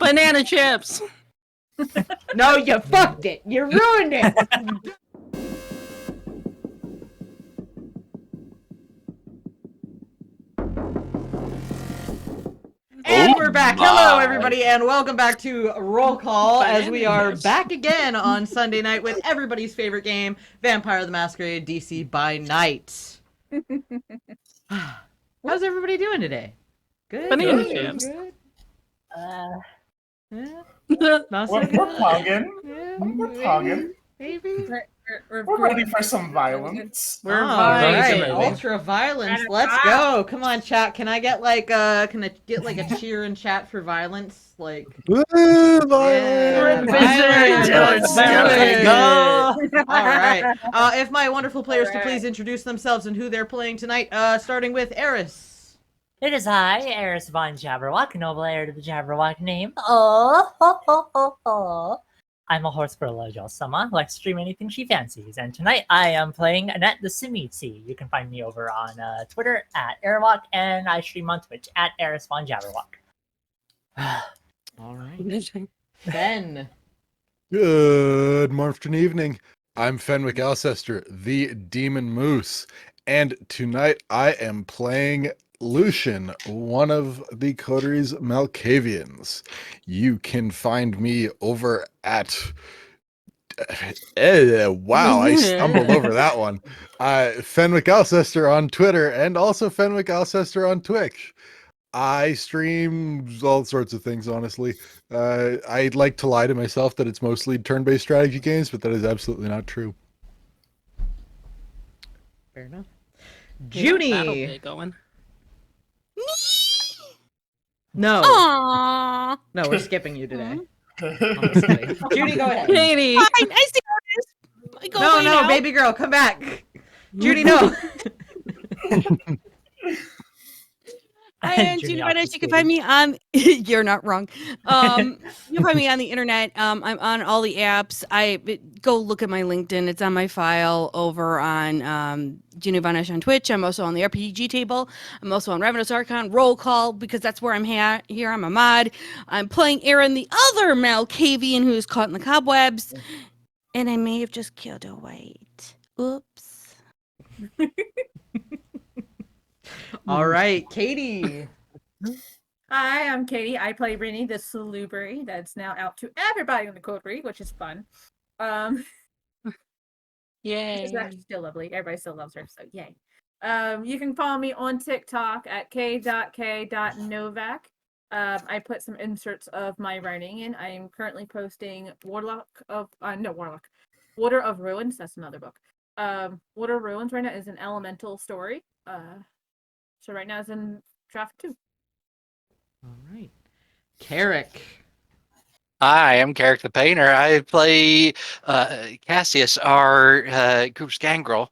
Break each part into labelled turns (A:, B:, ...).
A: Banana chips.
B: No, you fucked it. You ruined it. And we're back. Hello, everybody, and welcome back to Roll Call, as we are back again on Sunday night with everybody's favorite game, Vampire the Masquerade DC by Night. How's everybody doing today? Good?
A: Banana
B: Good?
A: chips.
B: Good? Yeah?
C: We're pogging.
B: Yeah?
C: We're pogging.
B: Maybe?
C: We're ready for some violence.
A: We're
B: Alright,
A: vibing.
B: ultra violence. Let's go. Come on, chat. Can I get like a cheer in chat for violence? Like
A: Violence.
B: Violence.
A: Violence.
B: Alright. If my wonderful players could please introduce themselves and who they're playing tonight, starting with Eris.
D: It is I, Eris Von Jabberwock, noble heir to the Jabberwock name. Oh, ho, ho, ho, ho. I'm a horse girl, Sama, who likes to stream anything she fancies, and tonight I am playing Annette the Simitsi. You can find me over on Twitter at Airwalk, and I stream on Twitch at Eris Von Jabberwock.
B: Alright. Ben.
E: Good morning evening. I'm Fenwick Alcester, the Demon Moose, and tonight I am playing Lucian, one of the Coteries Malkavians. You can find me over at wow, I stumbled over that one. Fenwick Alcester on Twitter and also Fenwick Alcester on Twitch. I stream all sorts of things, honestly. I'd like to lie to myself that it's mostly turn-based strategy games, but that is absolutely not true.
B: Fair enough.
A: That'll
B: Junie.
A: get going.
B: No.
F: Aww.
B: No, we're skipping you today. Honestly. Junie, go ahead.
A: Katie.
F: Fine, I see this. Go
B: No,
F: away
B: no,
F: now.
B: baby girl, come back. Junie, no.
F: I am Junie Von Esch. You can find me on. You're not wrong. You can find me on the internet. I'm on all the apps. Go look at my LinkedIn. It's on my file over on Junie Von Esch on Twitch. I'm also on the RPG table. I'm also on Ravenous Archon Roll Call because that's where I'm here. I'm a mod. I'm playing Aaron, the other Malkavian who is caught in the cobwebs, and I may have just killed a white. Oops.
B: All right, Katie.
G: Hi, I'm Katie. I play Rinny, the Salubrious. That's now out to everybody in the coterie, which is fun.
A: Yay.
G: She's actually still lovely. Everybody still loves her, so yay. You can follow me on TikTok at k.k.novak. I put some inserts of my writing in. I am currently posting Water of Ruins. That's another book. Water of Ruins right now is an elemental story. So right now it's in draft 2.
B: All right. Kerrick.
H: Hi, I'm Kerrick the Painter. I play Cassius, our group's gangrel.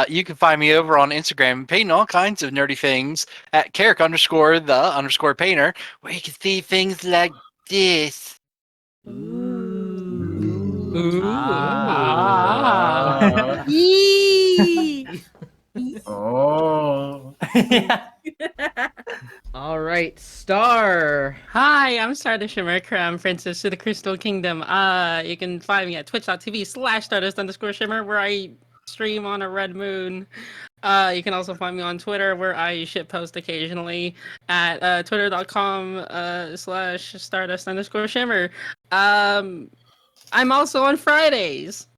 H: You can find me over on Instagram painting all kinds of nerdy things at Kerrick_the_painter, where you can see things like this.
A: Ooh.
D: Ah.
F: Yee!
C: Oh.
B: All right, Star.
A: Hi, I'm Star the Psymerc. I'm Princess of the Crystal Kingdom. You can find me at twitch.tv/Stardust_Shimmer, where I stream on a red moon. You can also find me on Twitter, where I shitpost occasionally at twitter.com/Stardust_Shimmer. I'm also on Fridays.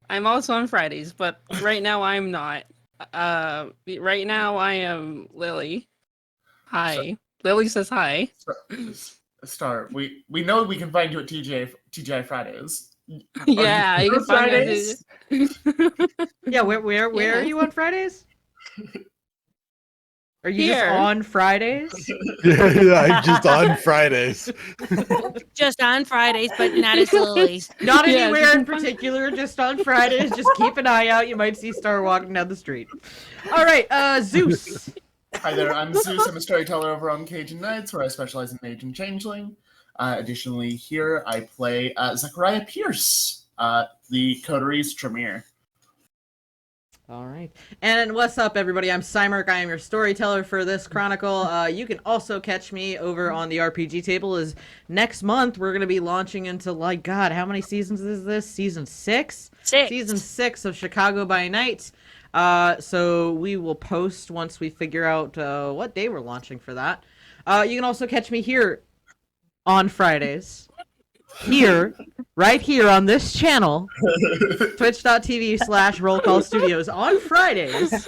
A: But right now I'm not. Right now I am Lily. Hi. Lily says hi.
C: Star, we know we can find you at TGI Fridays.
A: Yeah, you can find me.
C: Fridays?
B: Yeah, where are you on Fridays? Are you just
A: Here.
B: on Fridays?
E: I'm just on Fridays.
F: Just on Fridays, but not as Lily.
B: Not
A: Yeah,
B: anywhere
A: just
B: in
A: in front-
B: particular, just on Fridays. Just keep an eye out. You might see Star walking down the street. All right, Zeus.
C: Hi there, I'm Zeus. I'm a storyteller over on Cajun Nights, where I specialize in Mage and Changeling. Additionally, here I play Zachariah Pierce, the Coteries Tremere.
B: All right. And what's up, everybody? I'm Psymerc. I am your storyteller for this chronicle. You can also catch me over on the RPG table. Is next month we're going to be launching into, like, God, how many seasons is this? Season 6?
F: 6.
B: Season 6 of Chicago by Night. So we will post once we figure out what day we're launching for that. You can also catch me here on Fridays. Here, right here on this channel, twitch.tv/rollcallstudios on Fridays.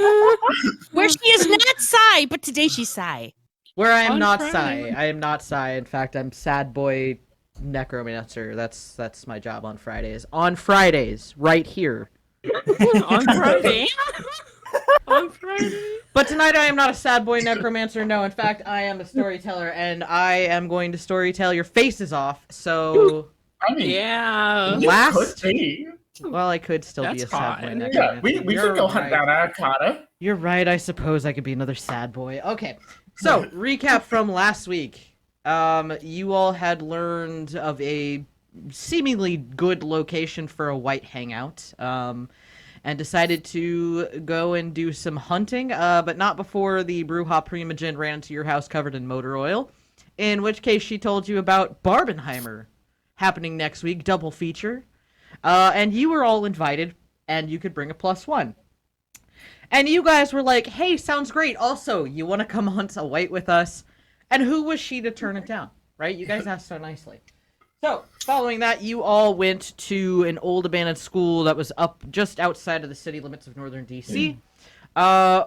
F: Where she is not Psy, but today she's Psy.
B: Where I am
A: On
B: not
A: Friday.
B: Psy. I am not Psy. In fact, I'm Sad Boy Necromancer. That's my job on Fridays. On Fridays, right here.
A: On Friday. On Friday.
B: But tonight I am not a Sad Boy Necromancer. No, in fact, I am a storyteller, and I am going to storytell your faces off. So,
C: I mean,
A: Yeah.
C: you
B: Last-
C: could be.
B: well, I could still be
A: That's
B: a Sad Boy
A: fine.
B: Necromancer.
C: Yeah, we
B: You're
C: could go hunt
B: right.
C: down Arcata.
B: You're right. I suppose I could be another sad boy. Okay. So, recap from last week. You all had learned of a seemingly good location for a white hangout. And decided to go and do some hunting, but not before the Brewha Primogen ran into your house covered in motor oil. In which case, she told you about Barbenheimer happening next week, double feature. And you were all invited, and you could bring a +1. And you guys were like, hey, sounds great. Also, you want to come hunt a white with us? And who was she to turn it down, right? You guys asked so nicely. So, following that, you all went to an old abandoned school that was up just outside of the city limits of northern DC,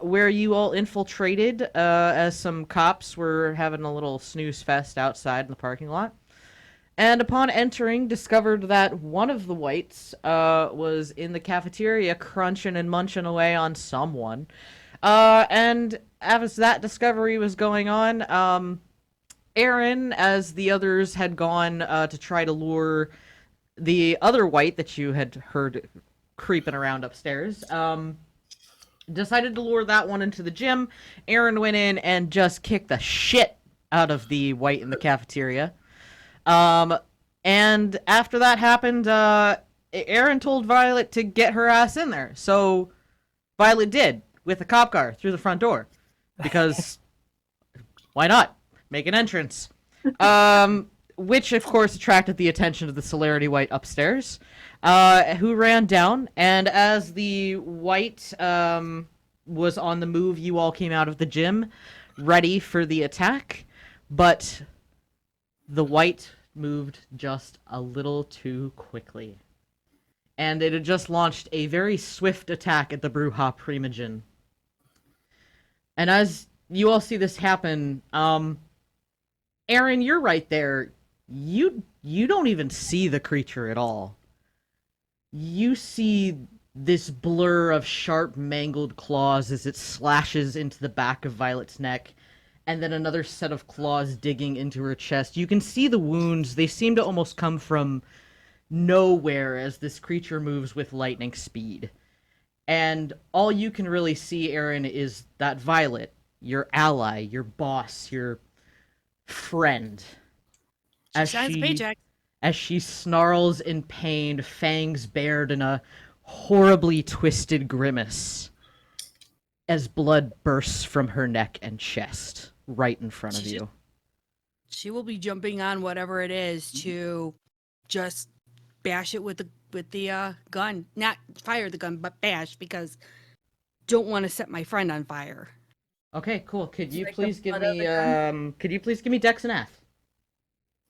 B: where you all infiltrated as some cops were having a little snooze fest outside in the parking lot. And upon entering, discovered that one of the whites was in the cafeteria crunching and munching away on someone. And as that discovery was going on, Aaron, as the others had gone to try to lure the other white that you had heard creeping around upstairs, decided to lure that one into the gym. Aaron went in and just kicked the shit out of the white in the cafeteria. And after that happened, Aaron told Violet to get her ass in there. So Violet did, with a cop car through the front door. Because why not? Make an entrance. Which, of course, attracted the attention of the Celerity White upstairs, who ran down. And as the white was on the move, you all came out of the gym, ready for the attack. But the white moved just a little too quickly. And it had just launched a very swift attack at the Brewha Primogen. And as you all see this happen, Aaron, you're right there. You don't even see the creature at all. You see this blur of sharp, mangled claws as it slashes into the back of Violet's neck, and then another set of claws digging into her chest. You can see the wounds. They seem to almost come from nowhere as this creature moves with lightning speed. And all you can really see, Aaron, is that Violet, your ally, your boss, your friend,
F: Signs a paycheck.
B: as she snarls in pain, fangs bared in a horribly twisted grimace, as blood bursts from her neck and chest right in front of you.
F: She will be jumping on whatever it is to just bash it with the gun. Not fire the gun, but bash, because don't want to set my friend on fire.
B: Okay, cool. Could you
G: Like
B: please
G: the
B: give
G: blood of
B: me
G: the gun?
B: could you please give me Dex and F?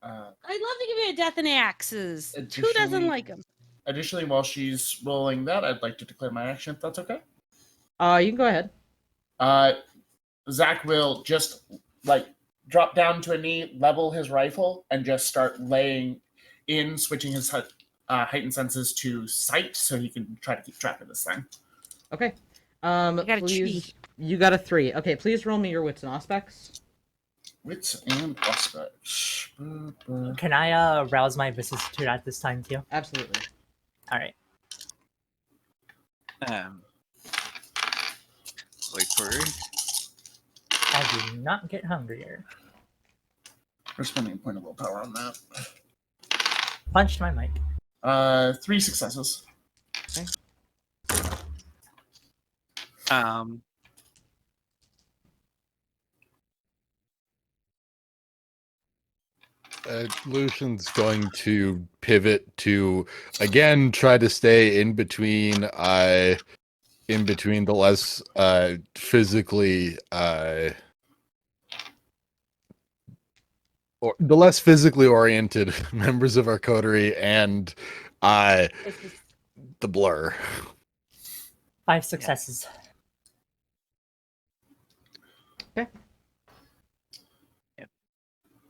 F: I'd love to give you a death and axes. Who doesn't
C: Additionally-
F: like them?
C: Additionally, while she's rolling that, I'd like to declare my action, if that's okay.
B: You can go ahead.
C: Zach will just, drop down to a knee, level his rifle, and just start laying in, switching his heightened senses to sight so he can try to keep track of this thing.
B: Okay.
F: got a
B: Please,
F: tree.
B: you got a 3. Okay, please roll me your wits and aspects.
C: Wits and aspects.
D: Can I rouse my vicissitude at this time too?
B: Absolutely.
D: All right.
H: Wait for it.
D: I do not get hungrier.
C: We're spending a point of willpower on that.
D: Punched my mic.
C: 3 successes.
H: Um,
E: Lucian's going to pivot to again try to stay in between the less physically or the less physically oriented members of our coterie and the blur.
D: 5 successes.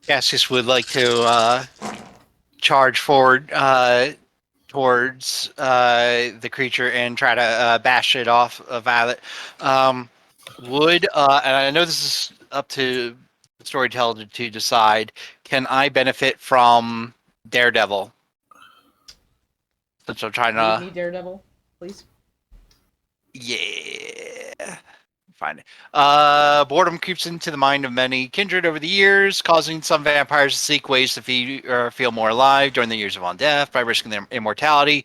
H: Cassius would like to charge forward towards the creature and try to bash it off a Violet. And I know this is up to the storyteller to decide, can I benefit from Daredevil? Since I'm trying
B: Read
H: to...
B: me Daredevil, please.
H: Yeah. Find it. Boredom creeps into the mind of many kindred over the years, causing some vampires to seek ways to feel more alive during the years of on death by risking their immortality.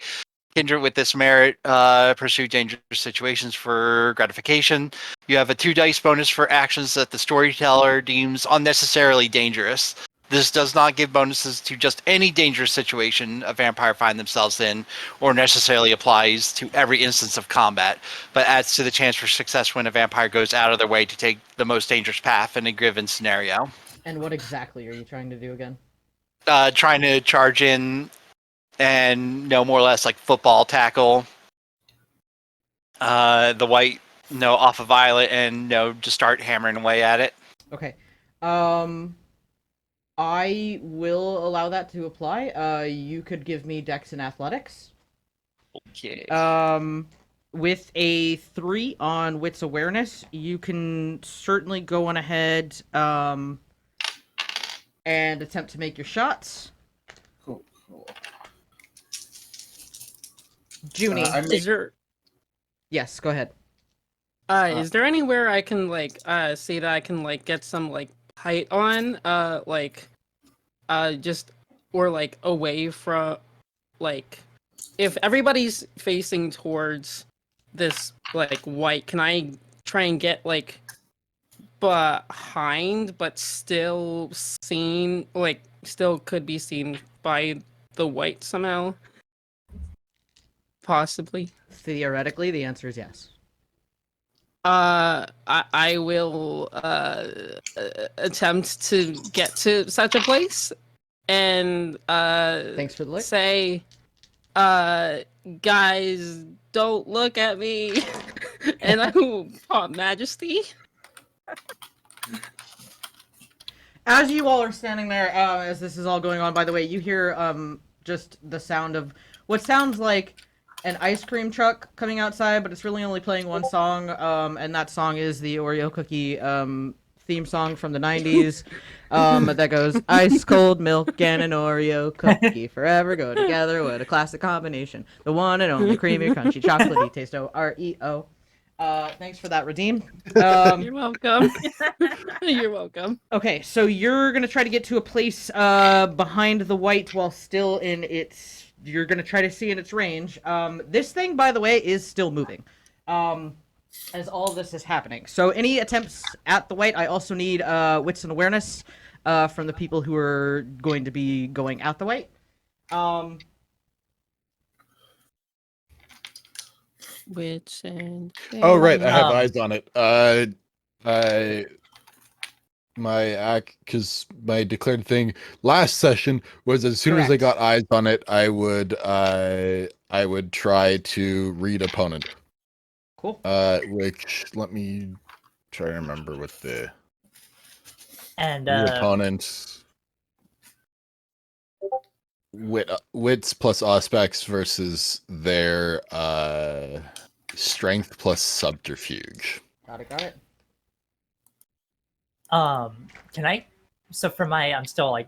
H: Kindred with this merit pursue dangerous situations for gratification. You have a 2 dice bonus for actions that the storyteller deems unnecessarily dangerous. This does not give bonuses to just any dangerous situation a vampire finds themselves in, or necessarily applies to every instance of combat, but adds to the chance for success when a vampire goes out of their way to take the most dangerous path in a given scenario.
B: And what exactly are you trying to do again?
H: Trying to charge in and more or less like football tackle the white off of Violet and just start hammering away at it.
B: Okay. I will allow that to apply. You could give me Dex and Athletics.
H: Okay.
B: With a 3 on Wits Awareness, you can certainly go on ahead and attempt to make your shots.
C: Cool.
B: Junie,
A: Is there
B: yes, go ahead.
A: is there anywhere I can see that I can get some height on just or away from if everybody's facing towards this white, can I try and get behind but still seen still could be seen by the white somehow? Possibly.
B: Theoretically, the answer is yes.
A: I will attempt to get to such a place and
B: Thanks for the look.
A: say, guys, don't look at me, and I will pop Majesty.
B: As you all are standing there, as this is all going on, by the way, you hear just the sound of what sounds like an ice cream truck coming outside, but it's really only playing one song, and that song is the Oreo cookie theme song from the 90s that goes, ice cold milk and an Oreo cookie forever go together, what a classic combination, the one and only creamy crunchy chocolatey taste Oreo. Thanks for that, Redeem.
A: You're welcome. You're welcome.
B: Okay, so you're gonna try to get to a place behind the white while still in its. You're gonna try to see in its range. This thing, by the way, is still moving. As all this is happening. So any attempts at the white, I also need wits and awareness from the people who are going to be going at the white.
A: Wits and
E: Oh right, I have eyes on it. Because my declared thing last session was as soon as I got eyes on it, I would try to read opponent.
B: Cool.
E: Which let me try to remember what the
D: And
E: read opponent wits plus aspects versus their strength plus subterfuge.
B: Got it.
D: Can I? So for my, I'm still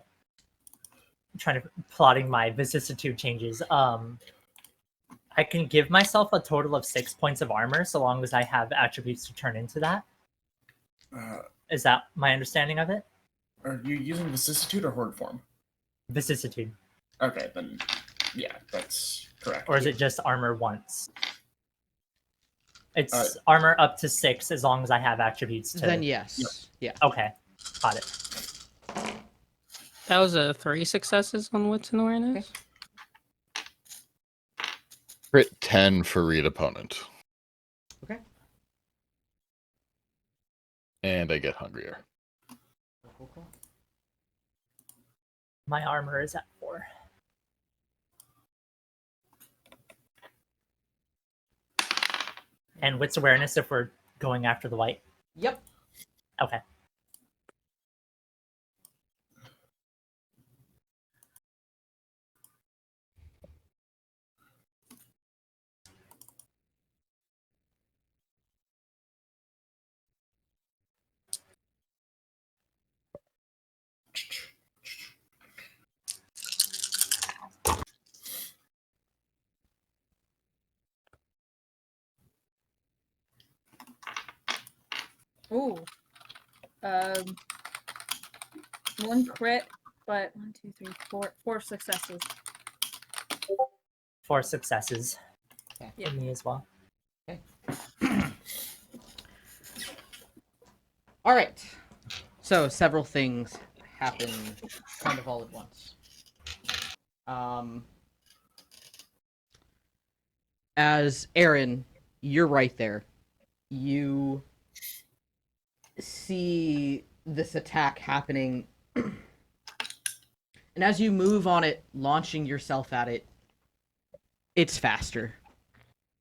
D: trying to plotting my vicissitude changes. I can give myself a total of 6 points of armor so long as I have attributes to turn into that. Is that my understanding of it?
C: Are you using vicissitude or horde form?
D: Vicissitude.
C: Okay, then yeah, that's correct.
D: Or is it just armor once? It's armor up to 6 as long as I have attributes to.
B: Then yes. Yeah.
D: Okay, got it.
A: That was a 3 successes on wits and awareness.
E: Crit 10 for read opponent.
B: Okay.
E: And I get hungrier.
B: Cool.
D: My armor is at 4. And wits awareness if we're going after the white.
B: Yep.
D: Okay.
G: Ooh. 1 crit, but 1, 2, 3, 4. 4 successes.
D: 4 successes.
B: Okay.
D: For me as well.
B: All right. So several things happen kind of all at once. As Aaron, you're right there. You see this attack happening, and as you move on it, launching yourself at it, it's faster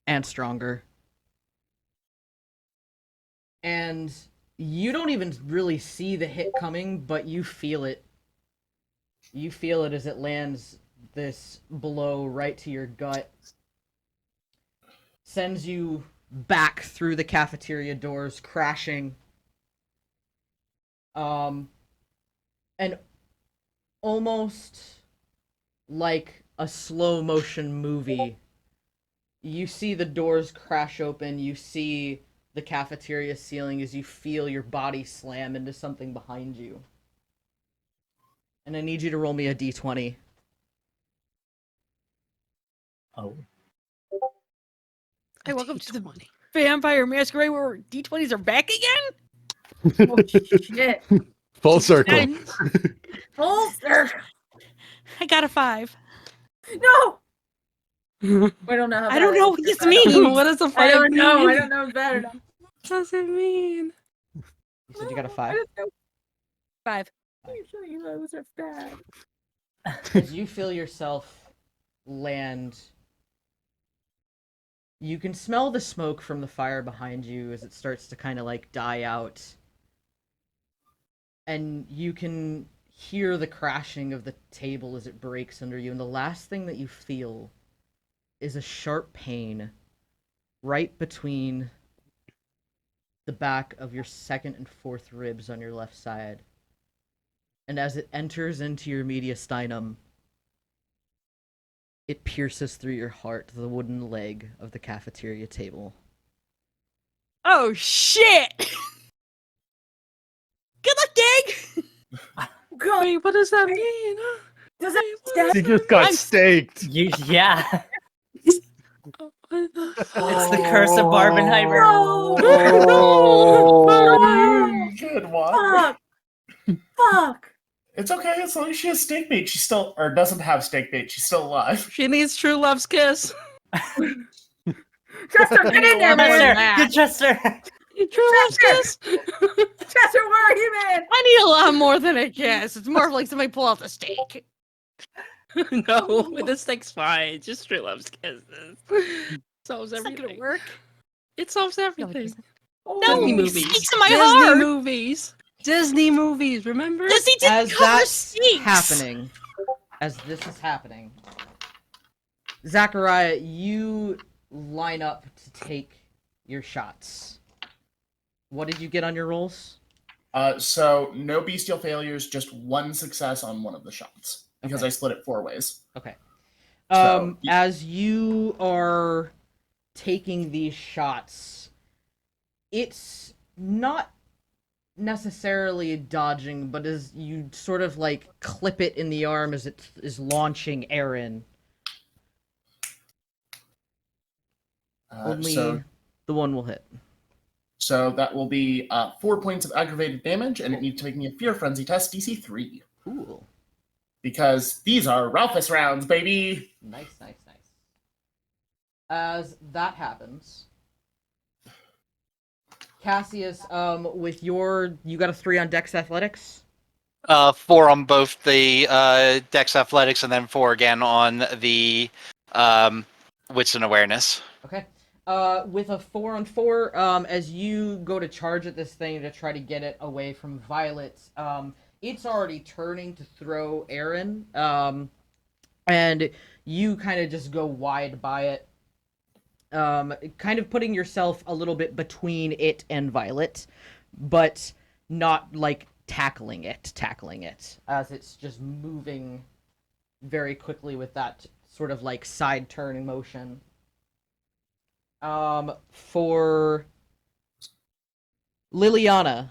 B: and stronger. And you don't even really see the hit coming, but you feel it. You feel it as it lands this blow right to your gut. Sends you back through the cafeteria doors, crashing. And almost like a slow motion movie, you see the doors crash open, you see the cafeteria ceiling as you feel your body slam into something behind you. And I need you to roll me a d20.
D: Oh.
F: Hey, welcome to the Vampire Masquerade where D20s are back again?
G: Oh, shit.
E: Full circle.
G: Full circle.
F: I got a 5.
G: No! We don't know how
F: I don't
G: bad
F: know
G: it
F: what
G: is.
F: this
G: I don't-
F: means.
A: What does a 5
G: I don't know.
A: mean?
G: I don't know better.
A: What does it mean?
B: You said you got a
G: I
B: 5?
G: don't know.
F: 5.
G: Usually those are bad.
B: As you feel yourself land, you can smell the smoke from the fire behind you as it starts to kind of like die out. And you can hear the crashing of the table as it breaks under you. And the last thing that you feel is a sharp pain right between the back of your 2nd and 4th ribs on your left side. And as it enters into your mediastinum, it pierces through your heart, the wooden leg of the cafeteria table.
F: Oh, shit! Good luck, gang!
G: God,
A: Wait, what does that mean?
G: does
A: Wait,
G: that
A: what
G: stab?
E: He just got
F: I'm-
E: staked.
D: Yeah.
A: what the-
D: It's the curse of Barbenheimer.
C: Oh, good one.
G: Fuck! Fuck!
C: It's okay as long as she has steak bait. She's still, or doesn't have steak bait. She's still alive.
A: She needs true love's kiss.
G: Chester, get in there,
D: Chester,
G: man!
D: good Chester.
A: True love's kiss.
G: Chester, where are you, man?
F: I need a lot more than a kiss. It's more of like somebody pull out the steak.
A: No, this thing's fine. Just true love's kisses. Solves
F: It's not
A: everything.
F: gonna work.
A: It solves
F: No, it
A: everything.
F: doesn't.
G: Oh,
F: No,
A: Disney
F: it
A: movies.
F: sticks in my
A: Disney
F: heart.
A: movies. Disney movies. Remember?
F: Disney didn't
B: As
F: cover
B: that's
F: steaks.
B: happening, as this is happening, Zachariah, you line up to take your shots. What did you get on your rolls?
C: So no bestial failures, just 1 success on one of the shots because
B: Okay.
C: I split it 4 ways.
B: Okay.
C: So-
B: As you are taking these shots, it's not necessarily dodging, but as you sort of like clip it in the arm as it is launching Aaron. Only
C: So
B: The 1 will hit.
C: So that will be 4 points of aggravated damage, and it needs to make me a Fear Frenzy test, DC 3.
B: Cool.
C: Because these are Ralphus rounds, baby!
B: Nice. As that happens, Cassius, with you got a 3 on Dex Athletics?
H: 4 on both the Dex Athletics, and then 4 again on the Wits and Awareness.
B: Okay. With a 4 on 4, as you go to charge at this thing to try to get it away from Violet, it's already turning to throw Aaron, and you kind of just go wide by it, kind of putting yourself a little bit between it and Violet, but not like tackling it, as it's just moving very quickly with that sort of like side turn motion. For Liliana,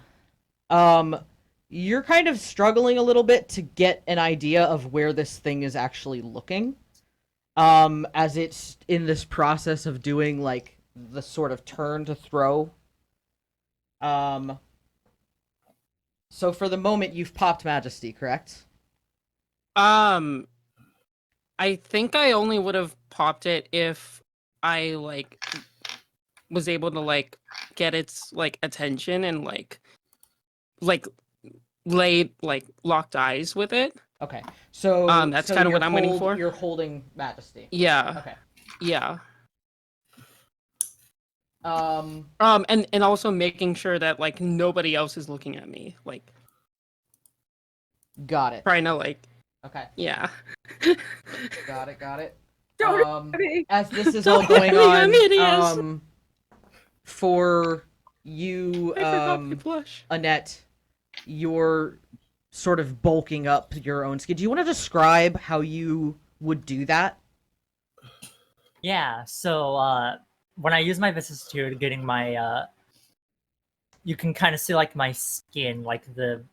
B: you're kind of struggling a little bit to get an idea of where this thing is actually looking, as it's in this process of doing like the sort of turn to throw. So for the moment, you've popped Majesty, correct?
A: I think I only would have popped it if I like was able to like get its like attention and like lay like locked eyes with it.
B: Okay, so
A: that's kind of what I'm waiting for.
B: You're holding Majesty.
A: Yeah.
B: Okay.
A: Yeah. And also making sure that like nobody else is looking at me. Like.
B: Got it.
A: Trying to like.
B: Okay.
A: Yeah.
B: Got it.
G: Don't
B: as this is all going on, for you, Annette, you're sort of bulking up your own skin. Do you want to describe how you would do that?
D: Yeah, so when I use my vicissitude, getting my you can kind of see like my skin, like the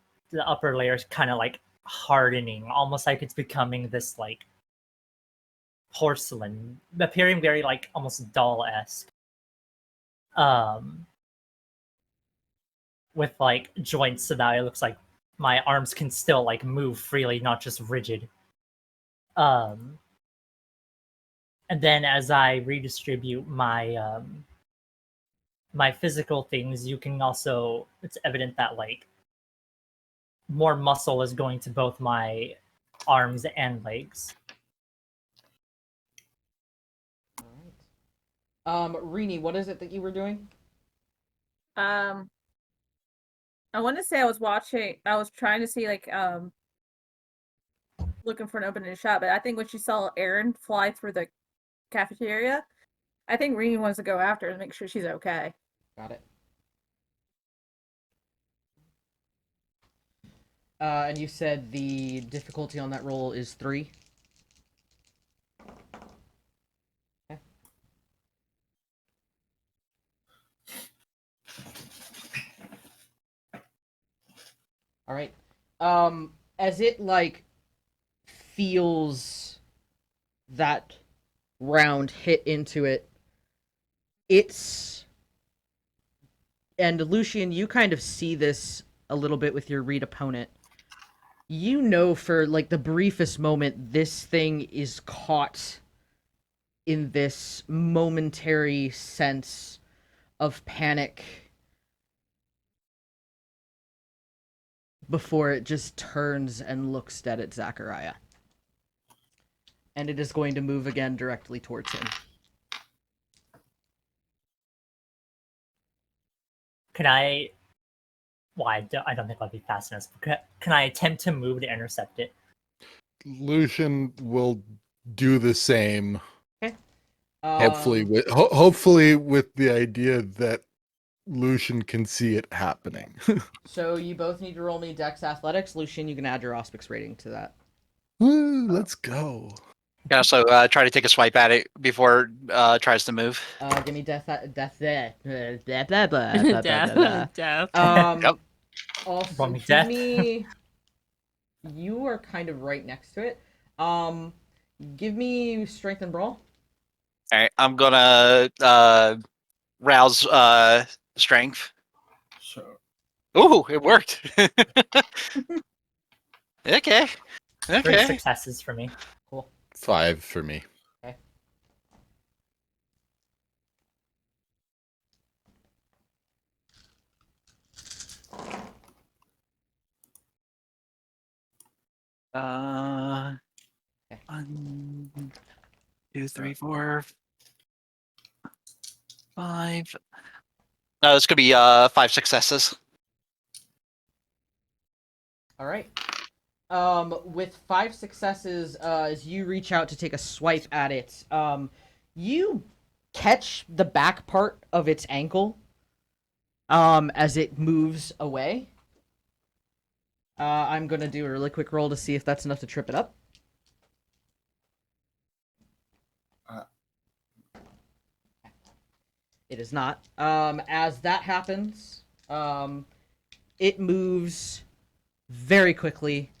D: upper layers kind of like hardening, almost like it's becoming this like porcelain, appearing very like almost doll-esque. With like joints so that it looks like my arms can still like move freely, not just rigid. And then as I redistribute my my physical things, you can also, it's evident that like more muscle is going to both my arms and legs.
B: Rini, what is it that you were doing?
G: I want to say I was trying to see like looking for an opening shot, but I think when she saw Aaron fly through the cafeteria, I think Rini wants to go after her and make sure she's okay.
B: Got it. And you said the difficulty on that roll is 3? Okay. All right. As it like feels that round hit into it, and Lucian, you kind of see this a little bit with your read opponent. You know, for like the briefest moment, this thing is caught in this momentary sense of panic before it just turns and looks dead at Zachariah. And it is going to move again directly towards him.
D: Can I... Well, I don't think I'll be fast enough. Can I attempt to move to intercept it?
E: Lucian will do the same.
B: Okay.
E: Hopefully with the idea that Lucian can see it happening.
B: So you both need to roll me Dex Athletics. Lucian, you can add your Auspix rating to that.
E: Woo, let's go.
H: You can also try to take a swipe at it before it tries to move.
B: Give me death.
A: Death.
H: Yep.
B: Also,
D: me
B: give
D: death.
B: me... You are kind of right next to it. Give me Strength and Brawl.
H: All right, I'm gonna rouse strength.
C: So
H: Ooh, it worked. Okay.
D: 3
H: Okay.
D: successes for me.
B: Cool.
E: 5 for me.
B: Okay. Okay.
H: 1, 2, 3, 4, 5. No, this could be 5 successes.
B: All right. With 5 successes, as you reach out to take a swipe at it, you catch the back part of its ankle, as it moves away. I'm gonna do a really quick roll to see if that's enough to trip it up. It is not. As that happens, it moves very quickly.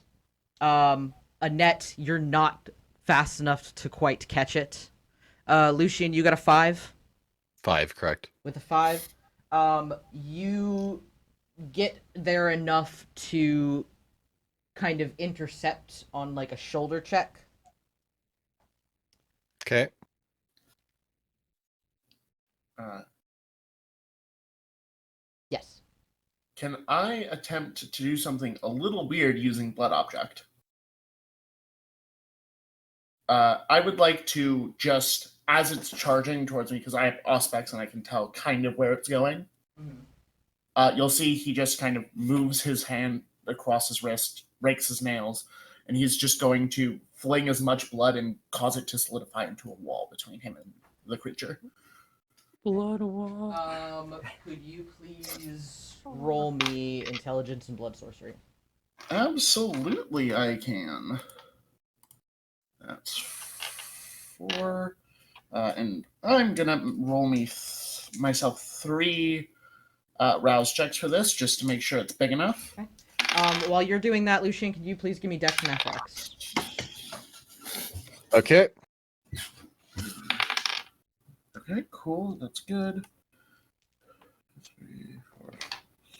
B: Annette, you're not fast enough to quite catch it. Lucian, you got a 5?
E: 5, correct.
B: With a 5, you get there enough to kind of intercept on like a shoulder check.
E: Okay.
B: Yes.
C: Can I attempt to do something a little weird using Blood Object? I would like to just, as it's charging towards me, because I have Auspex and I can tell kind of where it's going, you'll see he just kind of moves his hand across his wrist, rakes his nails, and he's just going to fling as much blood and cause it to solidify into a wall between him and the creature.
A: Blood wall.
B: Could you please roll me intelligence and blood sorcery?
C: Absolutely, I can. That's 4. And I'm going to roll myself 3 rouse checks for this, just to make sure it's big enough.
B: Okay. While you're doing that, Lucian, could you please give me Dex and Athletics?
E: Okay.
C: Okay, cool. That's good. 3, 4,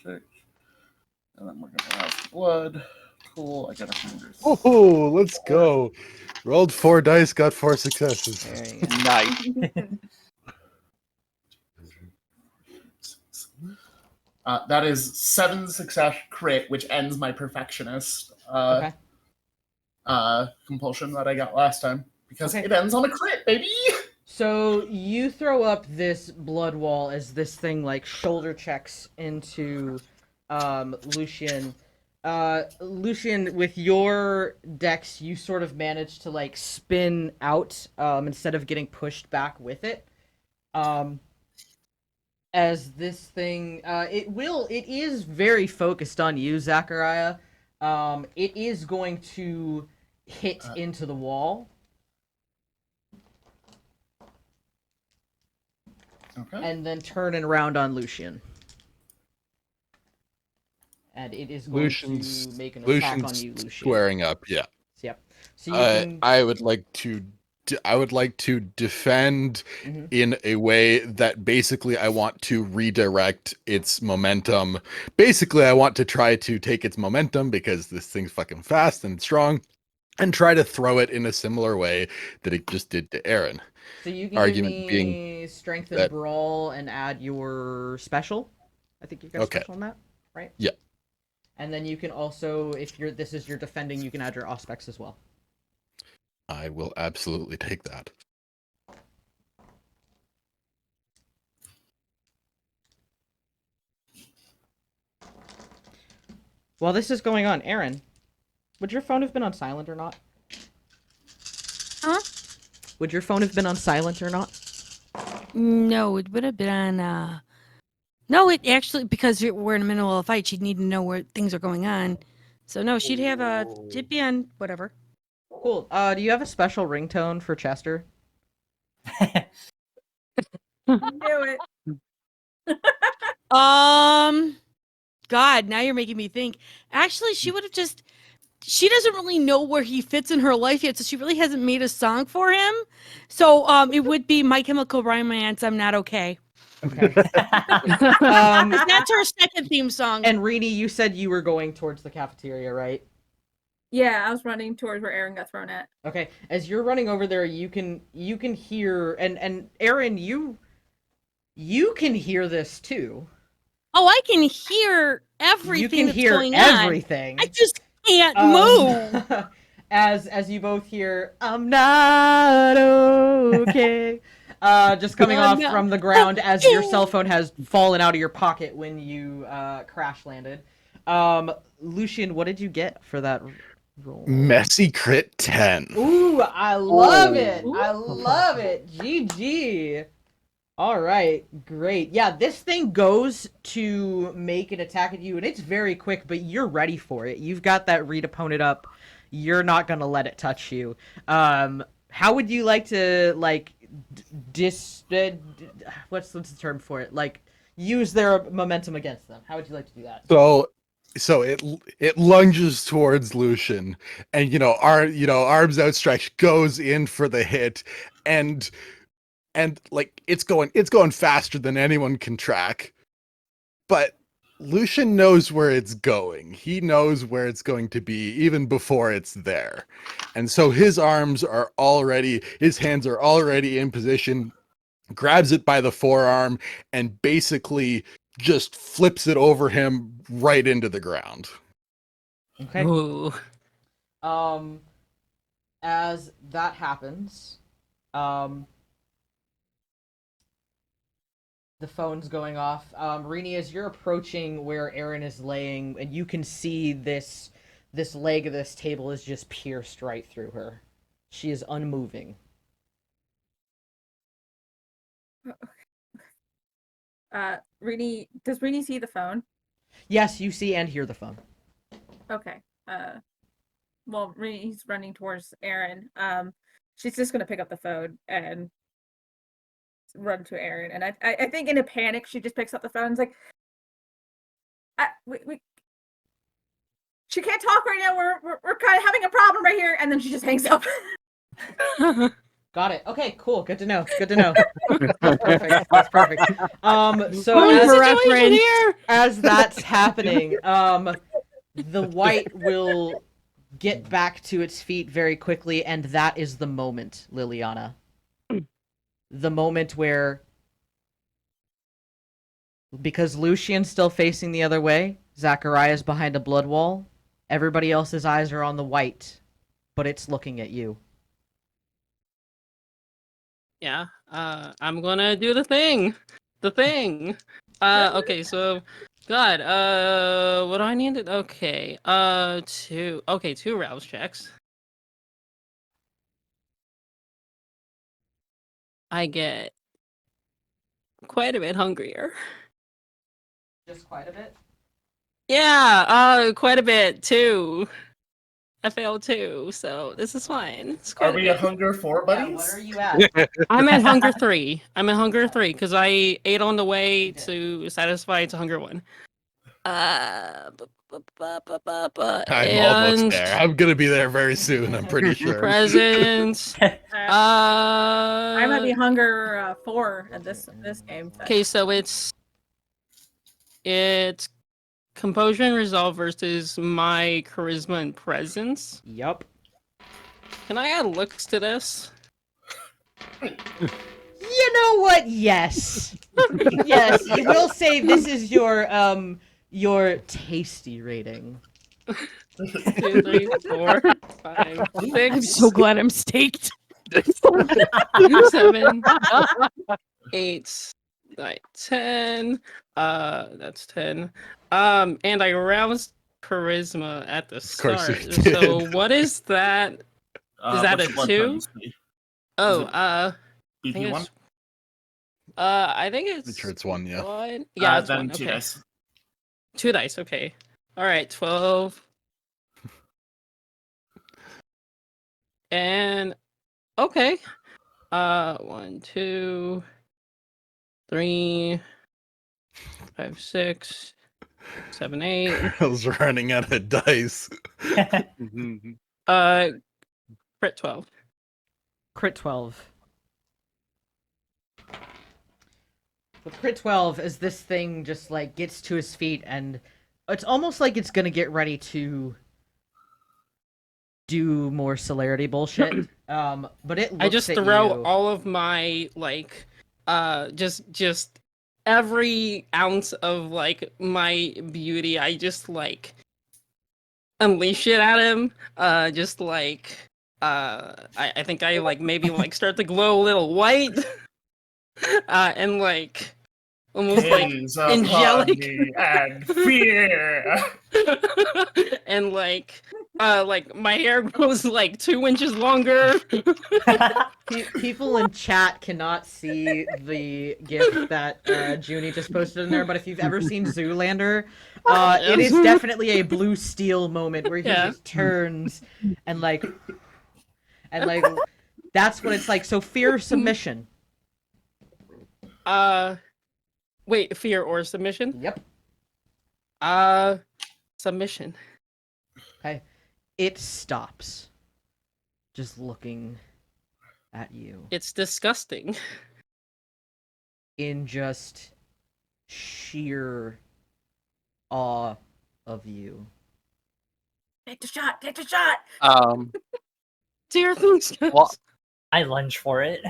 C: 6. And then we're going to have blood. Cool. I got 100.
E: Oh, let's go. Rolled 4 dice, got 4 successes.
B: There you go.
H: Nice.
C: That is 7 success crit, which ends my perfectionist
B: Okay.
C: compulsion that I got last time. Because
B: Okay.
C: it ends on a crit, baby!
B: So you throw up this blood wall as this thing like shoulder checks into Lucian. Lucian, with your dex, you sort of manage to like spin out instead of getting pushed back with it. As this thing, it is very focused on you, Zachariah. It is going to hit into the wall.
C: Okay.
B: And then turn it around on Lucian. And it is going
E: Lucian's,
B: to make an attack on
E: Lucian's
B: you, Lucian.
E: squaring up, yeah.
B: Yep. So you can...
E: I would like to defend
B: Mhm.
E: in a way that basically I want to redirect its momentum. Basically, I want to try to take its momentum because this thing's fucking fast and strong, and try to throw it in a similar way that it just did to Aaron.
B: So you can
E: Argument
B: give
E: being
B: me strength and
E: that-
B: brawl and add your special. I think you've got a
E: Okay.
B: special on that, right?
E: Yeah.
B: And then you can also, if this is your defending, you can add your Auspex as well.
E: I will absolutely take that.
B: While this is going on, Aaron, would your phone have been on silent or not?
F: Huh?
B: Would your phone have been on silent or not?
F: No, it would have been on. No, it actually, because we're in the middle of a fight, she'd need to know where things are going on. So no, she'd have it'd be on whatever.
B: Cool. Do you have a special ringtone for Chester?
G: Do it.
F: God, now you're making me think. Actually, she would have just. She doesn't really know where he fits in her life yet, so she really hasn't made a song for him. So it would be My Chemical Romance, I'm Not Okay.
B: Okay.
F: That's our second theme song.
B: And Rini, you said you were going towards the cafeteria, right?
G: Yeah, I was running towards where Aaron got thrown at.
B: Okay. As you're running over there, you can hear and Aaron, you can hear this too.
F: Oh, I can hear everything
B: You can
F: that's
B: hear
F: going
B: everything.
F: on. I just can't move.
B: As you both hear, I'm not okay. Just coming off from the ground as your cell phone has fallen out of your pocket when you crash landed. Lucian, what did you get for that roll?
E: Messy crit 10.
B: Ooh, I love it. I love it. GG. All right, great. Yeah, this thing goes to make an attack at you, and it's very quick, but you're ready for it. You've got that read opponent up. You're not gonna let it touch you. How would you like to what's the term for it? Like use their momentum against them? How would you like to do that?
E: So it lunges towards Lucian, and arms outstretched, goes in for the hit, and like it's going faster than anyone can track. But Lucian knows where it's going. He knows where it's going to be even before it's there. And so his hands are already in position, grabs it by the forearm, and basically just flips it over him right into the ground.
B: Okay.
A: Ooh.
B: As that happens, the phone's going off. Rini, as you're approaching where Aaron is laying, and you can see this leg of this table is just pierced right through her. She is unmoving.
G: Rini, does Rini see the phone?
B: Yes, you see and hear the phone.
G: Okay. Well, Rini's running towards Aaron. She's just gonna pick up the phone and run to Aaron. And I think in a panic, she just picks up the phone and is like, she can't talk right now. We're kind of having a problem right here. And then she just hangs up.
B: Got it. Okay, cool. Good to know. Good to know. Perfect. That's perfect. So as that's happening, the white will get back to its feet very quickly, and that is the moment, Liliana. The moment where, because Lucian's still facing the other way, Zachariah's behind a blood wall, everybody else's eyes are on the white, but it's looking at you.
A: Yeah, I'm gonna do the thing. Okay, so, God, what do I need to? Okay, two rouse checks. I get quite a bit hungrier.
B: Just quite a bit?
A: Yeah, quite a bit too. I failed too, so this is fine. It's
C: Are we at Hunger 4, buddies?
B: Yeah, what are you at?
A: I'm at Hunger 3. I'm at Hunger 3 because I ate on the way to satisfy to Hunger 1.
E: I'm almost there. I'm gonna be there very soon, I'm pretty sure.
A: Presents.
G: I might be Hunger 4 at this game.
A: Okay, so it's Composure and Resolve versus my Charisma and Presence.
B: Yup.
A: Can I add looks to this?
B: You know what? Yes. Yes, you will say this is your tasty rating.
A: 2, 3, 4, 5, 6.
F: I'm so glad I'm staked.
A: 7, 8, 9, 10. That's 10. And I roused charisma at the start.
E: Of course you did.
A: So what is that? Is that a 2? Oh, I think
C: BP1?
A: it's. I think it's.
E: I'm sure it's 1, yeah.
A: One. Yeah, it's
C: then
A: 1.
C: 2
A: Okay.
C: dice.
A: 2 dice. Okay. All right. 12. And okay. 1, 2, 3, 5, 6, 7, 8.
E: I was running out of dice.
A: Crit 12.
B: Crit 12. With crit 12, as this thing just like gets to his feet, and it's almost like it's gonna get ready to do more celerity bullshit. But it looks
A: I just
B: at
A: throw
B: you.
A: all of my like just every ounce of like my beauty. I just like unleash it at him. Just like I think I like maybe like start to glow a little white. And like almost like
C: Gaze upon
A: angelic.
C: me and fear.
A: And like my hair grows like 2 inches longer.
B: People in chat cannot see the gif that Junie just posted in there, but if you've ever seen Zoolander, it is definitely a blue steel moment where he just turns and like that's what it's like. So fear submission.
A: Wait, fear or submission?
B: Yep.
A: Submission.
B: Okay. It stops. Just looking at you.
A: It's disgusting.
B: In just sheer awe of you.
G: Take the shot. Take the shot.
A: Dear things.
H: Well,
D: I lunge for it.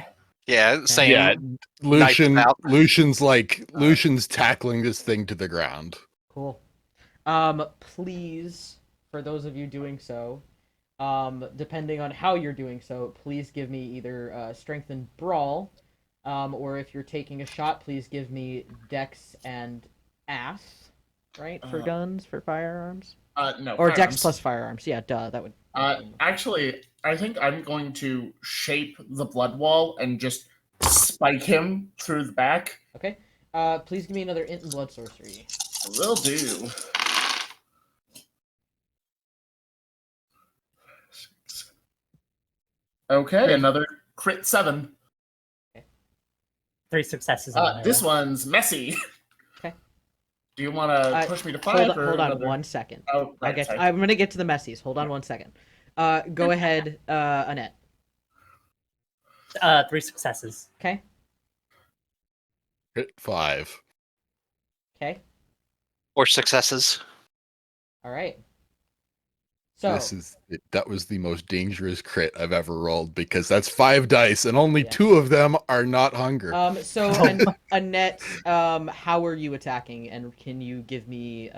H: yeah, same.
E: Yeah, Lucian.
H: out.
E: Lucian's tackling this thing to the ground.
B: Cool. Please, for those of you doing so, depending on how you're doing so, please give me either strength and brawl, or if you're taking a shot, please give me dex and ass, right? For guns, for firearms?
C: No.
B: Or dex
C: firearms.
B: plus firearms. Yeah, duh, that would...
C: Actually, I think I'm going to shape the blood wall and just spike him through the back.
B: Okay. Please give me another int and blood sorcery.
C: Will do. Okay, another crit 7.
D: 3 successes. In
C: This one's messy.
B: Okay.
C: Do you want to push me to 5?
B: Hold on
C: another...
B: 1 second.
C: Oh, right, sorry.
B: I'm gonna get to the messies. Hold on 1 second. Go ahead, Annette.
D: 3 successes.
B: Okay.
E: Hit 5.
B: Okay.
H: 4 successes.
B: All right. So
E: That was the most dangerous crit I've ever rolled because that's 5 dice and only
B: Yeah.
E: 2 of them are not hunger.
B: So Annette, how are you attacking, and can you give me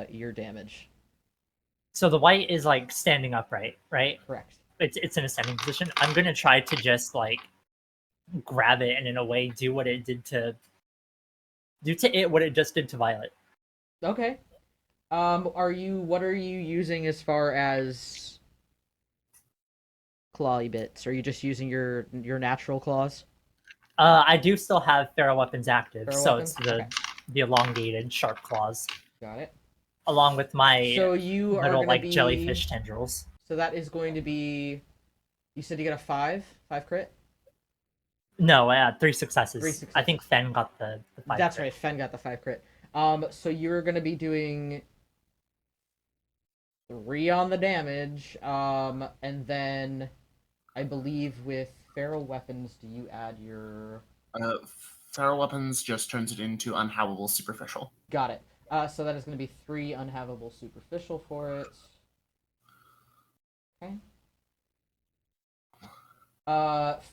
B: your damage?
D: So the white is like standing upright, right?
B: Correct.
D: It's in a standing position. I'm gonna try to just like grab it and in a way do what it did to it what it just did to Violet.
B: Okay. What are you using as far as clawy bits? Are you just using your natural claws?
D: I do still have feral weapons active,
B: Feral
D: so
B: weapons?
D: it's the elongated sharp claws,
B: Got it.
D: along with my
B: So you are
D: little
B: gonna
D: like
B: be...
D: jellyfish tendrils.
B: So that is going to be... You said you got a 5 crit?
D: No, 3 successes.
B: 3 successes.
D: I think Fen got the 5.
B: That's
D: crit.
B: right, Fen got the 5 crit. So you're gonna be doing 3 on the damage, and then I believe with feral weapons, do you add your...
C: Feral weapons just turns it into unhavable superficial.
B: Got it. So that is going to be 3 unhavable superficial for it. Okay.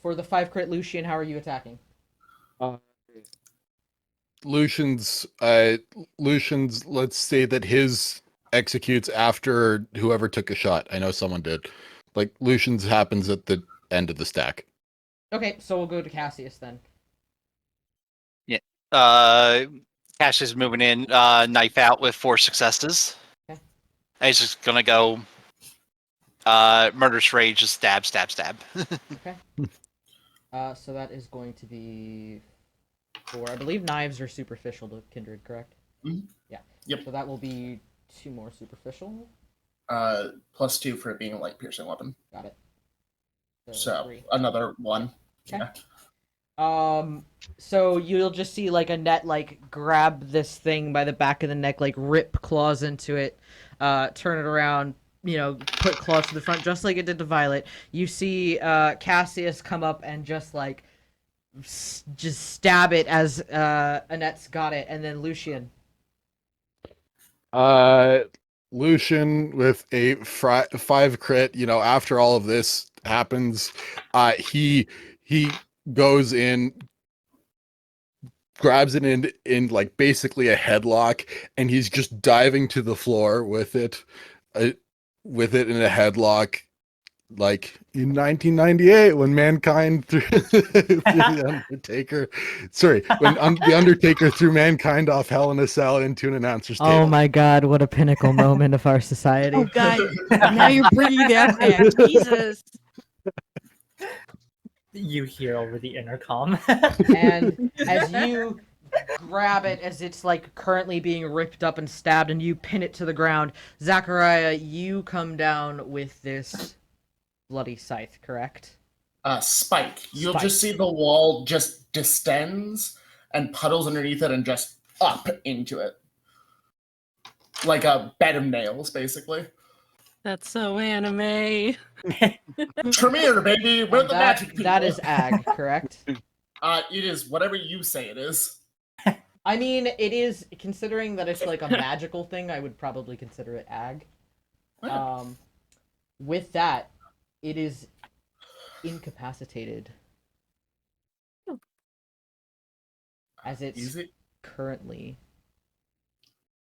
B: For the 5 crit Lucian, how are you attacking?
E: Lucian's, let's say that his executes after whoever took a shot. I know someone did. Like, Lucian's happens at the end of the stack.
B: Okay, so we'll go to Cassius then.
H: Cash is moving in, knife out with 4 successes.
B: Okay.
H: He's just gonna go murderous rage, just stab, stab, stab.
B: Okay. So that is going to be 4. I believe knives are superficial to Kindred, correct?
C: Mhm.
B: Yeah.
C: Yep.
B: So that will be 2 more superficial.
C: +2 for it being a light piercing weapon.
B: Got it.
C: So
B: 3.
C: another 1.
B: Okay.
C: Yeah.
B: So you'll just see like Annette like grab this thing by the back of the neck, like rip claws into it, turn it around, put claws to the front, just like it did to Violet. You see Cassius come up and just like just stab it as Annette's got it, and then Lucian.
E: Lucian with a 5 crit. You know, after all of this happens, he goes in, grabs it in like basically a headlock, and he's just diving to the floor with it in a headlock, like in 1998 when Mankind threw the Undertaker. Sorry, when the Undertaker threw Mankind off Hell in a Cell into an announcer's table.
B: Oh my God! What a pinnacle moment of our society.
F: Oh God! Now you're bringing that back. Jesus.
D: You hear over the intercom.
B: And as you grab it, as it's like currently being ripped up and stabbed, and you pin it to the ground, Zachariah, you come down with this bloody scythe, correct?
C: Spike. You'll
B: Spike.
C: just see the wall just distends and puddles underneath it and just up into it. Like a bed of nails, basically.
A: That's so anime.
C: Tremere, baby! We're the magic people!
B: That is ag, correct?
C: It is whatever you say it is.
B: I mean, it is, considering that it's like a magical thing, I would probably consider it ag. With that, it is incapacitated. As it's currently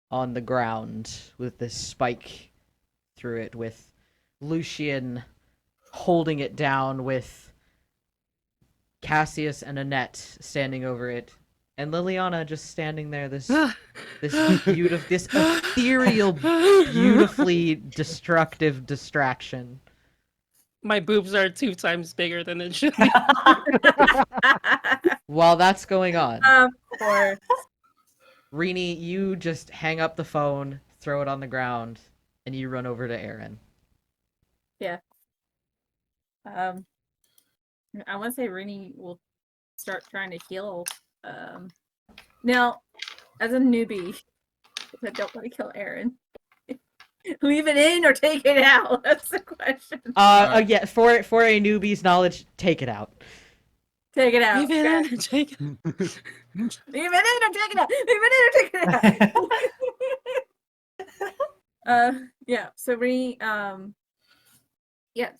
B: on the ground with this spike through it, with Lucian holding it down, with Cassius and Annette standing over it, and Liliana just standing there, this beautiful, this ethereal, beautifully destructive distraction.
A: My boobs are 2 times bigger than it should be.
B: While that's going on,
G: Of course.
B: Rini, you just hang up the phone, throw it on the ground, and you run over to Aaron.
G: Yeah. I want to say Rini will start trying to heal. Now, as a newbie, I don't want to kill Aaron. Leave it in or take it out? That's the question.
B: Yeah, for a newbie's knowledge, take it out.
G: Take it out.
A: Leave it in or take it.
G: Leave it in or take it out. Leave it in or take it out. Yeah. So Rini,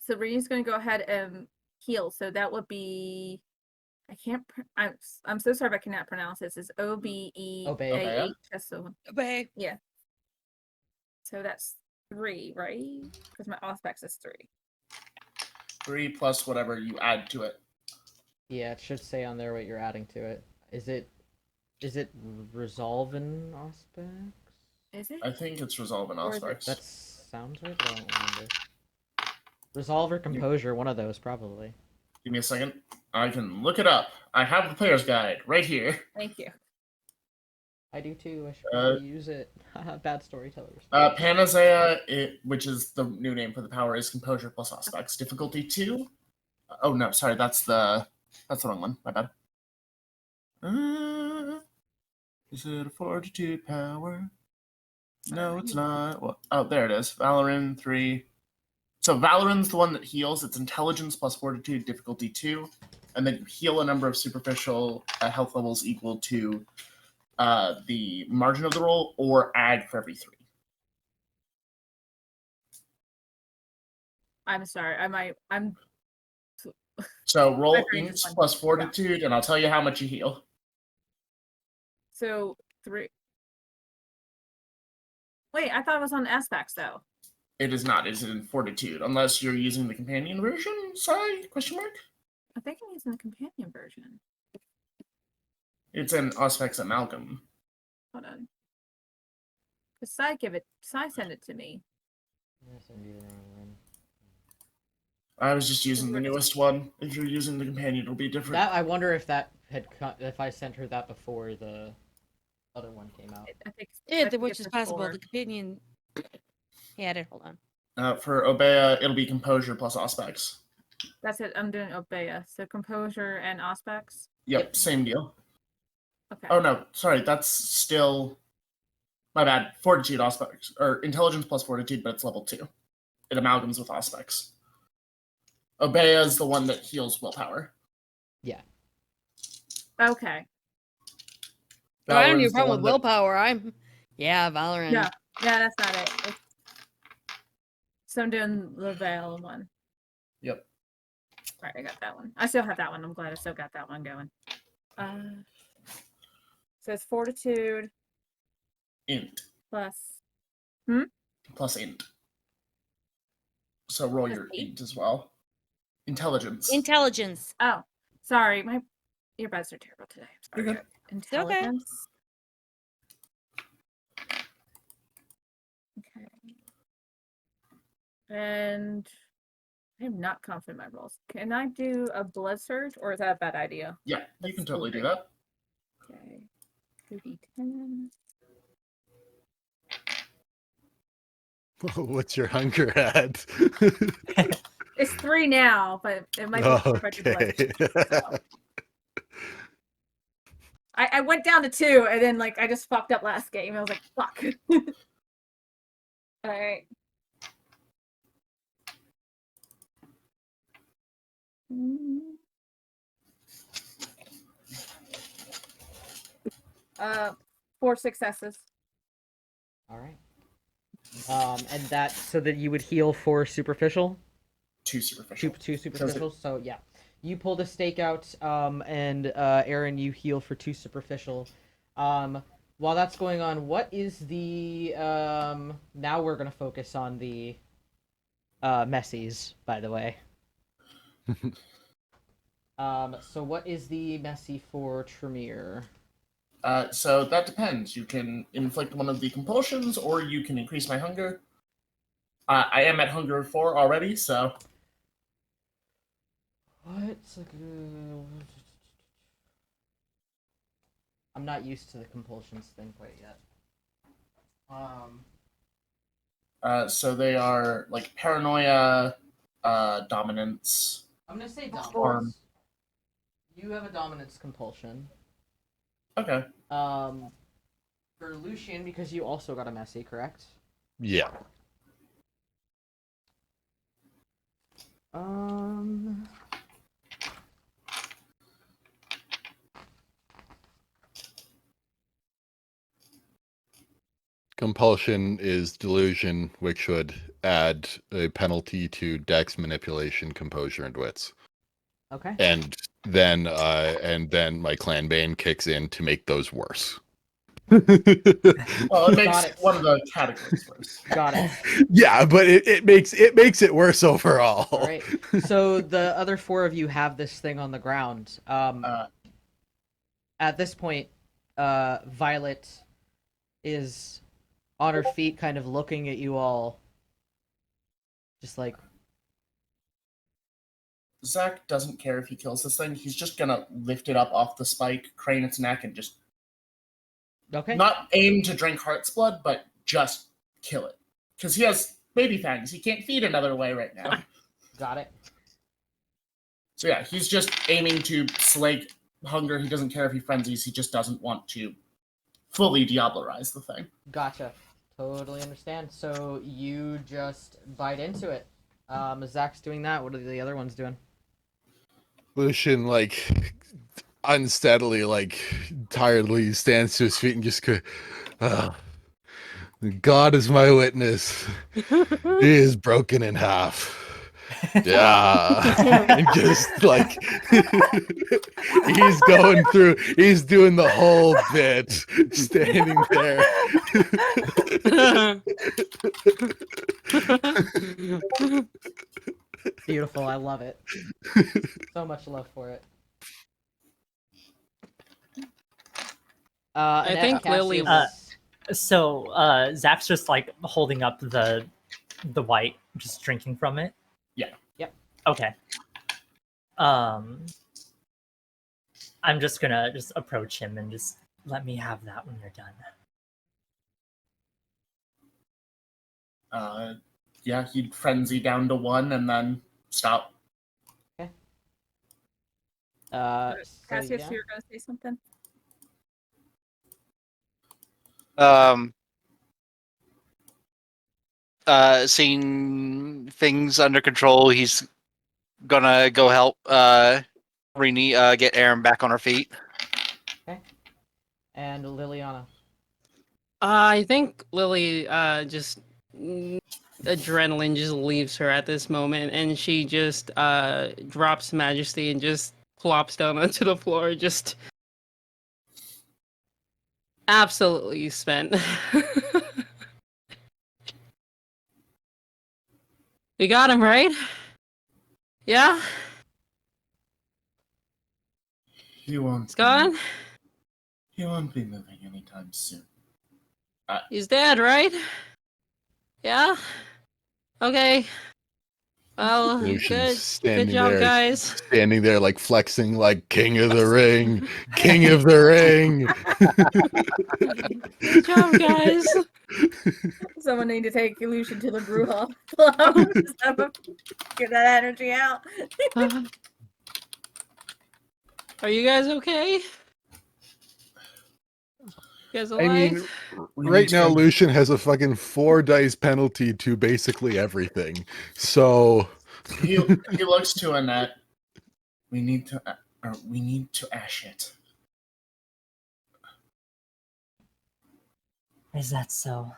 G: so Rini's going to go ahead and heal. So that would be, I can't. I'm so sorry if I cannot pronounce this. It's OBEAH. That's the one.
F: Obey.
G: Yeah. So that's 3, right? Because my Auspex is 3.
C: 3 plus whatever you add to it.
B: Yeah, it should say on there what you're adding to it. Is it resolve in Auspex?
G: Is it?
C: I think it's resolve and aspects.
B: That sounds right, but I don't remember. Resolve or composure, one of those probably.
C: Give me a second. I can look it up. I have the player's guide right here.
G: Thank you.
B: I do too. I should probably use it. Bad storytellers.
C: Panacea, which is the new name for the power, is composure plus aspects. Difficulty 2. Oh no, sorry, that's the wrong one. My bad. Is it a fortitude power? No, it's not. Well, oh, there it is. Valoran 3. So Valoran's the one that heals. It's intelligence plus fortitude, difficulty 2, and then you heal a number of superficial health levels equal to the margin of the roll, or add for every 3.
G: I'm sorry. I'm.
C: So roll
G: My brain
C: int
G: just went
C: plus
G: blank.
C: fortitude, and I'll tell you how much you heal.
G: So 3. Wait, I thought it was on aspects though.
C: It is not. It's in fortitude, unless you're using the companion version. Sorry? Question mark.
G: I think I'm using the companion version.
C: It's an Auspex amalgam.
G: Hold on. Cause Sai sent it to me.
C: I was just using the newest one. If you're using the companion, it'll be different.
B: That I wonder if if I sent her that before the other one came out.
G: I think.
F: Yeah, which is possible. The companion had it. Hold on.
C: For Obeah, it'll be composure plus Auspex.
G: That's it. I'm doing Obeah. So composure and aspects.
C: Yep, same deal.
G: Okay.
C: Oh no, sorry, that's still my bad. Fortitude Auspex, or intelligence plus fortitude, but it's level 2. It amalgams with Auspex. Obeah is the one that heals willpower.
B: Yeah.
G: Okay.
F: I don't have
C: Valorant's
F: a
C: the
F: problem with
C: one that-
F: willpower. Yeah, Valorant.
G: Yeah, that's not it. So I'm doing the Veil one.
C: Yep.
G: All right, I got that one. I still have that one. I'm glad I still got that one going. So it's Fortitude
C: Int.
G: plus.
C: Plus int. So roll your int as well. Intelligence.
F: Intelligence.
G: Oh, sorry. My earbuds are terrible today. I'm sorry.
F: Okay.
G: Intelligence. Okay. And I'm not confident in my rolls. Can I do a blood surge, or is that a bad idea?
C: Yeah, you can totally do that.
G: Okay. 2d10.
E: What's your hunger at?
G: It's 3 now, but it might be 4 if I do blood
E: Okay.
G: surge, so. I went down to 2, and then I just fucked up last game. I was like, fuck. All right. Uh, 4 successes.
B: All right. And that so that you would heal for superficial.
C: 2 superficial.
B: Two superficial. So yeah, you pull the stake out. And Aaron, you heal for 2 superficial. While that's going on, what is the now we're gonna focus on the messies, by the way. So what is the messy for Tremere?
C: So that depends. You can inflict one of the compulsions, or you can increase my hunger. I am at hunger 4 already, so.
B: What's I'm not used to the compulsions thing quite yet.
C: So they are paranoia, dominance.
B: I'm gonna say
C: Harm.
B: dominance. You have a dominance compulsion.
C: Okay.
B: For Lucian, because you also got a messy, correct?
E: Yeah. Compulsion is delusion, which would add a penalty to dex, manipulation, composure, and wits.
B: Okay.
E: And then my clan bane kicks in to make those worse.
C: Well, it makes
B: Got it.
C: one of the categories worse.
B: Got it.
E: Yeah, but it makes it worse overall.
B: All right. So the other 4 of you have this thing on the ground. At this point, Violet is on her feet, kind of looking at you all, just like.
C: Zach doesn't care if he kills this thing. He's just gonna lift it up off the spike, crane its neck, and just
B: Okay.
C: not aim to drink Heart's blood, but just kill it. Because he has baby fangs. He can't feed another way right now.
B: Got it.
C: So yeah, he's just aiming to slake hunger. He doesn't care if he frenzies. He just doesn't want to fully Diablerize the thing.
B: Gotcha. Totally understand. So you just bite into it. Zach's doing that. What are the other ones doing?
E: Lucian, unsteadily, tiredly stands to his feet and just goes, God is my witness. He is broken in half. Yeah. And just he's doing the whole bit, standing there.
B: Beautiful. I love it. So much love for it.
A: I think Lily
B: was...
D: So Zach's just holding up the white, just drinking from it.
C: Yeah.
B: Yep.
D: Okay. I'm just gonna approach him and just let me have that when you're done.
C: Yeah, he'd frenzy down to 1 and then stop.
B: Okay.
G: Cassius, you were gonna say something?
H: Seeing things under control, he's gonna go help Rini get Aaron back on her feet.
B: And Liliana.
A: I think Lily just adrenaline just leaves her at this moment, and she just drops Majesty and just plops down onto the floor, just absolutely spent. We got him, right? Yeah?
C: He won't.
A: It's gone?
C: He won't be moving anytime soon.
A: He's dead, right? Yeah? Okay. Well,
E: Lucian's
A: good
E: standing
A: job,
E: there,
A: guys.
E: standing there like flexing, like King of the Ring, King of the Ring.
A: Good job, guys.
G: Someone need to take Lucian to the brew hall. Just have him get that energy out.
A: Are you guys okay? You guys alive?
E: I mean,
C: We
E: right
C: need to
E: now,
C: go-
E: Lucian has a fucking 4 dice penalty to basically everything. So
C: he looks to Annette. We need to ash it.
D: Is that so?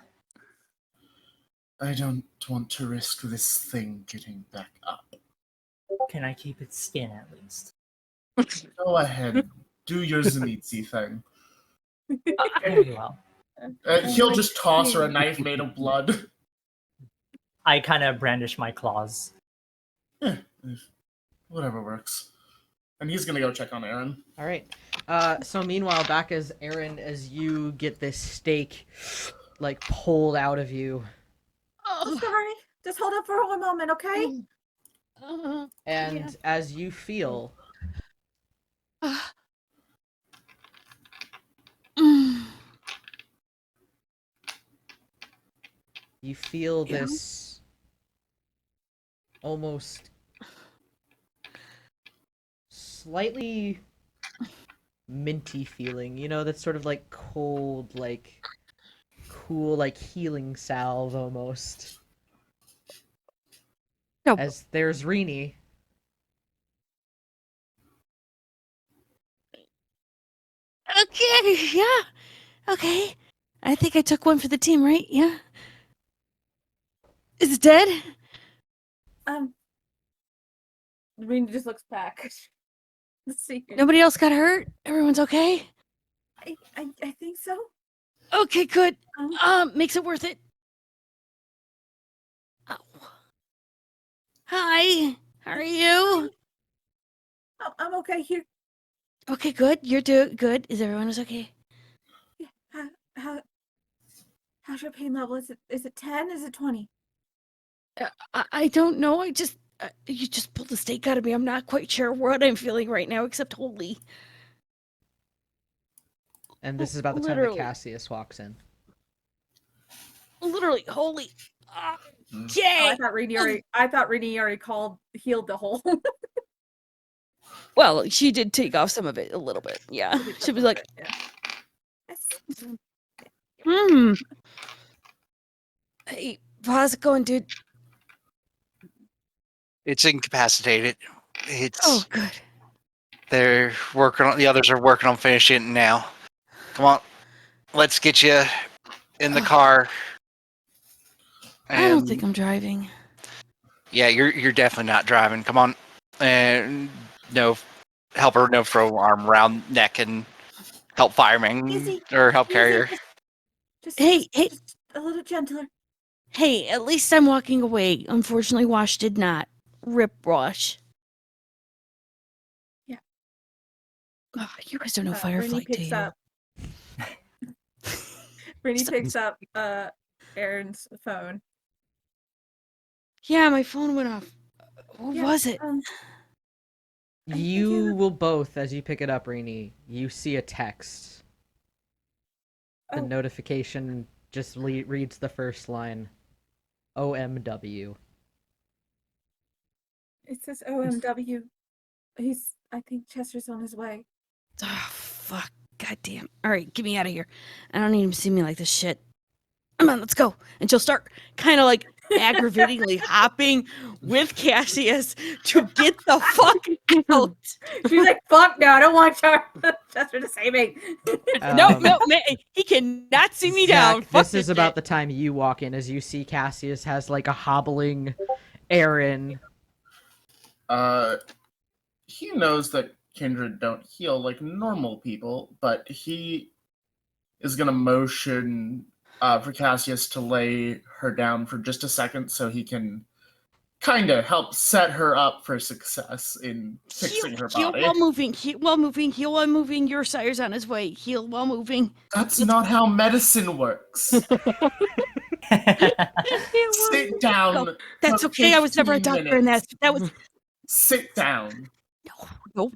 C: I don't want to risk this thing getting back up.
D: Can I keep its skin at least?
C: Go ahead, do your Zenitsi thing.
D: Very well.
C: He'll just toss her a knife made of blood.
D: I kind of brandish my claws.
C: Whatever works. And he's gonna go check on Aaron.
B: All right. So meanwhile, back as Aaron, as you get this stake, like pulled out of you,
G: Oh, sorry. Just hold up for one moment, okay?
B: and as you feel, you feel this almost slightly minty feeling. You know, that's sort of like cold, like cool, like healing salve almost.
F: No.
B: As there's Rini.
F: Okay, yeah. Okay. I think I took one for the team, right? Yeah. Is it dead?
G: Rena just looks back. Let's see.
F: Nobody else got hurt? Everyone's okay?
G: I think so.
F: Okay, good.
G: Um,
F: Makes it worth it. Oh. Hi. How are you?
G: I'm okay here.
F: Okay, good. You're doing good. Is everyone else okay?
G: Yeah. How's your pain level? Is it 10? Is it 20?
F: I don't know. You just pulled the stake out of me. I'm not quite sure what I'm feeling right now, except holy.
B: And this is about the time that
F: Literally.
B: Cassius walks in.
F: Literally, holy.
G: Oh,
F: Okay.
G: I thought Rena already healed the hole.
F: Well, she did take off some of it a little bit. Yeah. She was like, Hey, how's it going, dude?
H: It's incapacitated. It's
F: Oh, good.
H: they're working on the others are working on finishing it now. Come on, let's get you in the car.
F: I don't think I'm driving.
H: Yeah, you're definitely not driving. Come on, and help her throw arm around neck and help fireman
G: Easy,
H: or help
G: easy,
H: carrier.
G: Just
F: Hey.
G: just a little gentler.
F: Hey, at least I'm walking away. Unfortunately, Wash did not. Rip Wash.
G: Yeah.
F: Oh, you guys don't know
G: Rene
F: Firefly, do
G: picks
F: you?
G: up. Rene picks up Aaron's phone.
F: Yeah, my phone went off. What
G: Yeah,
F: was it?
G: I think
B: You
G: it-
B: will both, as you pick it up, Rini, you see a text. The
G: Oh.
B: notification just reads the first line. OMW.
G: It says OMW. I think Chester's on his way.
F: Oh, fuck. Goddamn. All right, get me out of here. I don't need him to see me like this shit. Come on, let's go. And she'll start kind of like aggravatingly hopping with Cassius to get the fuck out.
G: She's like, fuck no, I don't want Chester to save me.
F: No, man, he cannot see me down.
B: Zach,
F: Fuck
B: this is about the time you walk in as you see Cassius has like a hobbling Aaron.
C: He knows that Kindred don't heal like normal people, but he is gonna motion for Cassius to lay her down for just a second so he can kind of help set her up for success in fixing her
F: Heal
C: body.
F: while moving, heal while moving, heal while moving. Your sire's on his way. Heal while moving.
C: That's not how medicine works. Sit down.
F: That's
C: for
F: okay. I was never a
C: 15
F: doctor, and
C: minutes.
F: that was
C: Sit down.
F: no,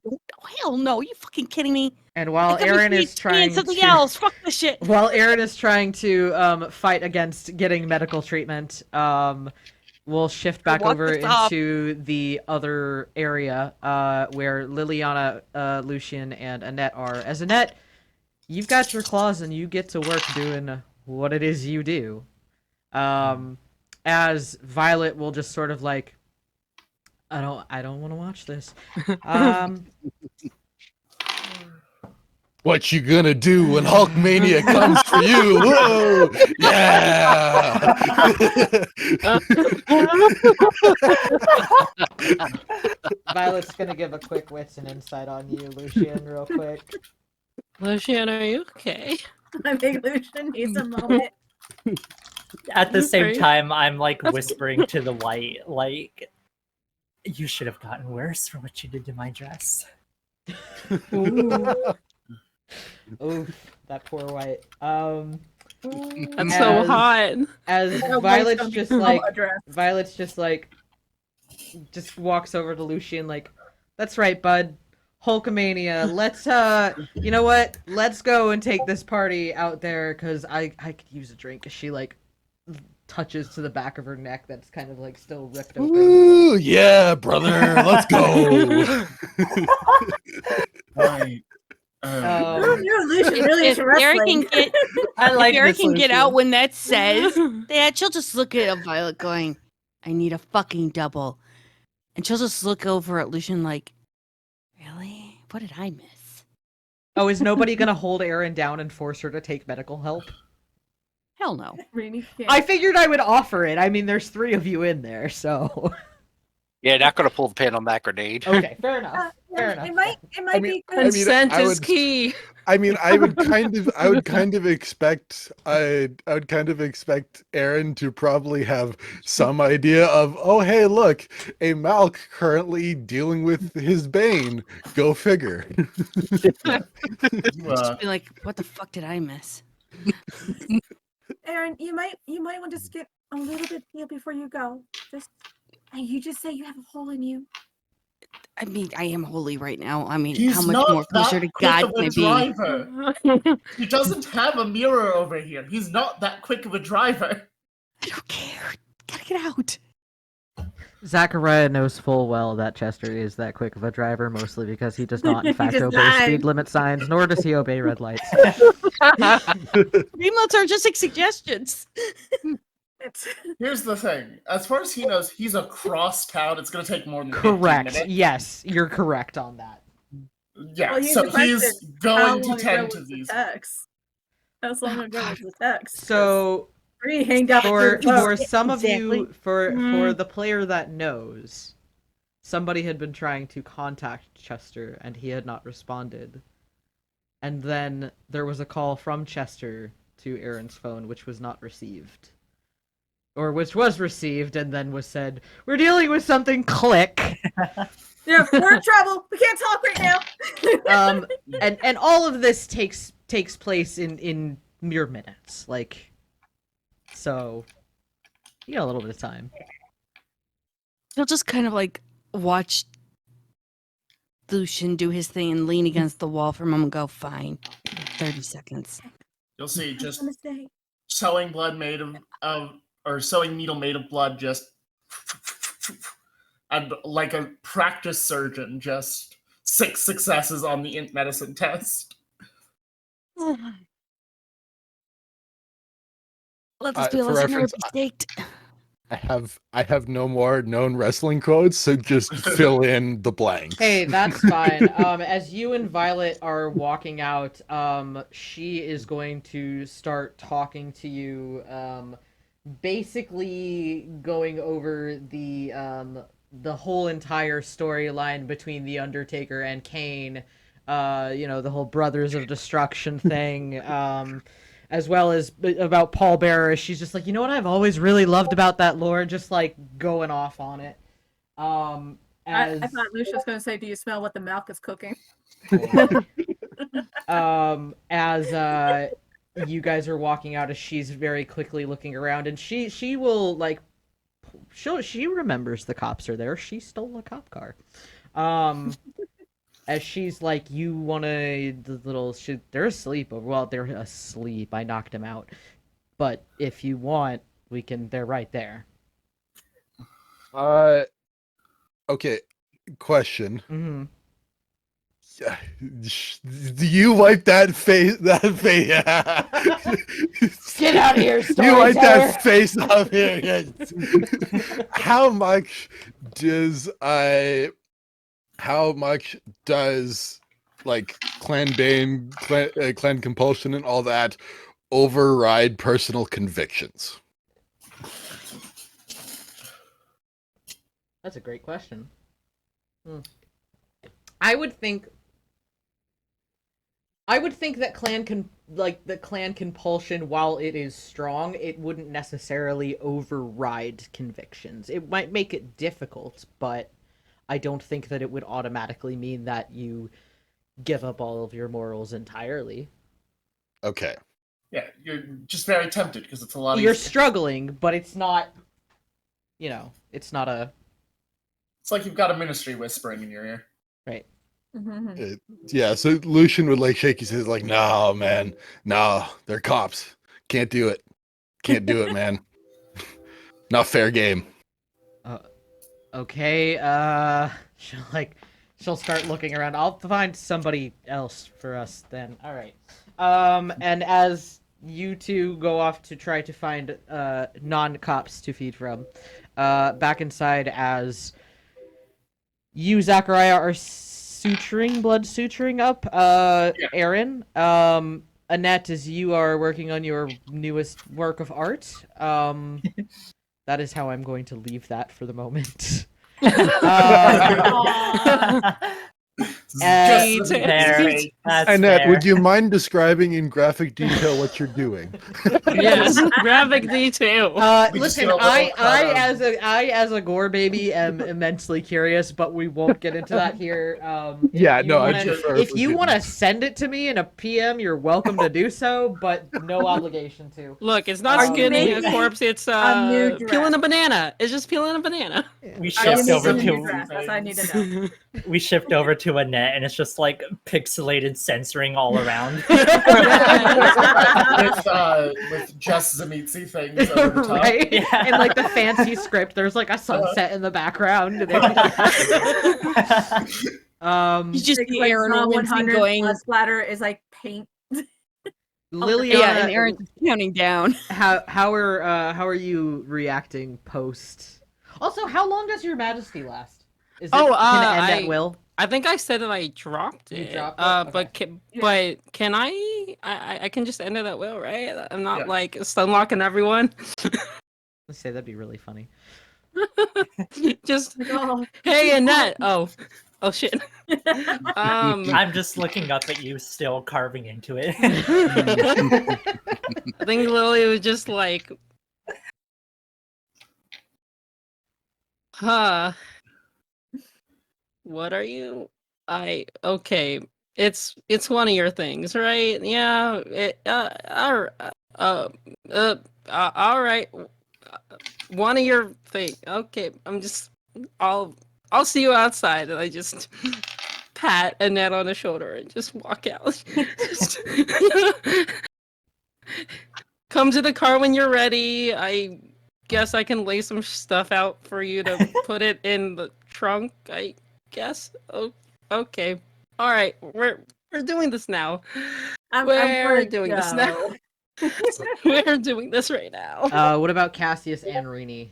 F: hell no. You fucking kidding me?
B: And while
F: I could be
B: Aaron is
F: PhD in
B: trying
F: something
B: to
F: else. Fuck this shit.
B: while Aaron is trying to fight against getting medical treatment, we'll shift back
F: Walk
B: over
F: this off.
B: into the other area where Liliana, Lucian, and Annette are. As Annette, you've got your claws and you get to work doing what it is you do. As Violet will just sort of like, I don't want to watch this.
E: What you gonna do when Hulkmania comes for you? Whoa! Yeah!
B: Violet's gonna give a quick wits and insight on you, Lucian, real quick.
A: Lucian, are you okay?
G: I think Lucian needs a moment.
D: At the same
A: Right.
D: time, I'm like whispering to the white, like, you should have gotten worse for what you did to my dress.
B: Oof, that poor white.
A: That's so
B: As-
A: hot.
B: As
G: That
B: Violet's
G: white's
B: just
G: gonna be
B: like,
G: so addressed.
B: Violet's just walks over to Lucian like, that's right, bud. Hulkamania. Let's you know what? Let's go and take this party out there because I could use a drink. As she like touches to the back of her neck that's kind of like still ripped open.
E: Ooh, yeah, brother, let's go.
C: Right.
G: Who knew Lucian really
F: If
G: into
F: Eric
G: wrestling?
F: can get,
D: I like
F: if Eric
D: this
F: can get
D: Lucian.
F: out when that says that, she'll just look at Violet going, I need a fucking double. And she'll just look over at Lucian like, really? What did I miss?
B: Oh, is nobody gonna hold Erin down and force her to take medical help?
F: Hell no.
G: Really can't.
B: I figured I would offer it. I mean, there's 3 of you in there, so
H: Yeah, not gonna pull the pin on that grenade.
B: okay, fair enough. Fair enough.
G: It might
E: I mean,
G: be
E: I
G: good.
E: mean,
A: Consent
E: I
A: is
E: would-
A: key.
E: I mean, I would kind of expect Aaron to probably have some idea of, oh hey, look, a Malk currently dealing with his Bane. Go figure.
C: You,
F: Just be like, what the fuck did I miss?
G: Aaron, you might want to skip a little bit here before you go. You just say you have a hole in you.
F: I mean, I am holy right now. I mean,
C: he's
F: how much
C: not
F: more closer
C: that
F: to
C: quick
F: God
C: of
F: can
C: a
F: I be?
C: driver. He doesn't have a mirror over here. He's not that quick of a driver.
F: I don't care. Gotta get out.
B: Zachariah knows full well that Chester is that quick of a driver, mostly because he does not, in fact,
G: does
B: obey
G: not.
B: speed limit signs, nor does he obey red lights.
F: Remotes are just like suggestions.
C: Here's the thing. As far as he knows, he's across town. It's going to take more than 15
B: Correct.
C: minutes.
B: Yes, you're correct on that.
C: Yeah,
G: Well, here's
C: so
G: the question.
C: he's
G: How
C: going to
G: long ago
C: tend to
G: was the
C: these.
G: text? How long ago was the text?
B: So
G: Three hanged out
B: for
G: through the-
B: for some of you,
F: Exactly.
B: for the player that knows, somebody had been trying to contact Chester and he had not responded. And then there was a call from Chester to Aaron's phone, which was not received. Or which was received and then was said, "We're dealing with something." Click.
G: Yeah, we're in trouble. We can't talk right now.
B: And all of this takes place in mere minutes. Like, so you got a little bit of time.
F: He'll just kind of like watch Lucian do his thing and lean against the wall for a moment and go, fine. 30 seconds.
C: You'll see just
G: Mistake.
C: sewing blood made of or sewing needle made of blood, just and like a practice surgeon, just 6 successes on the int medicine test.
F: Let this be a
E: For
F: lesson never
E: reference,
F: be staked.
E: I have no more known wrestling quotes, so just fill in the blanks.
B: Hey, that's fine. As you and Violet are walking out, she is going to start talking to you, basically going over the whole entire storyline between the Undertaker and Kane, the whole Brothers of Destruction thing, as well as about Paul Bearer. She's just like, you know what I've always really loved about that lore, just like going off on it.
G: I thought Lucia was going to say, do you smell what the milk is cooking?
B: As you guys are walking out, as she's very quickly looking around, and she will like, she remembers the cops are there. She stole a cop car. As she's like, you want to, they're asleep. Well, they're asleep. I knocked them out. But if you want, they're right there.
E: Okay, question.
B: Mm-hmm.
E: Do you wipe that face?
B: Get out of here,
E: Do you wipe
B: Storyteller!
E: that face off here? How much does like clan bane, clan compulsion, and all that override personal convictions?
B: That's a great question. I would think that clan compulsion, while it is strong, it wouldn't necessarily override convictions. It might make it difficult, but I don't think that it would automatically mean that you give up all of your morals entirely.
E: Okay.
C: Yeah, you're just very tempted because it's a lot.
B: You're
C: easier.
B: struggling, but it's not. It's not a.
C: It's like you've got a ministry whispering in your ear.
B: Right.
E: Yeah, so Lucian would like shake his head like, no, man. No, they're cops. Can't do it. Can't do it, man. Not fair game.
B: Okay, she'll start looking around. I'll find somebody else for us then. All right. And as you two go off to try to find non-cops to feed from, back inside, as you, Zachariah, are blood suturing up Aaron. Annette, as you are working on your newest work of art, that is how I'm going to leave that for the moment.
E: Annette, would you mind describing in graphic detail what you're doing?
A: Yes, graphic detail.
B: Listen, I as a gore baby am immensely curious, but we won't get into that here. If you want to send it to me in a PM, you're welcome to do so, but no obligation to.
A: Look, it's not skinning a corpse; it's peeling a banana. It's just peeling a banana.
D: We shift over
G: I need to know.
D: We shift over to Annette, and it's just like pixelated censoring all around.
C: with just Zamitzi things over the top.
B: Right? Yeah. And like the fancy script, there's like a sunset in the background.
F: You just see
G: like
F: Aaron
G: Psalm
F: Winston
G: 100
F: going.
G: blood splatter is like paint.
B: Liliana,
F: Yeah, and Aaron's counting down.
B: how are you reacting post? Also, how long does your majesty last? Can it end at will?
A: I think I said that I dropped it.
B: You dropped it? Okay.
A: But can I can just end it at will, right? I'm not like stunlocking everyone.
B: Let's say that'd be really funny.
A: Just hey Annette. Oh shit.
D: I'm just looking up at you, still carving into it.
A: I think Lily was just like, huh. What are you? Okay. It's one of your things, right? Yeah. All right. One of your thing. Okay. I'll see you outside, and I just pat Annette on the shoulder and just walk out. Come to the car when you're ready. I guess I can lay some stuff out for you to put it in the trunk. I guess. Oh, okay. All right. We're doing this now. We're doing this now. We're doing this right now.
B: What about Cassius and Rini?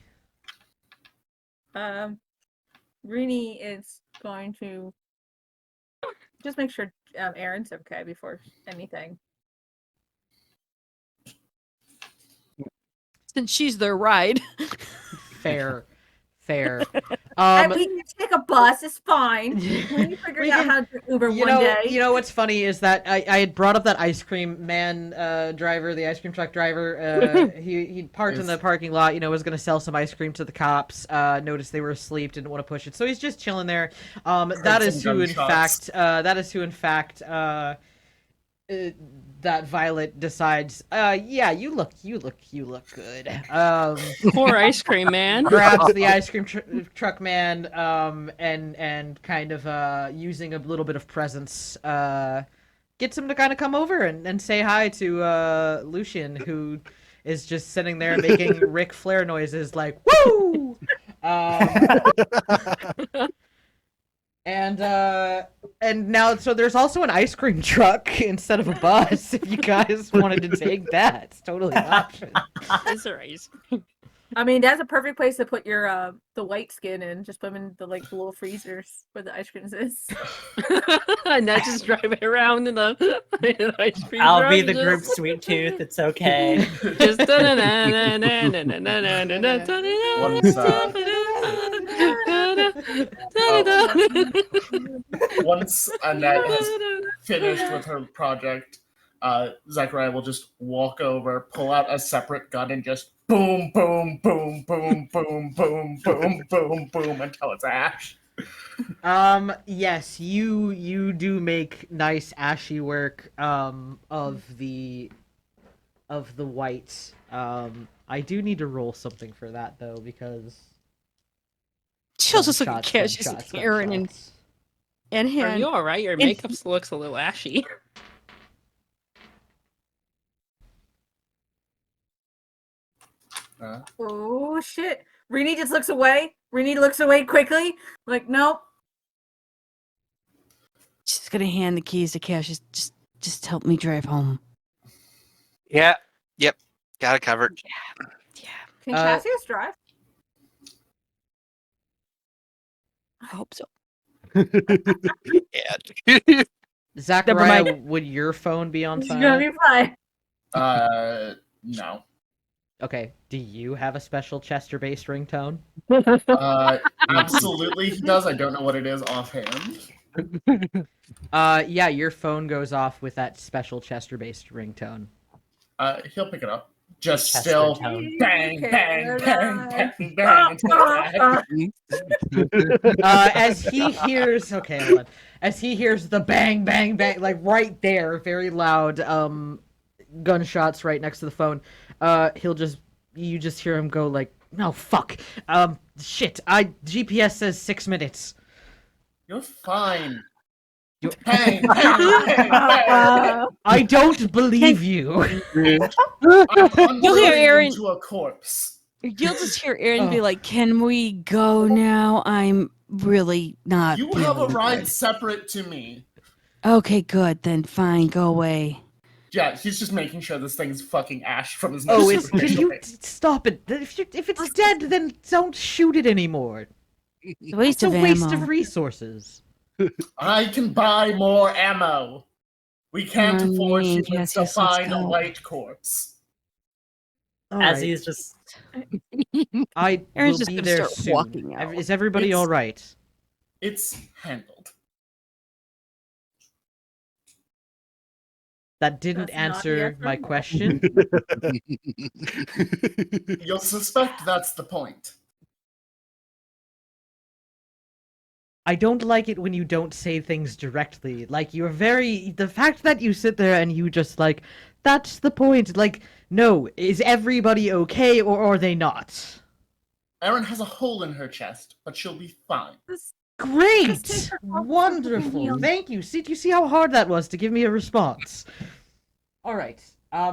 G: Rini is going to just make sure Aaron's okay before anything.
F: Since she's their ride.
B: Fair. Fair.
G: We can take a bus. It's fine. We figured out how to Uber one day.
B: You know what's funny is that I had brought up that ice cream man driver, the ice cream truck driver. He parked in the parking lot. Was going to sell some ice cream to the cops. Noticed they were asleep, didn't want to push it, so he's just chilling there. That is who, in fact, that Violet decides, yeah, you look good.
A: Poor ice cream man.
B: Grabs the ice cream truck man, and kind of using a little bit of presence, gets him to kind of come over and say hi to Lucian, who is just sitting there making Ric Flair noises like woo. And now, so there's also an ice cream truck instead of a bus. If you guys wanted to take that, it's totally an option.
A: Is there ice cream?
G: I mean, that's a perfect place to put your the white skin in. Just put them in the little freezers where the ice cream is.
A: And not just drive it around in the ice cream.
D: I'll be the group sweet tooth. It's okay.
A: Just
C: Once Annette has finished with her project, Zachariah will just walk over, pull out a separate gun, and just boom, boom, boom, boom, boom, boom, boom, boom, boom until it's ash.
B: Yes, you do make nice ashy work of the white. I do need to roll something for that though, because
F: She'll just look at Cash, Aaron, and
A: Are
F: him.
A: you all right? Your makeup looks a little ashy.
G: Oh shit! Rini just looks away. Rini looks away quickly. Like, nope.
F: She's gonna hand the keys to Cash. Just help me drive home.
H: Yeah. Yep. Got it covered.
F: Yeah.
G: Can Cassius drive?
F: I hope so.
H: Yeah.
B: Zachariah, would your phone be on
G: It's gonna
B: silent?
G: be fine.
C: No.
B: Okay. Do you have a special Chester-based ringtone?
C: Absolutely he does. I don't know what it is offhand.
B: Yeah, your phone goes off with that special Chester-based ringtone.
C: He'll pick it up. Just
D: Chester
C: still
D: tone.
C: bang, bang, bang, bang, bang until it's ash.
B: As he hears, okay, hold on. As he hears the bang, bang, bang, like right there, very loud, gunshots right next to the phone. You just hear him go like, no, fuck, shit. GPS says 6 minutes.
C: You're fine. Bang, bang, bang, bang.
B: I don't believe you.
F: You'll hear Aaron.
C: To a corpse.
F: You'll just hear Aaron be like, "Can we go now? I'm really not."
C: You have a
F: feeling
C: ride
F: good."
C: separate to me.
F: Okay, good. Then fine, go away.
C: Yeah, he's just making sure this thing's fucking ash from his
B: Oh,
C: nose.
B: can you stop it? If it's dead, then don't shoot it anymore.
F: It's a waste
B: It's a
F: of
B: waste
F: ammo.
B: of resources.
C: I can buy more ammo. We can't afford
F: Yes,
C: humans
F: yes,
C: to
F: let's
C: find a
F: go.
C: white corpse.
B: All
D: As
B: right.
D: he's just
B: I
F: Aaron's
B: will
F: just
B: be
F: gonna
B: there
F: start
B: soon.
F: walking out.
B: Is everybody
C: It's-
B: all right?
C: It's handled.
B: That didn't
G: That's not a
B: answer
G: yes or
B: my
G: no.
B: question.
C: You'll suspect that's the point.
B: I don't like it when you don't say things directly. Like, the fact that you sit there and you just like, that's the point. Like, no, is everybody okay or are they not?
C: Erin has a hole in her chest, but she'll be fine.
G: Just
B: Great!
G: take her off the
B: Wonderful!
G: wheel.
B: Thank you. See, do you see how hard that was to give me a response? Alright.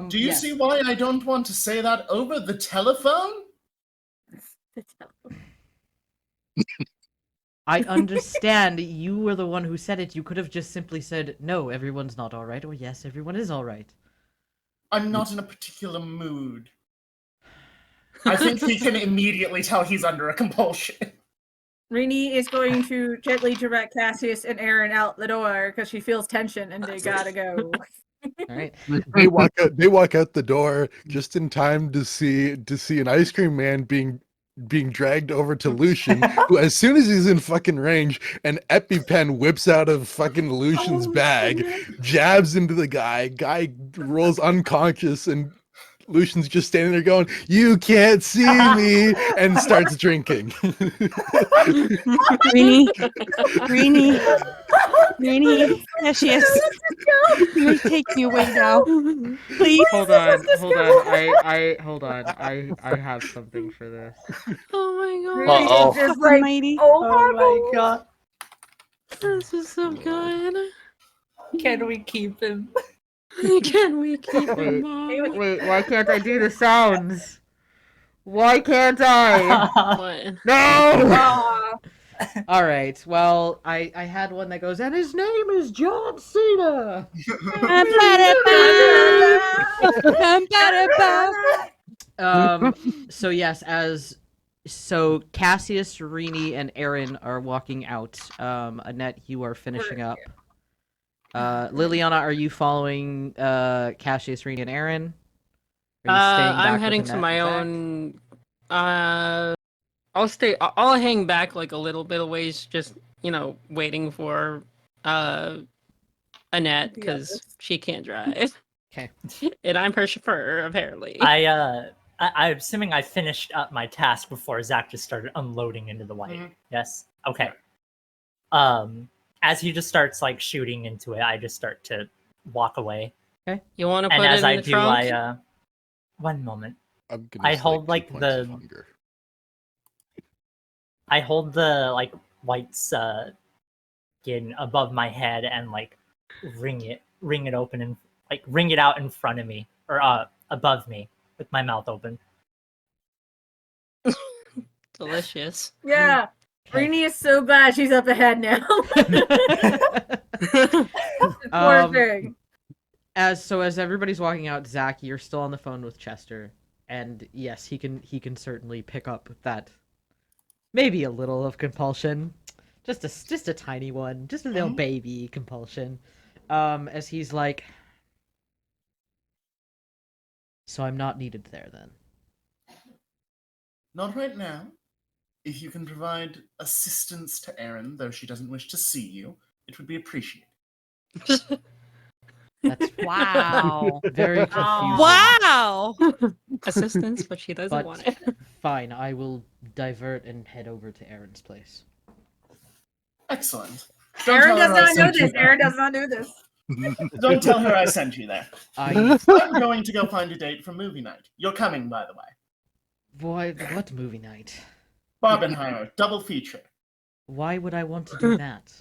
C: Do you
B: yes.
C: see why I don't want to say that over the telephone?
B: I understand you were the one who said it. You could have just simply said, no, everyone's not alright, or yes, everyone is alright.
C: I'm not in a particular mood. I think he can immediately tell he's under a compulsion.
G: Rini is going to gently direct Cassius and Aaron out the door because she feels tension and they gotta go.
B: All right.
E: They walk out. They walk out the door just in time to see an ice cream man being dragged over to Lucian, who, as soon as he's in fucking range, an EpiPen whips out of fucking Lucian's bag, jabs into the guy. Guy rolls unconscious, and Lucian's just standing there going, "You can't see me," and starts drinking.
F: Rini, Cassius, please take me away now, please.
B: Hold on. I have something for this.
A: Oh my god.
H: Uh-oh.
G: Rini is just like,
F: Almighty.
D: Oh my god.
A: This is so good.
D: Can we keep him?
A: Can we keep him, Mom?
B: Wait, why can't I do the sounds? Why can't I?
A: What?
B: No! All right. Well, I had one that goes, and his name is John Cena. So yes, so Cassius, Rini, and Aaron are walking out. Annette, you are finishing up. Liliana, are you following Cassius, Rini, and Aaron? Are you staying back
A: I'm
B: with
A: heading to
B: Annette
A: my
B: and Zach?
A: own. I'll stay. I'll hang back like a little bit of ways, just waiting for Annette because she can't drive.
B: Okay.
A: And I'm her chauffeur, apparently.
D: I'm assuming I finished up my task before Zach just started unloading into the white. Yes. Okay. As he just starts like shooting into it, I just start to walk away.
A: You want to put
D: And
A: it
D: as
A: in
D: I
A: the
D: do,
A: trunk?
D: one moment.
E: I'm gonna
D: I
E: select
D: hold
E: 2
D: like
E: points of
D: the
E: hunger.
D: I hold the like white skin above my head and like ring it open and like ring it out in front of me or above me with my mouth open.
A: Delicious.
G: Yeah.
B: Okay.
G: Rini is so glad she's up ahead now. Poor thing.
B: As everybody's walking out, Zach, you're still on the phone with Chester, and yes, he can certainly pick up that maybe a little of compulsion, just a tiny one, just a little baby compulsion. As he's like, so I'm not needed there then.
C: Not right now. If you can provide assistance to Erin, though she doesn't wish to see you, it would be appreciated.
B: That's
F: Wow.
B: very confusing.
F: Wow.
A: Assistance, but she doesn't
B: But
A: want it.
B: fine, I will divert and head over to Erin's place.
C: Excellent.
G: Aaron does
C: tell her I
G: not know
C: sent you
G: this.
C: there.
G: Aaron does not know this.
C: Don't tell her I sent you there.
B: I'm
C: going to go find a date for movie night. You're coming, by the way.
B: Boy, what movie night?
C: Barbenheimer, double feature.
B: Why would I want to do that?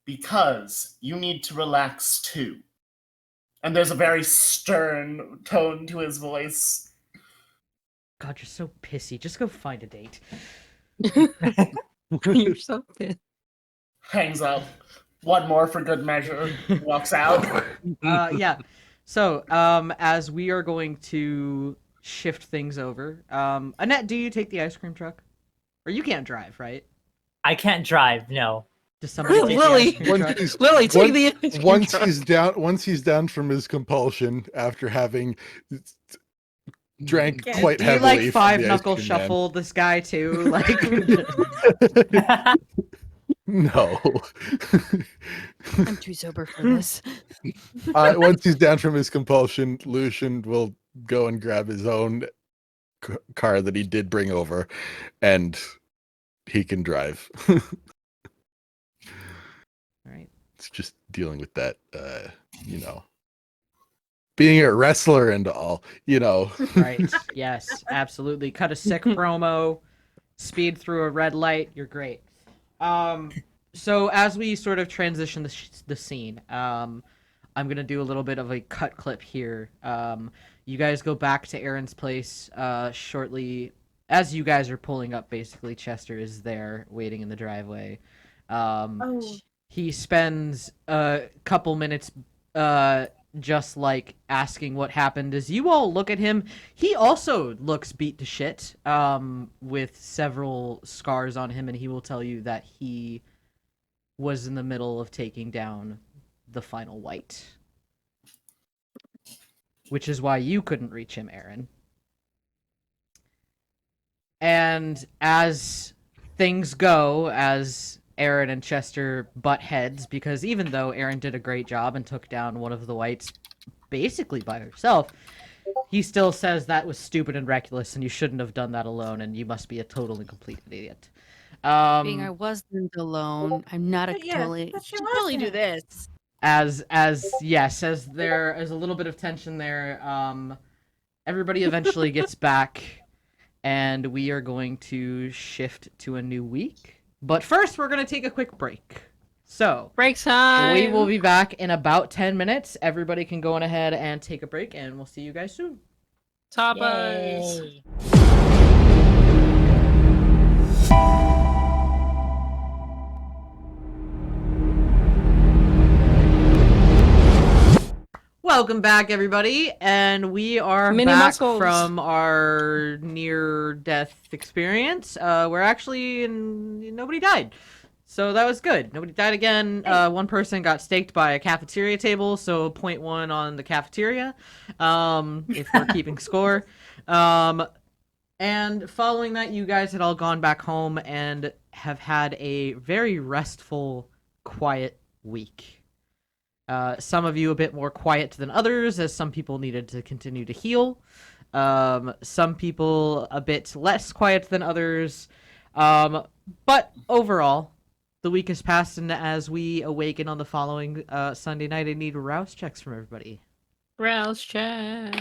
C: Because you need to relax too. And there's a very stern tone to his voice.
B: God, you're so pissy. Just go find a date.
A: You're so pissed.
C: Hangs up. One more for good measure. Walks out.
B: Yeah. So, as we are going to shift things over, Annette, do you take the ice cream truck? Or you can't drive, right?
D: I can't drive, no.
B: Does somebody take
A: Lily.
B: the ice cream truck?
A: Lily, take the ice cream
E: Once
A: truck.
E: he's down from his compulsion after having drank
G: Yeah.
E: quite
B: Do you
E: heavily.
B: like
E: from
B: five
E: the ice
B: knuckle
E: cream man.
B: shuffle this guy too? Like,
E: No.
F: I'm too sober for this.
E: Once he's down from his compulsion, Lucian will go and grab his own car that he did bring over, and he can drive.
B: right.
E: It's just dealing with that, being a wrestler and all,
B: Right. Yes, absolutely. Cut a sick promo, speed through a red light. You're great. So as we sort of transition the scene, I'm gonna do a little bit of a cut clip here. You guys go back to Aaron's place shortly. As you guys are pulling up, basically Chester is there waiting in the driveway. He spends a couple minutes just like asking what happened. As you all look at him, he also looks beat to shit, with several scars on him, and he will tell you that he was in the middle of taking down the final white. Which is why you couldn't reach him, Aaron. And as things go, as Aaron and Chester butt heads, because even though Aaron did a great job and took down one of the whites basically by herself, he still says that was stupid and reckless and you shouldn't have done that alone and you must be a total and complete idiot.
F: Being I wasn't alone, I'm not a
G: But yeah,
F: totally.
G: but she
F: Should totally do
G: wasn't.
F: this.
B: As there is a little bit of tension there, everybody eventually gets back, and we are going to shift to a new week. But first, we're going to take a quick break. So,
A: Break time.
B: we will be back in about 10 minutes. Everybody can go on ahead and take a break, and we'll see you guys soon.
A: Tapas.
D: Yay.
B: Welcome back, everybody, and we are
A: Mini
B: back
A: muscles.
B: from our near-death experience. We're actually nobody died, so that was good. Nobody died again. One person got staked by a cafeteria table, so 0.1 on the cafeteria. If we're keeping score. And following that, you guys had all gone back home and have had a very restful, quiet week. Some of you a bit more quiet than others, as some people needed to continue to heal. Some people a bit less quiet than others. But overall, the week has passed, and as we awaken on the following Sunday night, I need rouse checks from everybody.
A: Rouse check.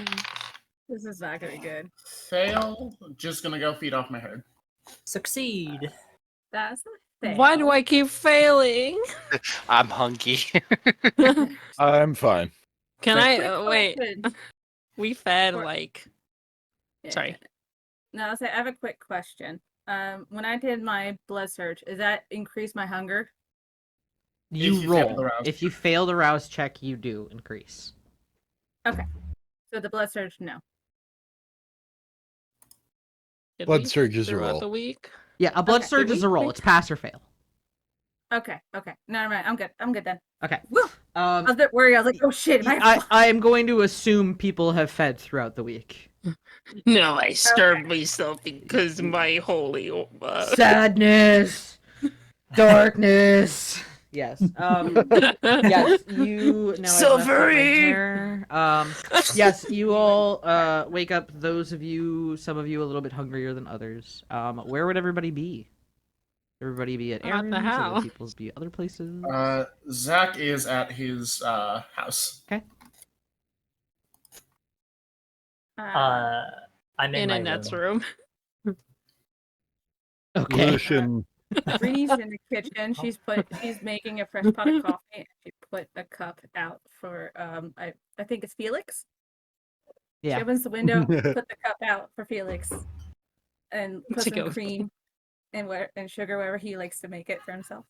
G: This is not gonna be good.
C: Fail. Just gonna go feed off my herd.
D: Succeed.
G: That's not fair.
A: Why do I keep failing?
H: I'm hungry.
E: I'm fine.
A: Can
G: Quick
A: I wait?
G: question.
A: We fed
G: For-
A: like
G: Yeah.
A: sorry.
G: No, I have a quick question. When I did my blood search, does that increase my hunger?
B: You
C: you fail
B: roll.
C: the rouse
B: If you fail the rouse check, you do increase.
G: So the blood search, no.
A: Did
E: Blood
A: we
E: surge is a
A: throughout
E: roll.
A: the week?
B: Yeah, a blood
G: Okay.
B: surge
A: Did
B: is
A: we
B: a roll.
A: think-
B: It's pass or fail.
G: Okay. Never mind. I'm good. I'm good then.
B: Okay.
G: Woo! I was a
B: Um,
G: bit worried. I was like, oh shit.
B: I am going to assume people have fed throughout the week.
A: No, I starved myself because my holy.
B: Sadness, darkness. Yes. Yes. You now.
A: Suffering!
B: Yes. You all wake up. Those of you, some of you, a little bit hungrier than others. Where would everybody be? Everybody be at
A: At the
B: Aaron's? Other
A: house.
B: people's be other places.
C: Zach is at his house.
D: I'm in
A: In
D: my
A: Annette's
D: room.
A: room.
B: Okay.
E: Lucian,
G: Rini's in the kitchen. She's making a fresh pot of coffee. And she put a cup out for I think it's Felix. She
B: Yeah.
G: opens the window, put the cup out for Felix, and put
A: To
G: some
A: go.
G: cream and sugar wherever he likes to make it for himself.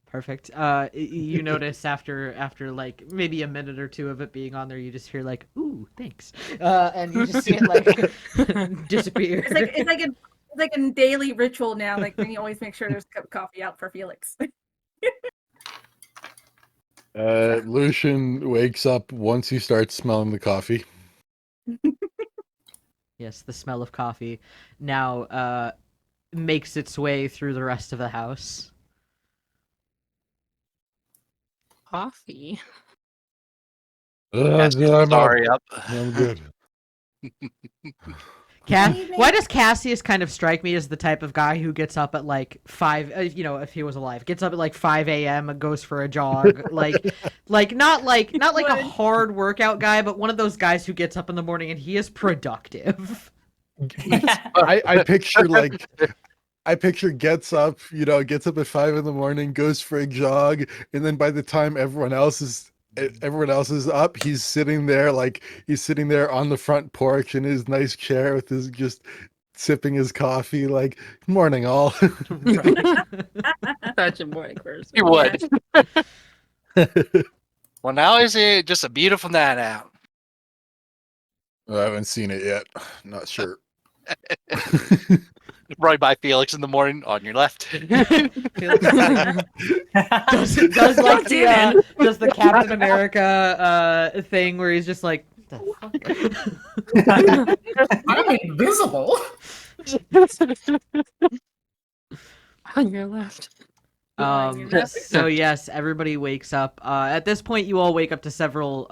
B: Perfect. You notice after like maybe a minute or two of it being on there, you just hear like, "Ooh, thanks," and you just see it like disappear.
G: It's like a daily ritual now. Like Rini always makes sure there's a cup of coffee out for Felix.
E: Lucian wakes up once he starts smelling the coffee.
B: Yes, the smell of coffee now makes its way through the rest of the house.
A: Coffee.
E: I'm
H: Sorry, up.
E: I'm good.
B: Why does Cassius kind of strike me as the type of guy who gets up at like 5, if he was alive, gets up at like 5 a.m. and goes for a jog, like not like a hard workout guy, but one of those guys who gets up in the morning and he is productive.
E: I picture gets up at 5 in the morning, goes for a jog, and then by the time everyone else is up, he's sitting there on the front porch in his nice chair with his just sipping his coffee, like, morning all.
A: Such a morning person.
H: You would. Well, now is it just a beautiful night out?
E: I haven't seen it yet. Not sure.
H: Right by Felix in the morning on your left.
B: Felix is like, does like does the Captain America thing where he's just like, the fuck?
C: I'm invisible.
A: On your left.
B: So yes, everybody wakes up. At this point, you all wake up to several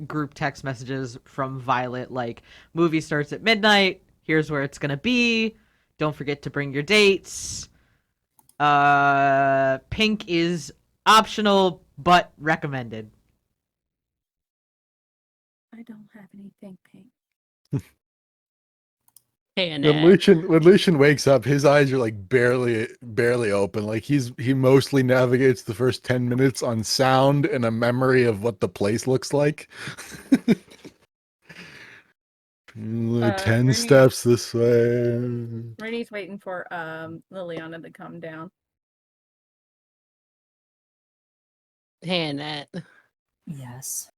B: group text messages from Violet, like, movie starts at midnight, here's where it's gonna be, don't forget to bring your dates. Pink is optional, but recommended.
G: I don't have anything pink.
A: Hey,
E: When Lucian wakes up, his eyes are like barely open. Like he mostly navigates the first 10 minutes on sound and a memory of what the place looks like. 10
G: Rainy-
E: steps this way.
G: Rainey's waiting for Liliana to come down.
A: Hey, Annette.
D: Yes.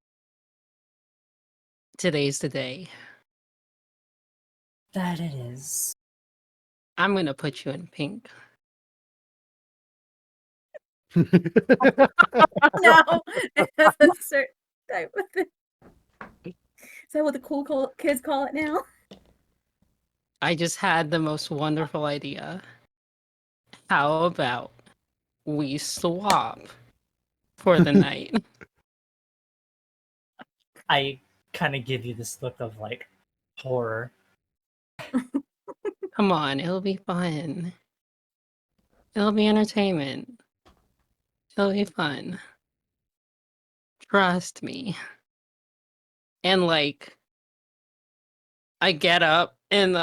A: Today's the day.
D: That it is.
A: I'm gonna put you in pink.
G: No, it has a certain type of thing. Is that what the cool kids call it now?
A: I just had the most wonderful idea. How about we swap for the night?
D: I kind of give you this look of like horror.
A: Come on, it'll be fun. It'll be entertainment. It'll be fun. Trust me. And like, I get up and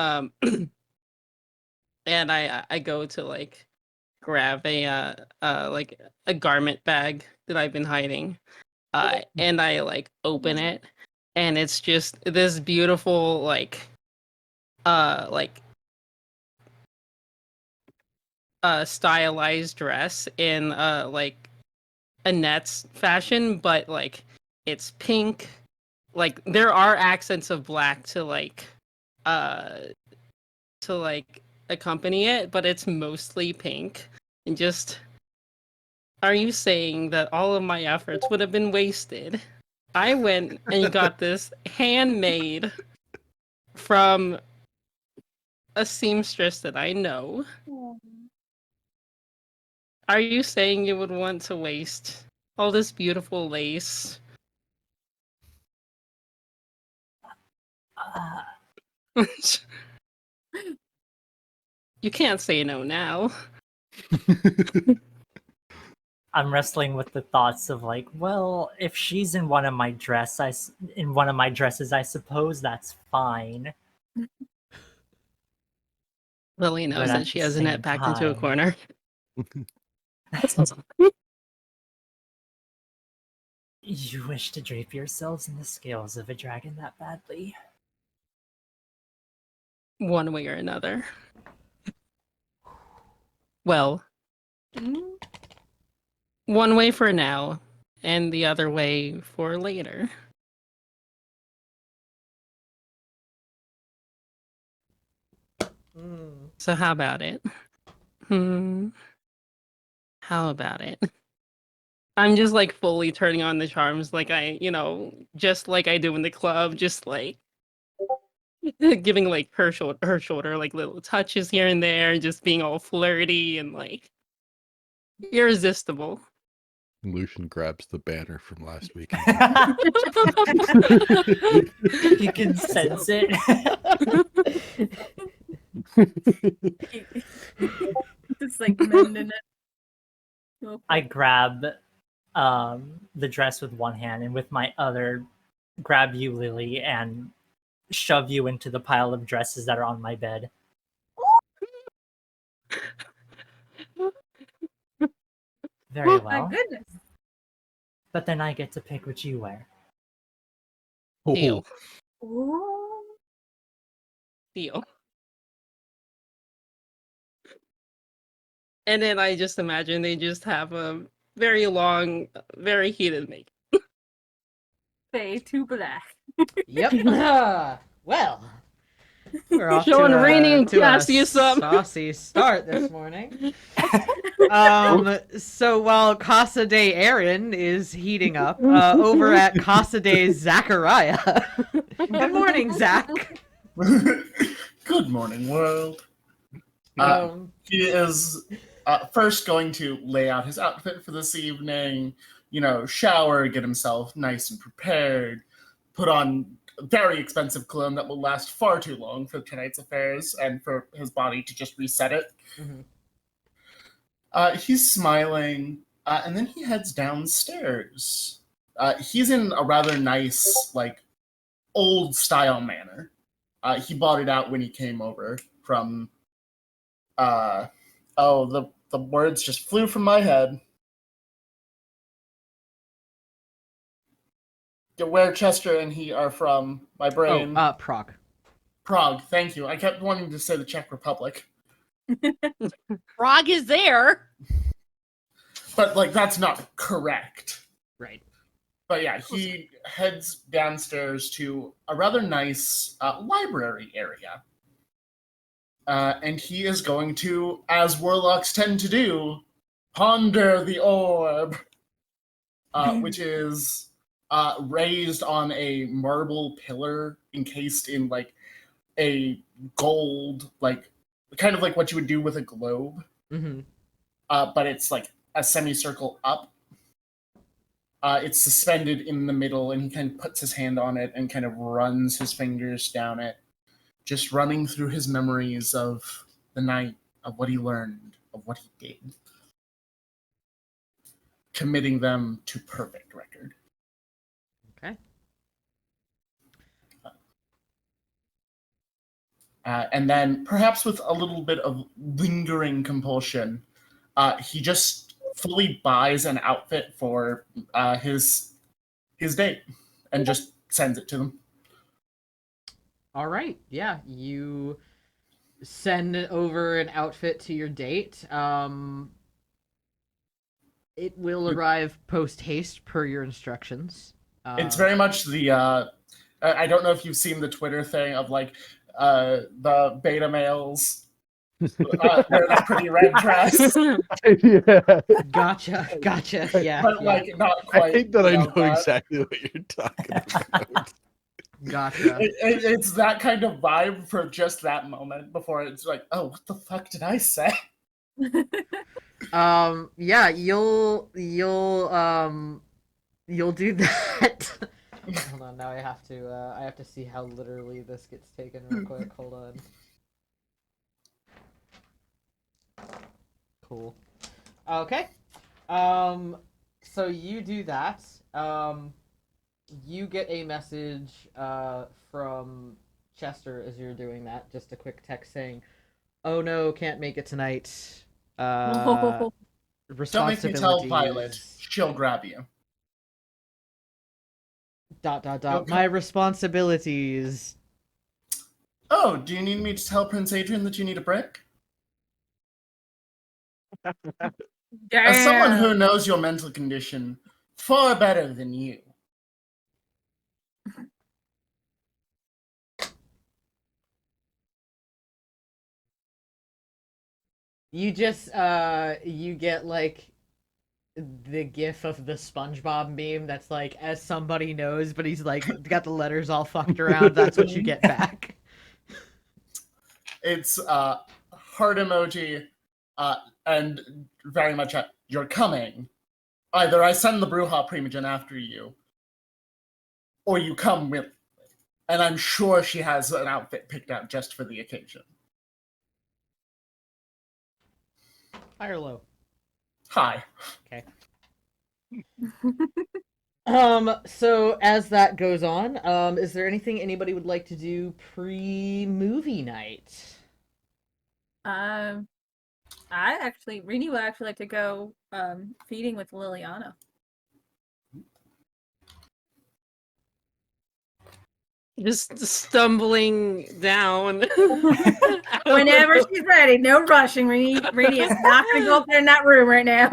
A: and I go to like grab a like a garment bag that I've been hiding. And I like open it, and it's just this beautiful like stylized dress in like Annette's fashion, but like it's pink. Like there are accents of black to like accompany it, but it's mostly pink. And just, are you saying that all of my efforts would have been wasted? I went and got this handmade from a seamstress that I know. Are you saying you would want to waste all this beautiful lace? You can't say no now.
D: I'm wrestling with the thoughts of like, well, if she's in one of my dresses, I suppose that's fine.
A: Lily knows
D: But
A: that
D: at
A: she
D: the
A: has Annette
D: same
A: backed into a
D: time-
A: corner.
D: You wish to drape yourselves in the scales of a dragon that badly?
A: One way or another. Well, one way for now, and the other way for later. So how about it? How about it? I'm just like fully turning on the charms like just like I do in the club, just like giving like her shoulder like little touches here and there, just being all flirty and like irresistible.
E: Lucian grabs the banner from last week.
D: You can sense it.
G: It's like mending it. Okay.
D: I grab the dress with one hand, and with my other, grab you, Lily, and shove you into the pile of dresses that are on my bed. Very
G: Oh
D: well.
G: my goodness.
D: But then I get to pick what you wear.
A: Deal.
G: Ooh.
A: Deal. And then I just imagine they just have a very long, very heated make.
G: fade to black.
B: Yep. Well, we're off
A: Showing
B: to
A: Rainy and
B: to a
A: Cassius up.
B: saucy start this morning. So while Casa de Aaron is heating up, over at Casa de Zachariah. Good morning, Zach.
C: Good morning, world. He is first going to lay out his outfit for this evening, shower, get himself nice and prepared, put on a very expensive cologne that will last far too long for tonight's affairs and for his body to just reset it.
B: Mm-hmm.
C: He's smiling, and then he heads downstairs. He's in a rather nice, old-style manner. He bought it out when he came over from... the words just flew from my head. Where Chester and he are from, my brain.
B: Prague.
C: Prague, thank you. I kept wanting to say the Czech Republic.
F: Prague is there.
C: But, that's not correct.
B: Right.
C: But yeah, he heads downstairs to a rather nice library area. And he is going to, as warlocks tend to do, ponder the orb, which is raised on a marble pillar encased in a gold, kind of like what you would do with a globe.
B: Mm-hmm.
C: But it's a semicircle up. It's suspended in the middle, and he kind of puts his hand on it and kind of runs his fingers down it, just running through his memories of the night, of what he learned, of what he did, committing them to perfect record.
B: Okay.
C: And then, perhaps with a little bit of lingering compulsion, he just fully buys an outfit for his date and just sends it to them.
B: All right. Yeah, you send over an outfit to your date. It will arrive post-haste per your instructions.
C: It's very much the... I don't know if you've seen the Twitter thing of, the beta males wear that pretty red dress.
E: Yeah.
B: Gotcha. Yeah.
C: But, not
E: I
C: quite.
E: think that I know exactly what you're talking about.
B: Gotcha.
C: It's that kind of vibe for just that moment before it's oh, what the fuck did I say?
B: Yeah, you'll do that. Hold on, now I have to see how literally this gets taken real quick. Hold on. Cool. Okay. So you do that. You get a message from Chester as you're doing that. Just a quick text saying, "Oh no, can't make it tonight.
C: Don't make me tell Violet. She'll grab you. ...
B: My responsibilities."
C: Oh, do you need me to tell Prince Adrian that you need a break? As someone who knows your mental condition far better than you.
B: You just you get the gif of the SpongeBob meme that's as somebody knows, but he's got the letters all fucked around. That's what you get back.
C: It's heart emoji and very much you're coming. Either I send the Bruja Primogen after you, or you come with me. And I'm sure she has an outfit picked out just for the occasion.
B: High or low?
C: Hi.
B: Okay. So as that goes on, is there anything anybody would like to do pre-movie night?
G: Rini would actually like to go feeding with Liliana.
A: Just stumbling down.
G: Whenever she's ready, no rushing. Rini is not going to go up there in that room right now.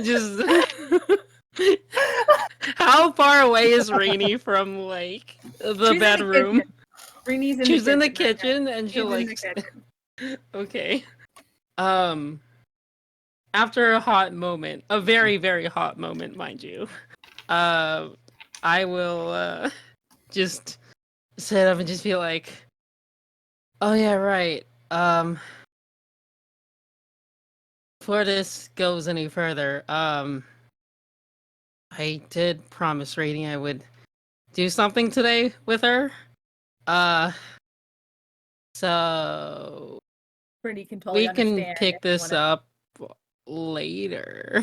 A: Just How far away is Rainy from like the
G: She's in the
A: bedroom?
G: kitchen. Rainy's in
A: She's
G: the
A: in the
G: kitchen.
A: kitchen and
G: She's
A: she'll
G: in the
A: like
G: kitchen.
A: okay. After a hot moment, a very, very hot moment, mind you, I will just sit up and just be like, oh yeah, right. Before this goes any further, I did promise Rainy I would do something today with her. So
G: Pretty can totally
A: we can
G: understand
A: pick
G: if you
A: this
G: wanna-
A: up later.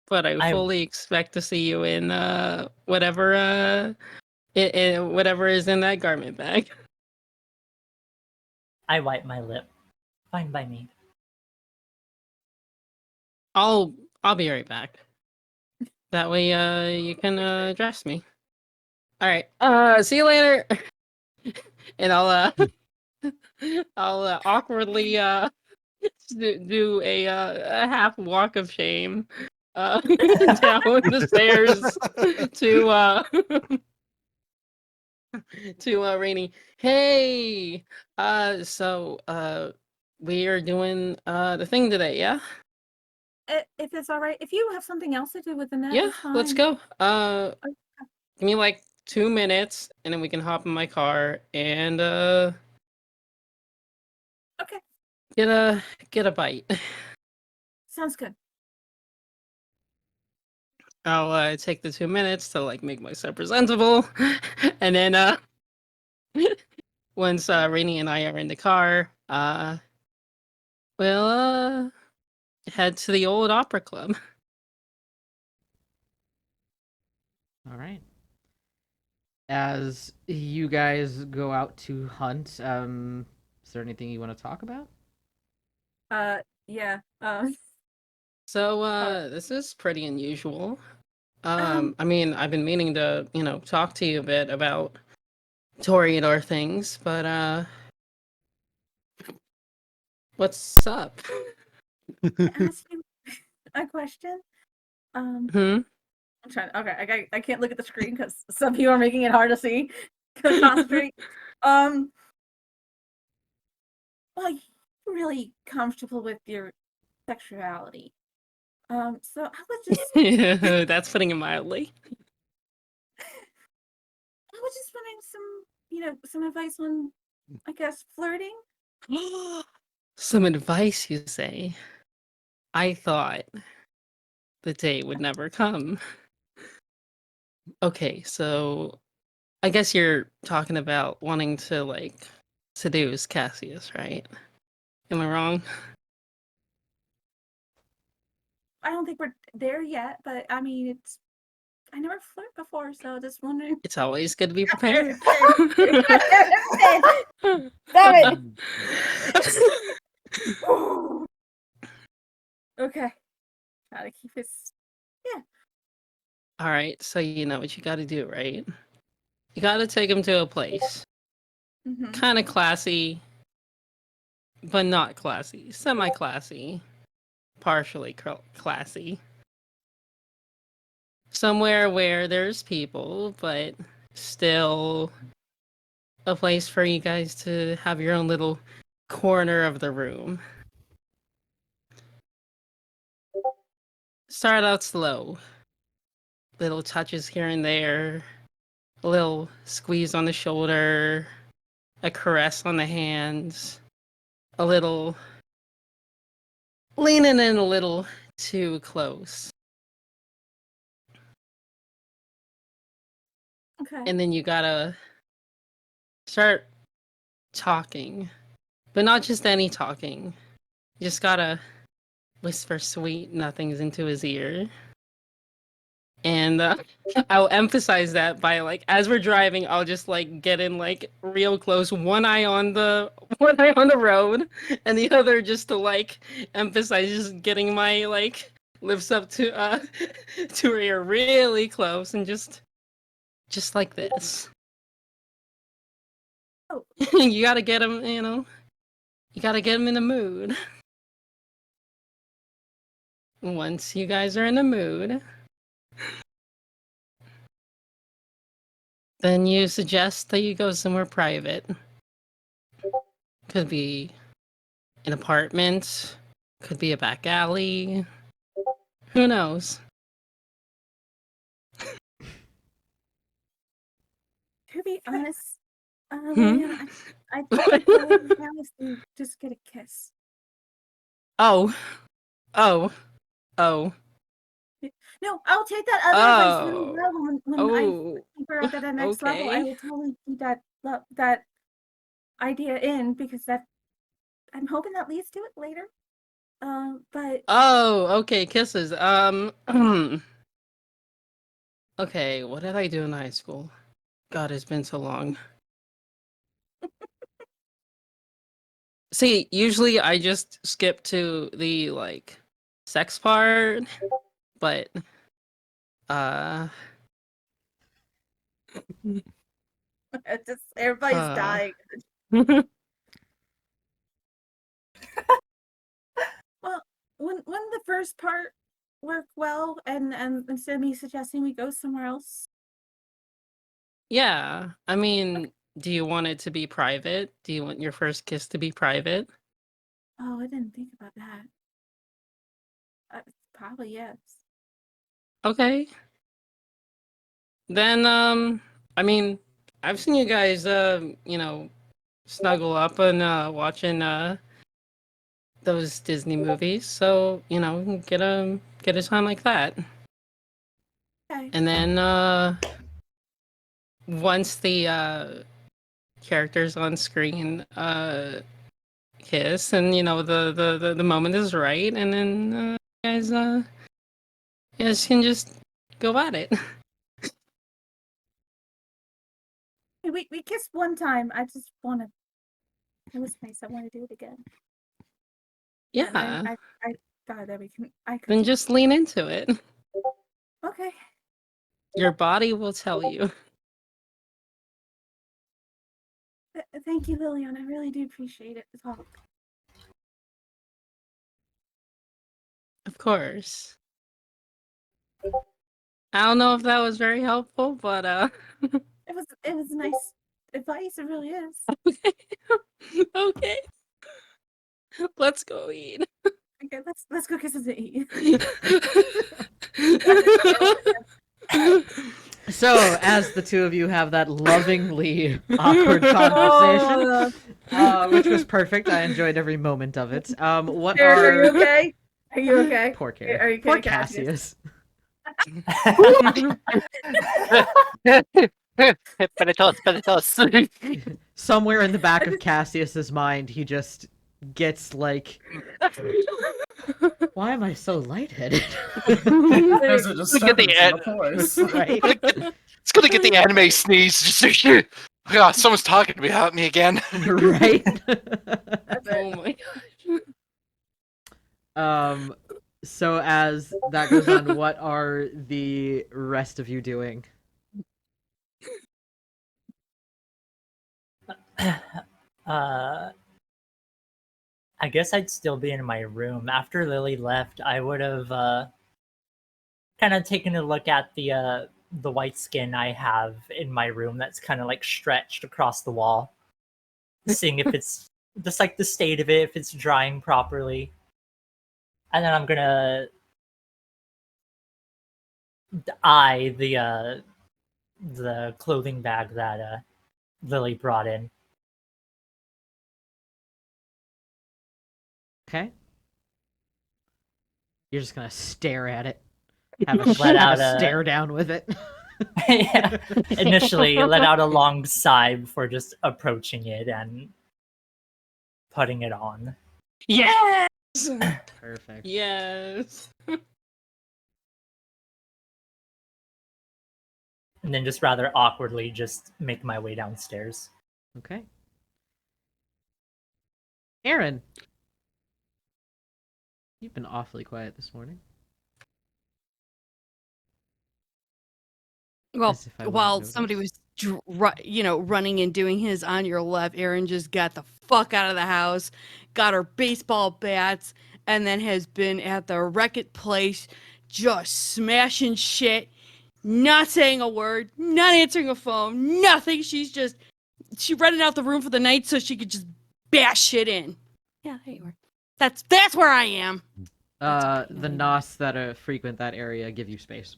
A: But I
D: I-
A: fully expect to see you in whatever whatever is in that garment bag.
D: I wipe my lip. Fine by me.
A: I'll be right back. That way you can dress me. All right. See you later. And I'll awkwardly do a half walk of shame down the stairs to Rainy. Hey, so we are doing the thing today, yeah?
G: If it's all right, if you have something else to do with the net,
A: Yeah,
G: that's fine.
A: let's go. Give me like 2 minutes, and then we can hop in my car and
G: Okay,
A: get a bite.
G: sounds good.
A: I'll take the 2 minutes to like make myself presentable, and then once Rainy and I are in the car, we'll head to the old opera club.
B: All right. As you guys go out to hunt, is there anything you want to talk about?
G: Yeah.
A: So this is pretty unusual. I mean, I've been meaning to, talk to you a bit about Toreador things, but what's up?
G: ask you a question.
A: Hmm?
G: I'm trying. Okay, I can't look at the screen because some people are making it hard to see. Concentrate. Well, you're really comfortable with your sexuality. So I was just,
A: That's putting it mildly.
G: I was just wanting some advice on, I guess, flirting.
A: Some advice, you say? I thought the day would never come. Okay, so I guess you're talking about wanting to like seduce Cassius, right? Am I wrong?
G: I don't think we're there yet, but I mean, I never flirted before, so just wondering.
A: It's always good to be prepared.
G: Stop it. Okay. Gotta keep it. Yeah.
A: All right, so you know what you got to do, right? You got to take him to a place
G: Mm-hmm.
A: kind of classy, but not classy, semi-classy, partially classy. Somewhere where there's people, but still a place for you guys to have your own little corner of the room. Start out slow. Little touches here and there. A little squeeze on the shoulder. A caress on the hands. A little leaning in a little too close.
G: Okay.
A: And then you gotta start talking. But not just any talking. You just gotta whisper sweet nothings into his ear. And I'll emphasize that by like as we're driving, I'll just like get in like real close, one eye on the road, and the other just to like emphasize just getting my like lips up to to her ear really close and just like this.
G: Oh.
A: You gotta get him, you gotta get him in the mood. once you guys are in the mood, then you suggest that you go somewhere private. Could be an apartment, could be a back alley. Who knows?
G: To be honest, Lillian, I think honestly just get a kiss.
A: Oh. Oh. Oh.
G: No, I'll take that other advice really well when
A: Oh.
G: I figure out that next level. I will totally keep that idea in because I'm hoping that leads to it later. But
A: Oh, okay, kisses. Okay, what did I do in high school? God, it's been so long. See, usually I just skip to the like sex part, but
G: just everybody's dying. Well, when the first part worked well, and instead of me suggesting we go somewhere else.
A: Yeah, I mean, do you want it to be private? Do you want your first kiss to be private?
G: Oh, I didn't think about that. Probably yes.
A: Okay. Then, I mean, I've seen you guys, snuggle up and watching those Disney movies, so get a time like that.
G: Okay.
A: And then once the characters on screen kiss, and the moment is right, and then you guys can just go at it.
G: We kissed one time. I just want to. It was nice. I want to do it again.
A: Yeah.
G: I thought that we can. I could.
A: Then just lean into it.
G: Okay.
A: Your body will tell you.
G: Thank you, Lillian. I really do appreciate it. The talk.
A: Of course. I don't know if that was very helpful, but
G: It was nice advice. It really is.
A: Okay. Let's go eat.
G: Okay, let's go kisses and eat.
B: So, as the two of you have that lovingly awkward conversation, which was perfect, I enjoyed every moment of it. What
G: Are you okay? Are you okay?
B: Poor Kerrick.
G: Are you
B: Poor
G: okay,
B: Cassius.
H: Pelitos.
B: Somewhere in the back of Cassius's mind, he just gets like, why am I so lightheaded?
C: There's a disturbance
H: the
C: in the force.
B: Right?
H: It's gonna get the anime sneeze. Just God, someone's talking about me again.
B: Right?
A: Oh my gosh.
B: So as that goes on, what are the rest of you doing?
D: I guess I'd still be in my room. After Lily left, I would have kind of taken a look at the white skin I have in my room that's kind of like stretched across the wall, seeing if it's just like the state of it, if it's drying properly. And then I'm gonna eye the clothing bag that Lily brought in.
B: Okay. You're just gonna stare at it. Have a,
D: Let
B: have
D: out
B: a
D: a-
B: stare down with it.
D: Yeah. Initially, let out a long sigh before just approaching it and putting it on.
A: Yes.
B: Perfect.
A: Yes.
D: And then just rather awkwardly just make my way downstairs.
B: Okay. Aaron. You've been awfully quiet this morning.
F: Well,
B: As if I wouldn't
F: while
B: notice.
F: somebody was, running and doing his on your left, Erin just got the fuck out of the house, got her baseball bats, and then has been at the Wreck-It place just smashing shit, not saying a word, not answering a phone, nothing. She rented out the room for the night so she could just bash shit in. Yeah, there you are. That's where I am.
B: The Nos that frequent that area give you space.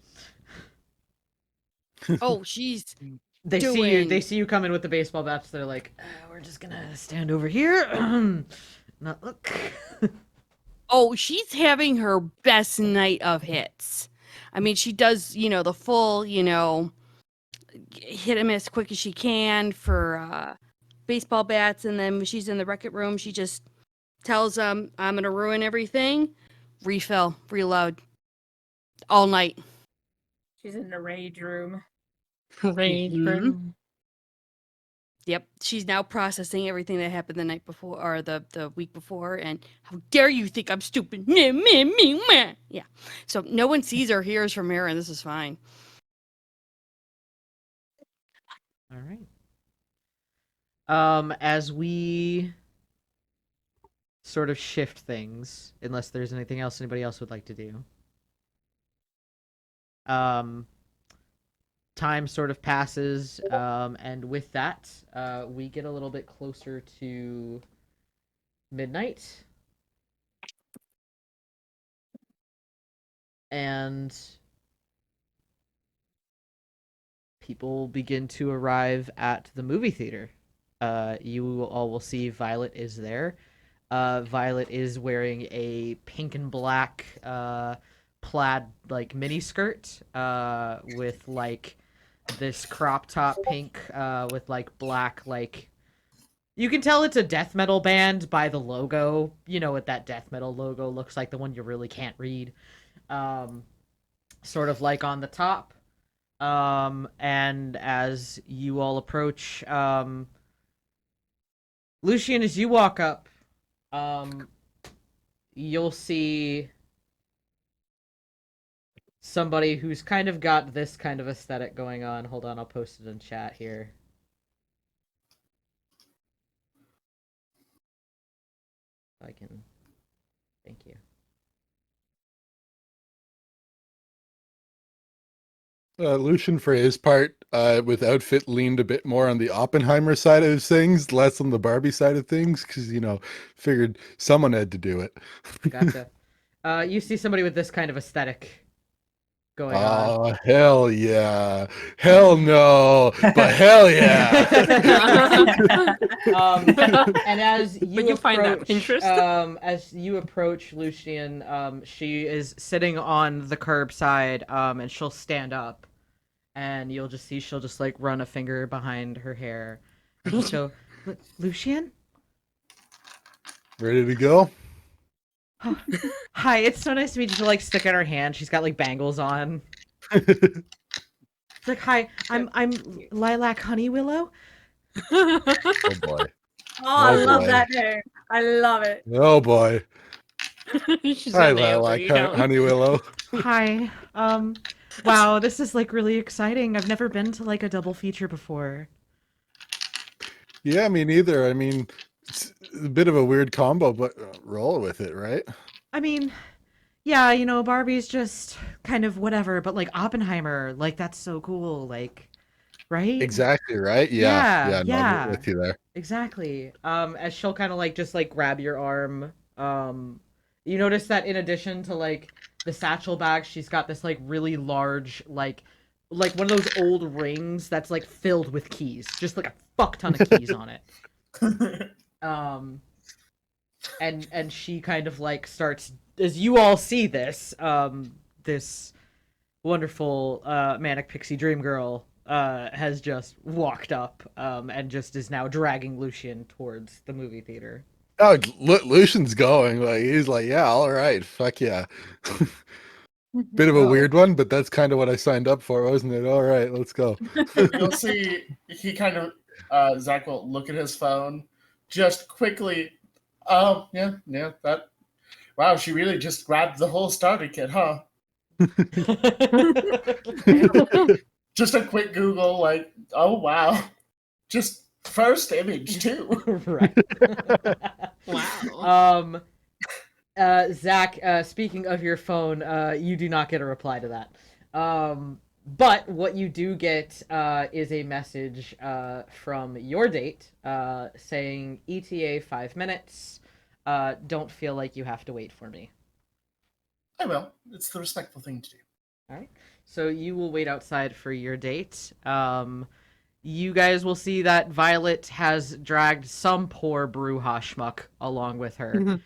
F: Oh, she's
B: They see you come in with the baseball bats. They're like, we're just gonna stand over here, not look.
F: Oh, she's having her best night of hits. I mean, she does, the full, hit them as quick as she can for baseball bats, and then when she's in the Wreck-It room, she just tells them, I'm gonna ruin everything, refill, reload, all night.
G: She's in the rage room.
A: Rage room.
F: Yep, she's now processing everything that happened the night before, or the week before, and how dare you think I'm stupid? Meh, meh, meh, meh. Yeah, so no one sees or hears from her, and this is fine.
B: All right. As we sort of shift things, unless there's anything else anybody else would like to do. Time sort of passes, and with that, we get a little bit closer to midnight. And people begin to arrive at the movie theater. You all will see Violet is there. Violet is wearing a pink and black plaid mini skirt with this crop top pink with black you can tell it's a death metal band by the logo. You know what that death metal logo looks like, the one you really can't read. Sort of on the top. And as you all approach, Lucian, as you walk up, you'll see somebody who's kind of got this kind of aesthetic going on. Hold on, I'll post it in chat here. If I can. Thank you.
E: Lucian, for his part, with outfit leaned a bit more on the Oppenheimer side of things, less on the Barbie side of things, because, figured someone had to do it.
B: Gotcha. You see somebody with this kind of aesthetic going on.
E: Oh, hell yeah. Hell no, but hell yeah.
B: And as you
A: find that interest?
B: as you approach Lucian, she is sitting on the curbside, and she'll stand up, and you'll just see she'll just run a finger behind her hair. And she'll go, Lucian?
E: Ready to go?
B: Oh, hi, it's so nice to meet you. She'll stick out her hand. She's got bangles on. It's hi, I'm Lilac Honey Willow.
E: Oh boy.
G: Oh, I love that name. I love it.
E: Oh boy.
A: She's
E: Hi,
A: on there,
E: Lilac
A: you know.
E: Honey Willow.
B: Hi. Wow, this is really exciting. I've never been to a double feature before.
E: Yeah, me neither. I mean, it's a bit of a weird combo, but roll with it, right?
B: I mean, yeah, Barbie's just kind of whatever, but Oppenheimer, that's so cool, right?
E: Exactly, right? Yeah. No,
B: yeah.
E: I'm with you there.
B: Exactly. As she'll kind of just grab your arm. You notice that in addition to the satchel bag, she's got this really large like one of those old rings that's filled with keys, just a fuck ton of keys on it. And she kind of starts, as you all see this, this wonderful manic pixie dream girl has just walked up and just is now dragging Lucian towards the movie theater.
E: Oh, Lucian's going. He's yeah, all right, fuck yeah. Bit of a weird one, but that's kind of what I signed up for, wasn't it? All right, let's go.
C: You'll see he kind of Zach will look at his phone, just quickly. Oh yeah, that. Wow, she really just grabbed the whole starter kit, huh? Just a quick Google, oh wow, just first image too.
B: Right.
A: Wow.
B: Zach, speaking of your phone, you do not get a reply to that. But what you do get is a message from your date saying ETA 5 minutes. Don't feel like you have to wait for me.
C: I will. It's the respectful thing to do.
B: All right. So you will wait outside for your date. You guys will see that Violet has dragged some poor Bruja schmuck along with her.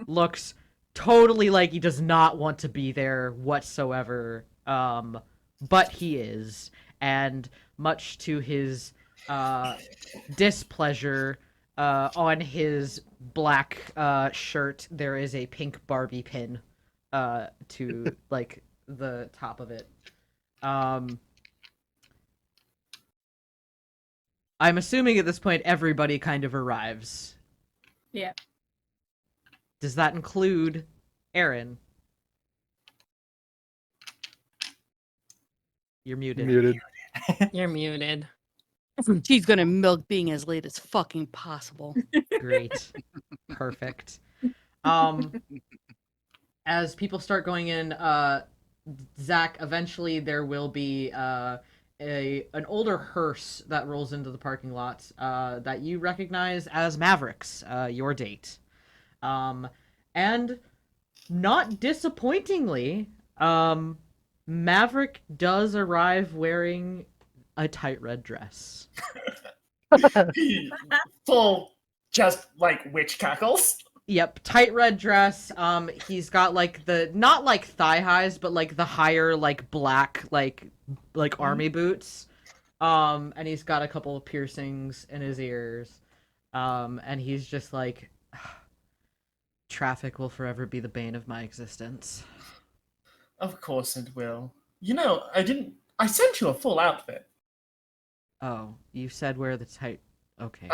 B: Looks totally like he does not want to be there whatsoever. But he is, and much to his displeasure, on his black shirt there is a pink Barbie pin to like the top of it. I'm assuming at this point everybody kind of arrives.
G: Yeah.
B: Does that include Aaron? You're muted.
E: Muted.
A: You're muted.
F: She's gonna milk being as late as fucking possible.
B: Great. Perfect. As people start going in, Zach, eventually there will be an older hearse that rolls into the parking lot that you recognize as Maverick's, your date. And not disappointingly, Maverick does arrive wearing a tight red dress.
C: Full, just like witch cackles.
B: Yep, tight red dress. He's got like the not like thigh highs, but like the higher like black like army boots. And he's got a couple of piercings in his ears. And he's just like, traffic will forever be the bane of my existence.
C: Of course it will. You know, I sent you a full outfit.
B: Oh, you said wear the tight. Okay.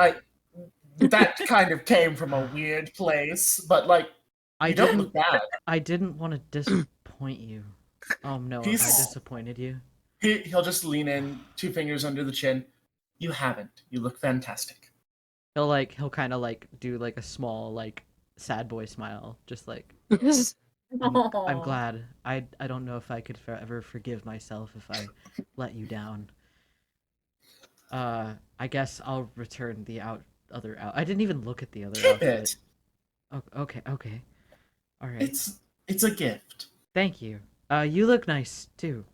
C: That kind of came from a weird place, but like, you don't look bad.
B: I didn't want to disappoint you. Oh no, I disappointed you.
C: He'll just lean in, 2 fingers under the chin. You haven't. You look fantastic.
B: He'll kind of like do like a small like sad boy smile, just like. I'm glad. I don't know if I could ever forgive myself if I let you down. I guess I'll return the other out. I didn't even look at the other
C: Keep
B: outfit.
C: it.
B: Okay. All right.
C: It's a gift.
B: Thank you. You look nice too.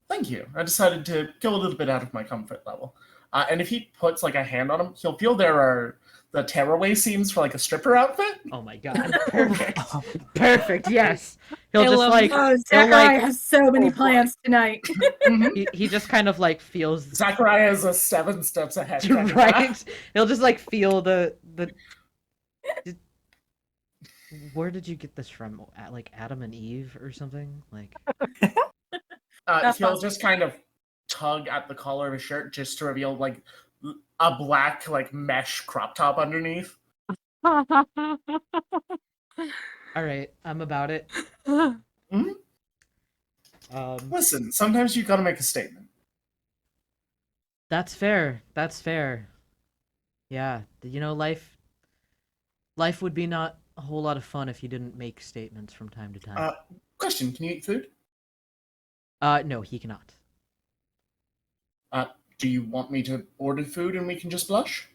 C: Thank you. I decided to go a little bit out of my comfort level. And if he puts like a hand on him, he'll feel there are the tearaway seams for like a stripper outfit.
B: Oh my god. Perfect. Perfect. Yes. He'll
A: I
B: just
A: love
B: like
G: Zachariah has so many plans tonight.
B: he just kind of like feels
C: Zachariah is a 7 steps ahead.
B: right. He'll just like feel the where did you get this from? Like Adam and Eve or something? Like
C: he'll just kind of tug at the collar of his shirt just to reveal like a black like mesh crop top underneath.
B: all right, I'm about it.
C: Mm-hmm. Listen, sometimes you gotta make a statement.
B: That's fair. That's fair. Yeah, you know, life would be not a whole lot of fun if you didn't make statements from time to time.
C: Question: Can you eat food?
B: No, he cannot.
C: Do you want me to order food and we can just blush?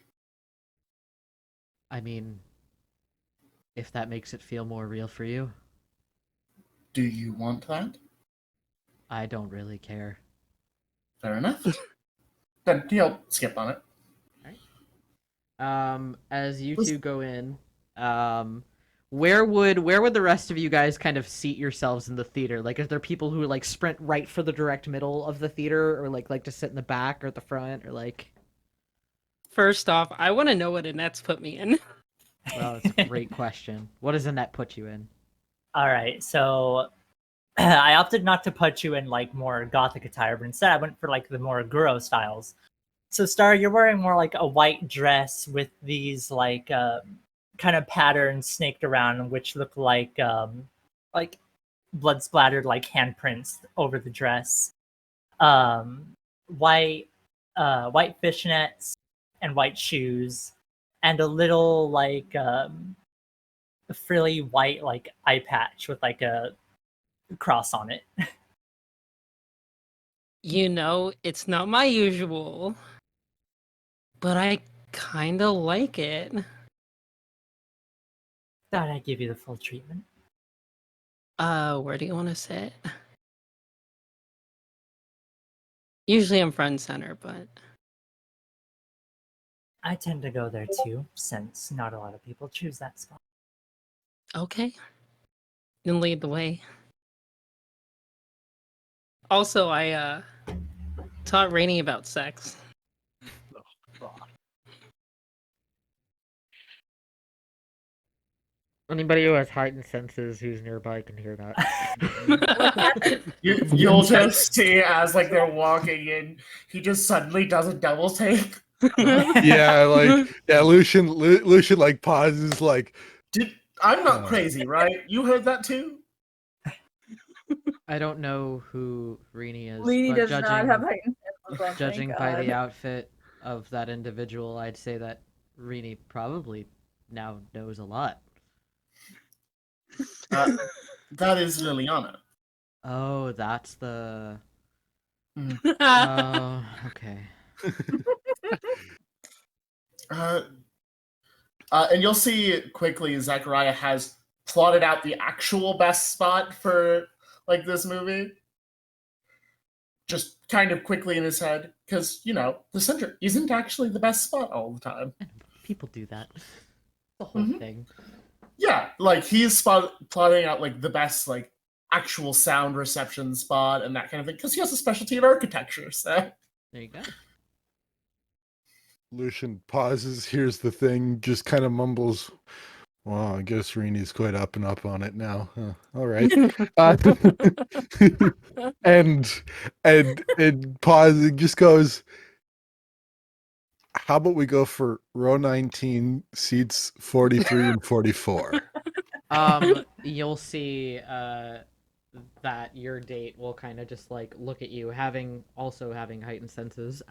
B: I mean, if that makes it feel more real for you.
C: Do you want that?
B: I don't really care.
C: Fair enough. Then he'll skip on it.
B: As you two go in, where would the rest of you guys kind of seat yourselves in the theater? Like, is there people who like sprint right for the direct middle of the theater, or like to sit in the back or at the front, or like?
A: First off, I want to know what Annette's put me in.
B: Well, that's a great question. What does Annette put you in?
D: All right, so I opted not to put you in like more gothic attire, but instead I went for like the more Guro styles. So Star, you're wearing more like a white dress with these like kind of patterns snaked around, which look like blood splattered like handprints over the dress. White fishnets and white shoes, and a little like frilly white like eye patch with like a cross on it.
A: You know, it's not my usual, but I kind of like it.
D: Thought I'd give you the full treatment.
A: Where do you want to sit? Usually I'm front and center, but
D: I tend to go there too, since not a lot of people choose that spot.
A: okay. Then lead the way. Also, I taught Rainey about sex.
B: Anybody who has heightened senses who's nearby can hear that.
C: You'll just see as like they're walking in, he just suddenly does a double take.
E: Lucian like pauses like
C: I'm not crazy, right? You heard that too?
B: I don't know who Rini is,
G: Rini
B: but
G: does not have heightened senses.
B: judging by the outfit of that individual, I'd say that Rini probably now knows a lot.
C: That is Liliana.
B: Oh, that's the...
C: Mm.
B: Oh, okay.
C: And you'll see quickly Zachariah has plotted out the actual best spot for like this movie. Just kind of quickly in his head, because you know the center isn't actually the best spot all the time.
B: People do that. The whole thing.
C: Yeah, like he's plotting out like the best like actual sound reception spot and that kind of thing because he has a specialty in architecture. So
B: there you go.
E: Lucian pauses, hears the thing, just kind of mumbles, "Well, I guess Rini's quite up and up on it now. Huh. All right." and pausing, just goes, "How about we go for row 19, seats 43 and 44?"
B: You'll see that your date will kind of just like look at you, having heightened senses.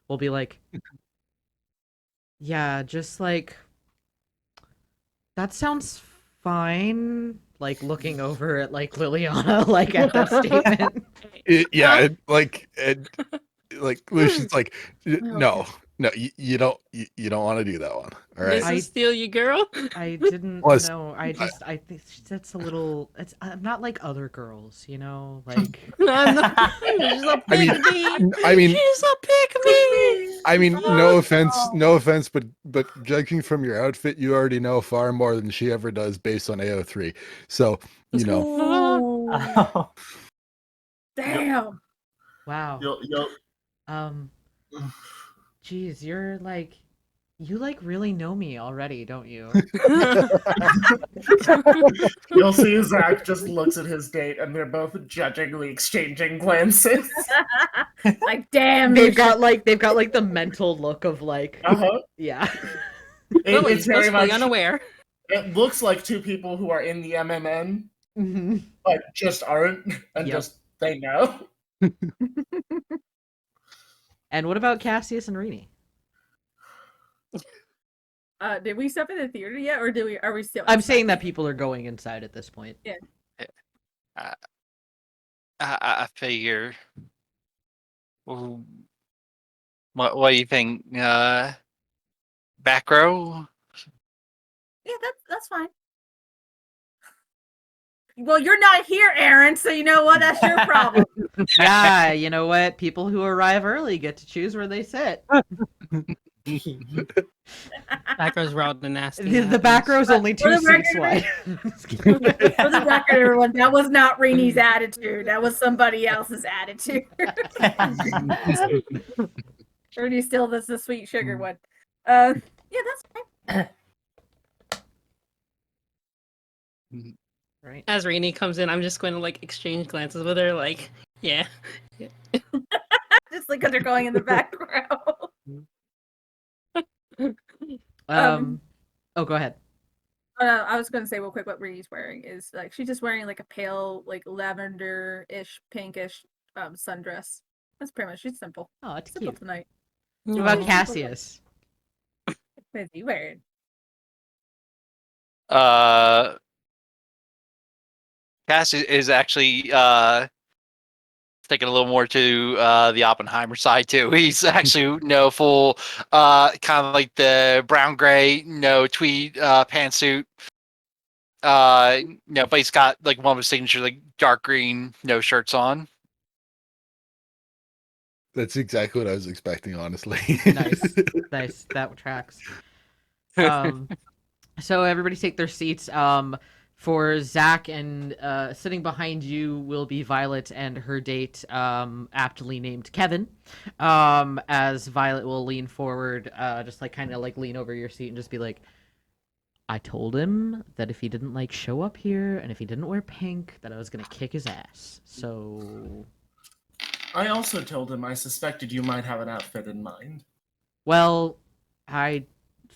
B: Will be like, yeah, just like that sounds fine. Like looking over at like Liliana, like at that statement.
E: Lucian's like, no, you don't want to do that one. All right.
A: This is still you, girl.
B: I didn't know. I think that's a little. I'm not like other girls, you know. Like
A: I'm not. She's a pick me.
E: I mean,
A: she's a pick me.
E: I mean, no offense, but judging from your outfit, you already know far more than she ever does based on AO3. So you know.
G: Oh. Damn.
B: Wow.
C: You'll
B: Geez, you really know me already, don't you?
C: You'll see Zach just looks at his date and they're both judgingly exchanging glances.
G: Like, damn,
B: they've got like the mental look of like yeah.
C: It's very much
A: unaware.
C: It looks like two people who are in the MMN, but just aren't, and just they know.
B: And what about Cassius and Rini?
G: Did we step in the theater yet, or are we still?
B: I'm saying that people are going inside at this point.
G: Yeah.
H: I figure. What do you think? Back row?
G: Yeah, that's fine. Well, you're not here, Aaron, so you know what? That's your problem.
B: Yeah, you know what? People who arrive early get to choose where they sit.
A: Back row's raw and nasty.
B: The back row's only 2 seats wide.
G: For the record, everyone, that was not Rini's attitude. That was somebody else's attitude. Rini's still the sweet sugar one. Yeah, that's fine.
B: Right.
A: As Rini comes in, I'm just going to like exchange glances with her, like, yeah.
G: Just like because they're going in the back row.
B: Oh, go ahead.
G: I was going to say real quick what Rini's wearing is like she's just wearing like a pale, like lavender-ish, pinkish sundress. That's pretty much. She's simple.
B: Oh, it's
G: simple
B: cute.
G: tonight.
B: What about Cassius?
G: What's he wearing?
H: Cass is actually taking a little more to the Oppenheimer side too. He's actually full kind of like the brown gray tweed pantsuit. But he's got like one of his signature like dark green shirts on.
E: That's exactly what I was expecting, honestly.
B: Nice. That tracks. So everybody take their seats. For Zach and sitting behind you will be Violet and her date, aptly named Kevin. As Violet will lean forward, just like kind of like lean over your seat and just be like, I told him that if he didn't like show up here and if he didn't wear pink, that I was gonna kick his ass. So
C: I also told him I suspected you might have an outfit in mind.
B: well, I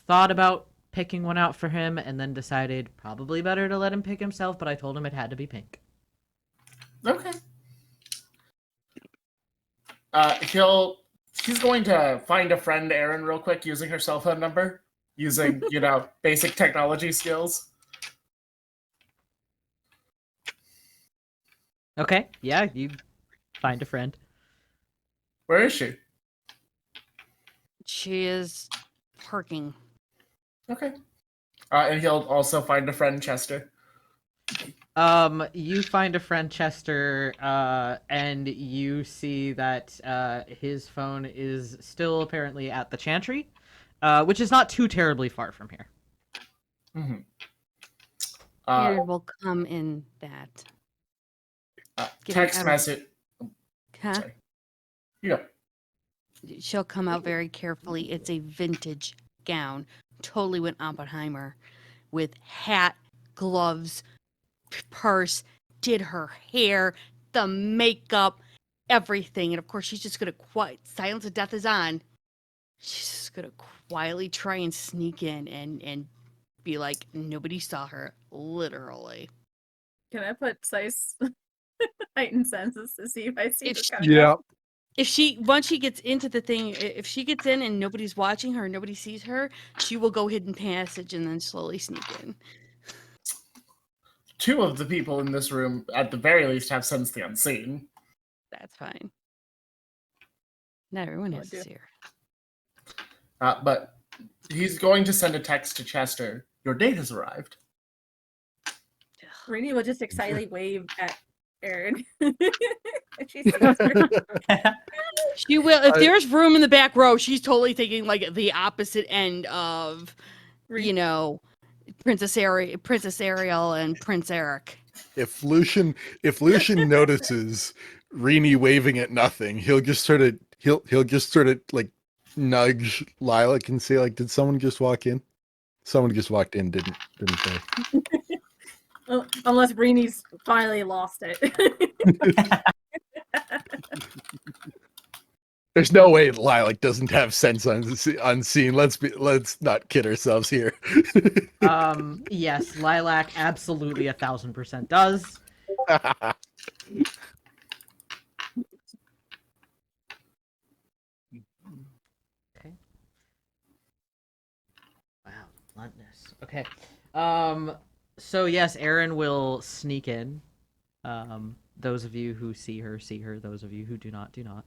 B: thought about picking one out for him and then decided probably better to let him pick himself, but I told him it had to be pink.
C: Okay. He's going to find a friend, Erin, real quick, using her cell phone number, using, basic technology skills.
B: Okay, yeah, you find a friend.
C: Where is she?
F: She is parking.
C: Okay. And he'll also find a friend, Chester.
B: You find a friend, Chester, and you see that his phone is still apparently at the Chantry, which is not too terribly far from here.
C: Mm-hmm.
F: Aaron will come in that.
C: Text message.
F: Huh?
C: Sorry. Yeah.
F: She'll come out very carefully. It's a vintage gown. Totally went Oppenheimer with hat, gloves, purse, did her hair, the makeup, everything. And of course, she's just going to Silence of Death is on. She's just going to quietly try and sneak in and be like, nobody saw her, literally.
G: Can I put Sice heightened senses to see if I see
F: If
G: her
F: she-
G: coming up?
F: Once she gets into the thing, if she gets in and nobody's watching her, nobody sees her, she will go hidden passage and then slowly sneak in.
C: Two of the people in this room, at the very least, have sensed the unseen.
F: That's fine. Not everyone has to see her.
C: But he's going to send a text to Chester. Your date has arrived.
G: Rini will just excitedly wave at Erin. She sees her.
F: She will. If there's room in the back row, she's totally taking like the opposite end of, Princess Ariel and Prince Eric.
E: If Lucian notices Rini waving at nothing, he'll just sort of like nudge Lilac and say, like, did someone just walk in? Someone just walked in, didn't they?
G: Unless Rini's finally lost it.
E: There's no way Lilac doesn't have sense unseen. Let's not kid ourselves here.
B: Yes, Lilac absolutely 1000% does. Okay. Wow, bluntness. Okay. So yes, Erin will sneak in. Those of you who see her, see her. Those of you who do not, do not.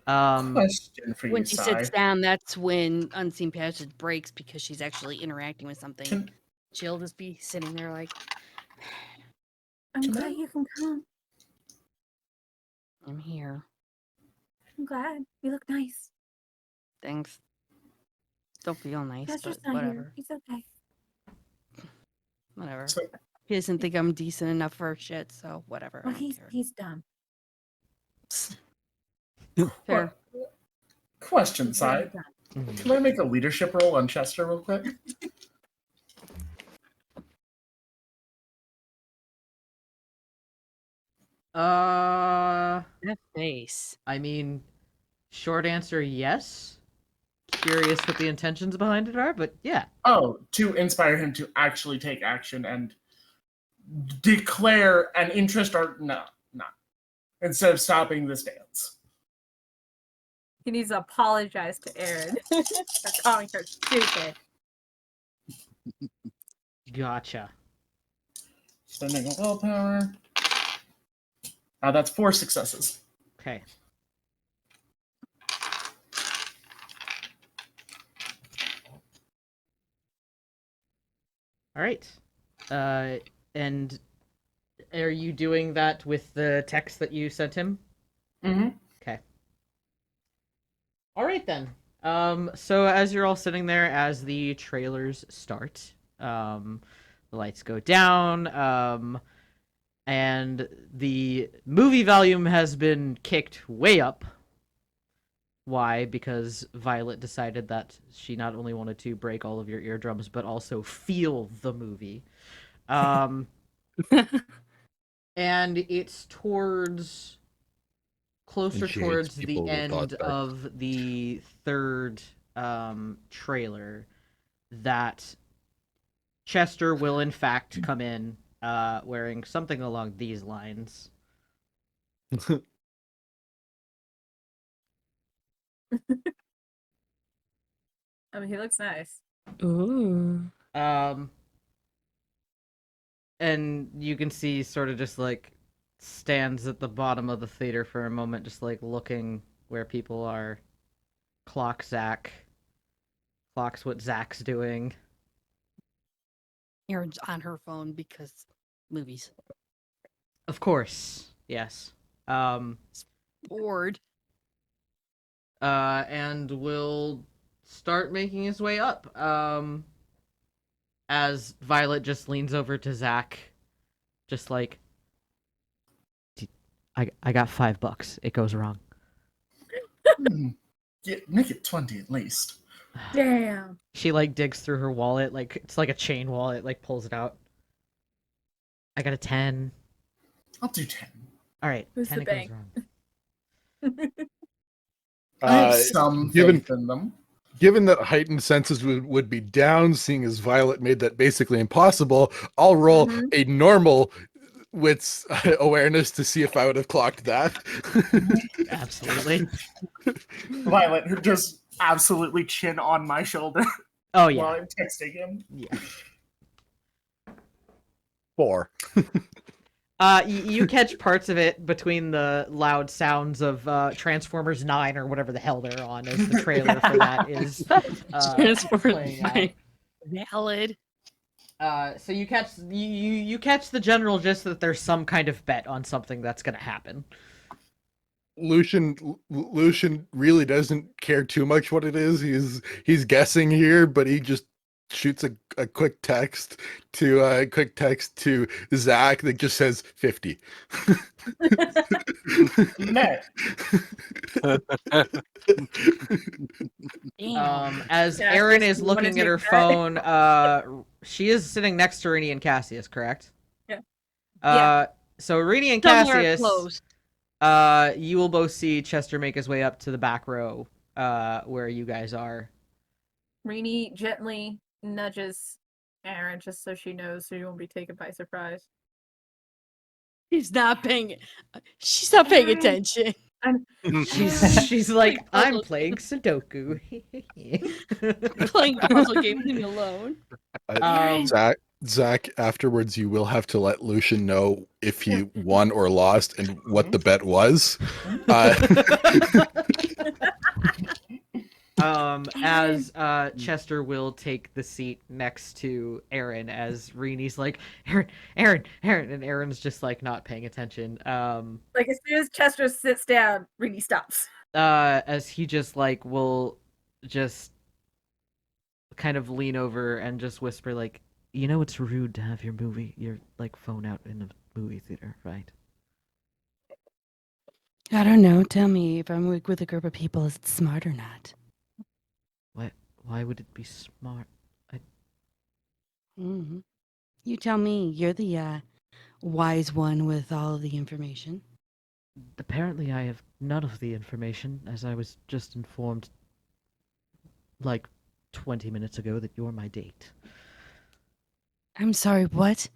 C: Question for
F: When
C: you,
F: she
C: Sai.
F: sits down, that's when Unseen Passage breaks because she's actually interacting with something. She'll just be sitting there like,
G: I'm glad you can come.
F: I'm here.
G: I'm glad. You look nice.
F: Thanks. Don't feel nice,
G: Chester's
F: but
G: not
F: whatever.
G: here. He's okay.
F: Whatever.
C: So-
F: He doesn't think I'm decent enough for shit, so whatever. I
G: Well,
F: don't care.
G: he's dumb.
F: Fair.
C: Question,
G: He's
C: Sai.
G: very dumb.
C: Can I make a leadership roll on Chester real quick?
F: That face.
B: I mean, short answer, yes. Curious what the intentions behind it are, but yeah.
C: Oh, to inspire him to actually take action and declare an interest or no. Instead of stopping this dance.
G: He needs to apologize to Erin for calling her stupid.
B: Gotcha.
C: Spending a willpower. That's 4 successes.
B: Okay. All right. And are you doing that with the text that you sent him?
C: Mm-hmm.
B: Okay. All right then. So as you're all sitting there, as the trailers start, the lights go down, and the movie volume has been kicked way up. Why? Because Violet decided that she not only wanted to break all of your eardrums, but also feel the movie. And it's closer
E: Initiates
B: towards the
E: people with
B: end
E: thought dark.
B: of the third trailer that Chester will in fact come in wearing something along these lines.
G: I mean, he looks nice.
F: Ooh.
B: And you can see sort of just like stands at the bottom of the theater for a moment, just like looking where people are. Clocks what Zach's doing.
F: Erin's on her phone because movies.
B: Of course, yes.
F: Bored.
B: And will start making his way up. As Violet just leans over to Zach, just like, I got $5. It goes wrong.
C: Yeah, make it 20 at least.
G: Damn.
B: She like digs through her wallet, like it's like a chain wallet, like pulls it out. I got a 10.
C: I'll do 10.
B: All right,
G: Who's
B: 10
G: the
B: it goes
G: bank?
B: wrong.
C: I have some faith in them.
E: Given that heightened senses would be down, seeing as Violet made that basically impossible, I'll roll a normal wits awareness to see if I would have clocked that.
B: Absolutely.
C: Violet, who just absolutely chin on my shoulder
B: Oh yeah.
C: while I'm texting him.
B: Yeah.
E: 4.
B: You catch parts of it between the loud sounds of Transformers 9 or whatever the hell they're on, as the trailer for that is
A: Transformers
B: playing out.
A: 9.
F: Valid.
B: So you catch you catch the general gist that there's some kind of bet on something that's gonna happen.
E: Lucian really doesn't care too much what it is. He's guessing here, but he just shoots a quick text to Zach that just says 50.
C: Net.
B: As
G: Yeah,
B: Erin
G: just
B: is
G: wanna
B: looking at her
G: take
B: phone, she is sitting next to Rini and Cassius, correct?
G: Yeah.
B: So Rini and
F: Somewhere
B: Cassius,
F: close.
B: you will both see Chester make his way up to the back row, where you guys are.
G: Rini gently nudges Erin just so she knows, so you won't be taken by surprise.
F: She's not paying
G: Erin.
F: attention.
B: She's like, I'm playing Sudoku.
F: Playing puzzle games, leave me alone.
E: Zach, afterwards you will have to let Lucian know if he won or lost and what the bet was.
B: As Chester will take the seat next to Erin, as Rini's like, Erin, and Erin's just like not paying attention.
G: Like as soon as Chester sits down, Rini stops.
B: As he just like will just kind of lean over and just whisper like, you know it's rude to have your like phone out in a movie theater, right?
F: I don't know. Tell me, if I'm with a group of people, is it smart or not?
B: Why would it be smart?
F: Mm-hmm. You tell me. You're the wise one with all of the information.
B: Apparently I have none of the information, as I was just informed like 20 minutes ago that you're my date.
F: I'm sorry, what?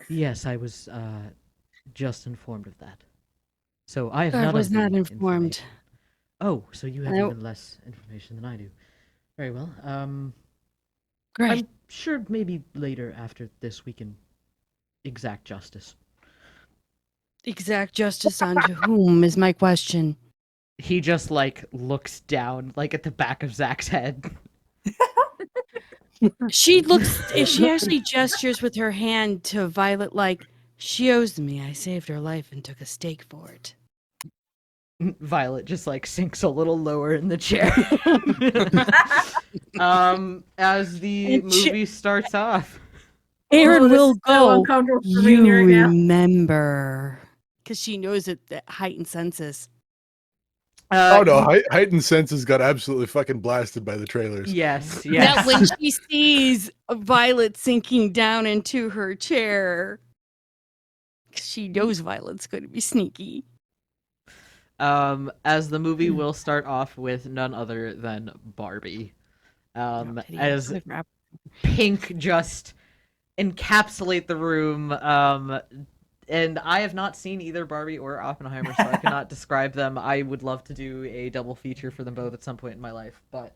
B: Yes, I was just informed of that. So I have
F: I
B: none
F: was
B: of the
F: not informed.
B: information. Oh, so you have
F: I-
B: even less information than I do. Very well.
F: Great.
B: I'm sure maybe later after this we can exact justice.
F: Exact justice onto whom is my question.
B: He just like looks down like at the back of Zach's head.
F: She actually gestures with her hand to Violet like, she owes me. I saved her life and took a stake for it.
B: Violet just like sinks a little lower in the chair. As the movie starts off.
F: Aaron
G: this
F: will
G: is so
F: go.
G: uncomfortable for me
F: You
G: right now.
F: remember. Because she knows it, that heightened senses.
E: Oh no, heightened senses got absolutely fucking blasted by the trailers.
B: Yes,
F: That
B: yes.
F: when she sees Violet sinking down into her chair, she knows Violet's going to be sneaky.
B: As the movie will start off with none other than Barbie. As pink just encapsulate the room. And I have not seen either Barbie or Oppenheimer, so I cannot describe them. I would love to do a double feature for them both at some point in my life, but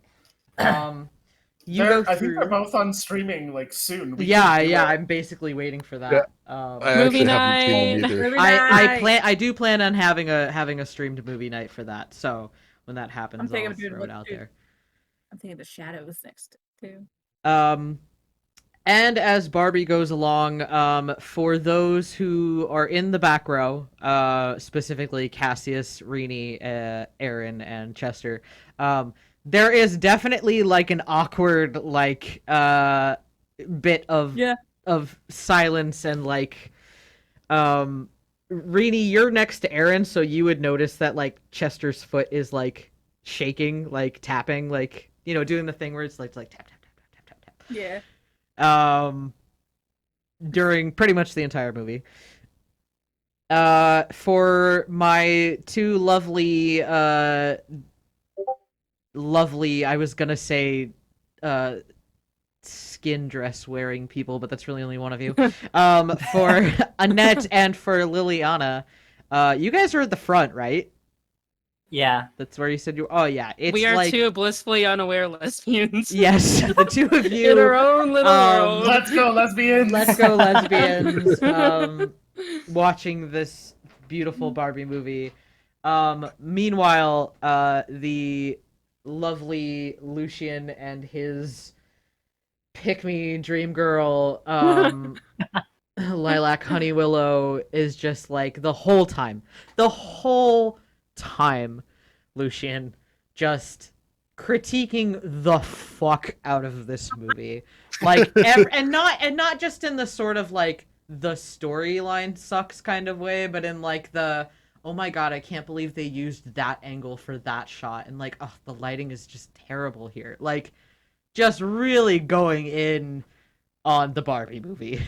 B: you go through.
C: I think they're both on streaming like soon.
B: Yeah, I'm basically waiting for that.
E: Yeah. I
A: Movie
E: actually haven't seen them
A: night.
E: either.
G: Movie
B: I do plan on having a streamed movie night for that. So when that happens,
G: I'm thinking
B: I'll
G: of doing
B: throw it out there.
G: I'm thinking the Shadows next too.
B: And as Barbie goes along, for those who are in the back row, specifically Cassius, Rini, Aaron, and Chester, there is definitely like an awkward like bit of silence and like Rini, you're next to Aaron, so you would notice that like Chester's foot is like shaking, like tapping, like doing the thing where it's like tap tap tap tap tap tap.
G: Yeah.
B: During pretty much the entire movie. For my two lovely, I was gonna say, skin dress wearing people, but that's really only one of you. For Annette and for Liliana, you guys are at the front, right?
D: Yeah.
B: That's where you said you. Oh yeah, it's
A: We are
B: like...
A: two blissfully unaware lesbians.
B: Yes, the two of you
A: in our own little world.
C: Let's go, lesbians!
B: Let's go, lesbians. Watching this beautiful Barbie movie. Meanwhile, the lovely Lucian and his pick-me dream girl, Lilac Honeywillow, is just like the whole time, Lucian just critiquing the fuck out of this movie, like and not just in the sort of like the storyline sucks kind of way, but in like the oh my god, I can't believe they used that angle for that shot, and like oh, the lighting is just terrible here, like just really going in on the Barbie movie.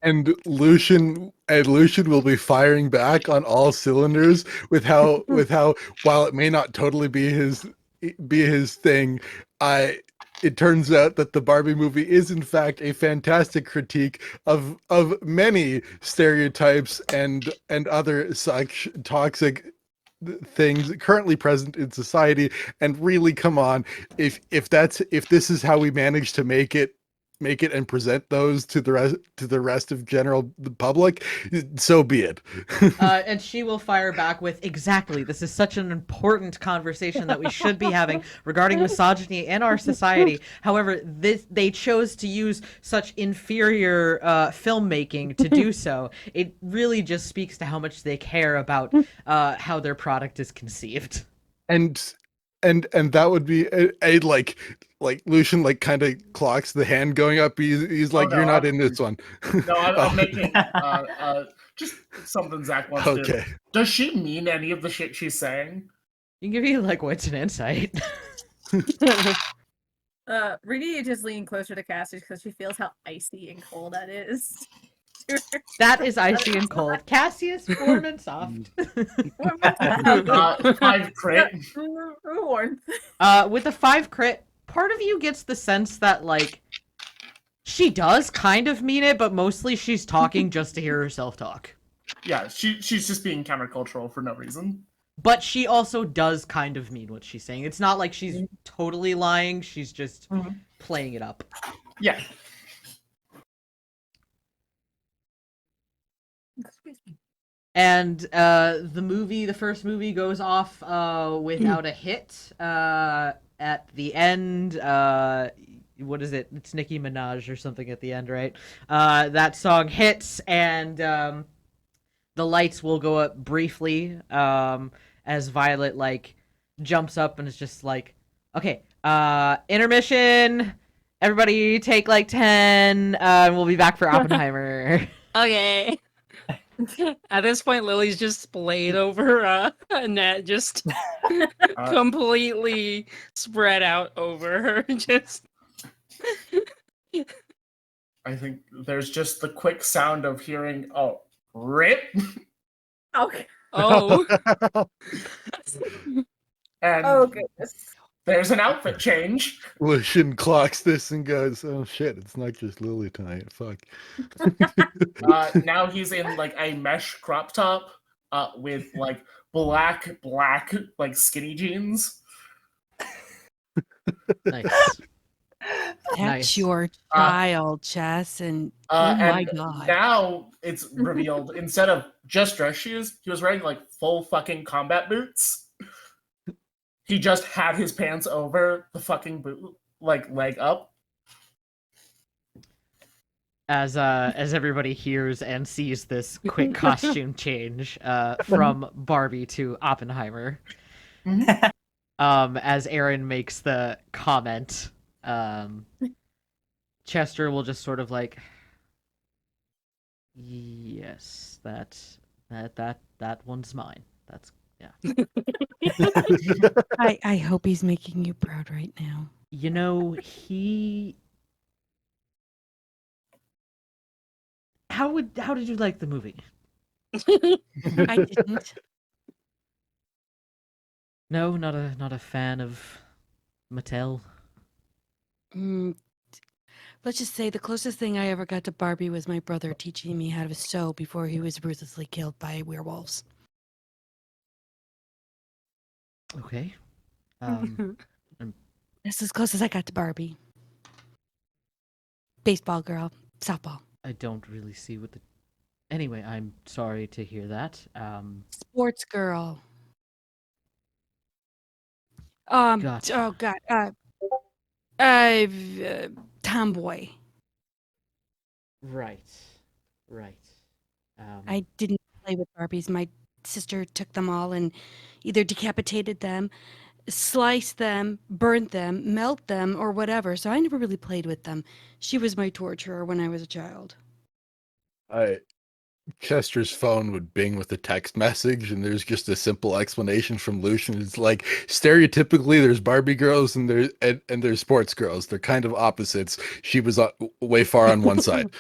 E: And Lucian will be firing back on all cylinders with how while it may not totally be his thing, it turns out that the Barbie movie is in fact a fantastic critique of many stereotypes and other such toxic things currently present in society. And really, come on, if this is how we manage to make it and present those to the rest of the public, so be it.
B: And she will fire back with, exactly, this is such an important conversation that we should be having regarding misogyny in our society. However, they chose to use such inferior filmmaking to do so. It really just speaks to how much they care about how their product is conceived.
E: And that would be a like Lucian like kind of clocks the hand going up. He's like, you're not in this one.
C: No, I'm making just something Zach wants to do. Does she mean any of the shit she's saying?
B: You can give you like what's an insight.
G: Rini just leaning closer to Cassius because she feels how icy and cold that is.
B: That is icy and cold. Cassius, warm and soft.
C: 5 crit.
G: Warmth.
B: With the 5 crit, part of you gets the sense that like she does kind of mean it, but mostly she's talking just to hear herself talk.
C: Yeah, she's just being countercultural for no reason.
B: But she also does kind of mean what she's saying. It's not like she's totally lying. She's just playing it up.
C: Yeah.
B: And the first movie goes off without a hit. At the end, what is it? It's Nicki Minaj or something at the end, right? That song hits, and the lights will go up briefly as Violet like jumps up and is just like, okay, intermission. Everybody take like 10, and we'll be back for Oppenheimer.
A: Okay. At this point, Lily's just splayed over Annette, just completely spread out over her. Just.
C: I think there's just the quick sound of hearing, oh, rip.
G: Okay.
A: Oh.
C: And
G: Oh goodness.
C: there's an outfit change.
E: Lucian clocks this and goes, "Oh shit, it's not just Lily tonight. Fuck."
C: Now he's in like a mesh crop top with like black like skinny jeans.
B: Nice.
F: That's
B: Nice.
F: your child, Chess, and oh my
C: And
F: god.
C: now it's revealed instead of just dress shoes, he was wearing like full fucking combat boots. He just had his pants over the fucking boot, like leg up.
B: As everybody hears and sees this quick costume change from Barbie to Oppenheimer, as Aaron makes the comment, Chester will just sort of like, yes, that one's mine. That's yeah.
F: I hope he's making you proud right now.
B: You know, How did you like the movie?
F: I didn't.
B: No, not a fan of Mattel.
F: Let's just say the closest thing I ever got to Barbie was my brother teaching me how to sew before he was ruthlessly killed by werewolves.
B: Okay.
F: That's as close as I got to Barbie. Baseball girl, softball.
B: I don't really see what the. Anyway, I'm sorry to hear that.
F: Sports girl.
B: Gotcha.
F: Oh god. Tomboy.
B: Right.
F: I didn't play with Barbies. My sister took them all and either decapitated them, sliced them, burnt them, melt them, or whatever. So I never really played with them. She was my torturer when I was a child.
E: Chester's phone would bing with a text message, and there's just a simple explanation from Lucian. It's like, stereotypically, there's Barbie girls and there's sports girls. They're kind of opposites. She was way far on one side.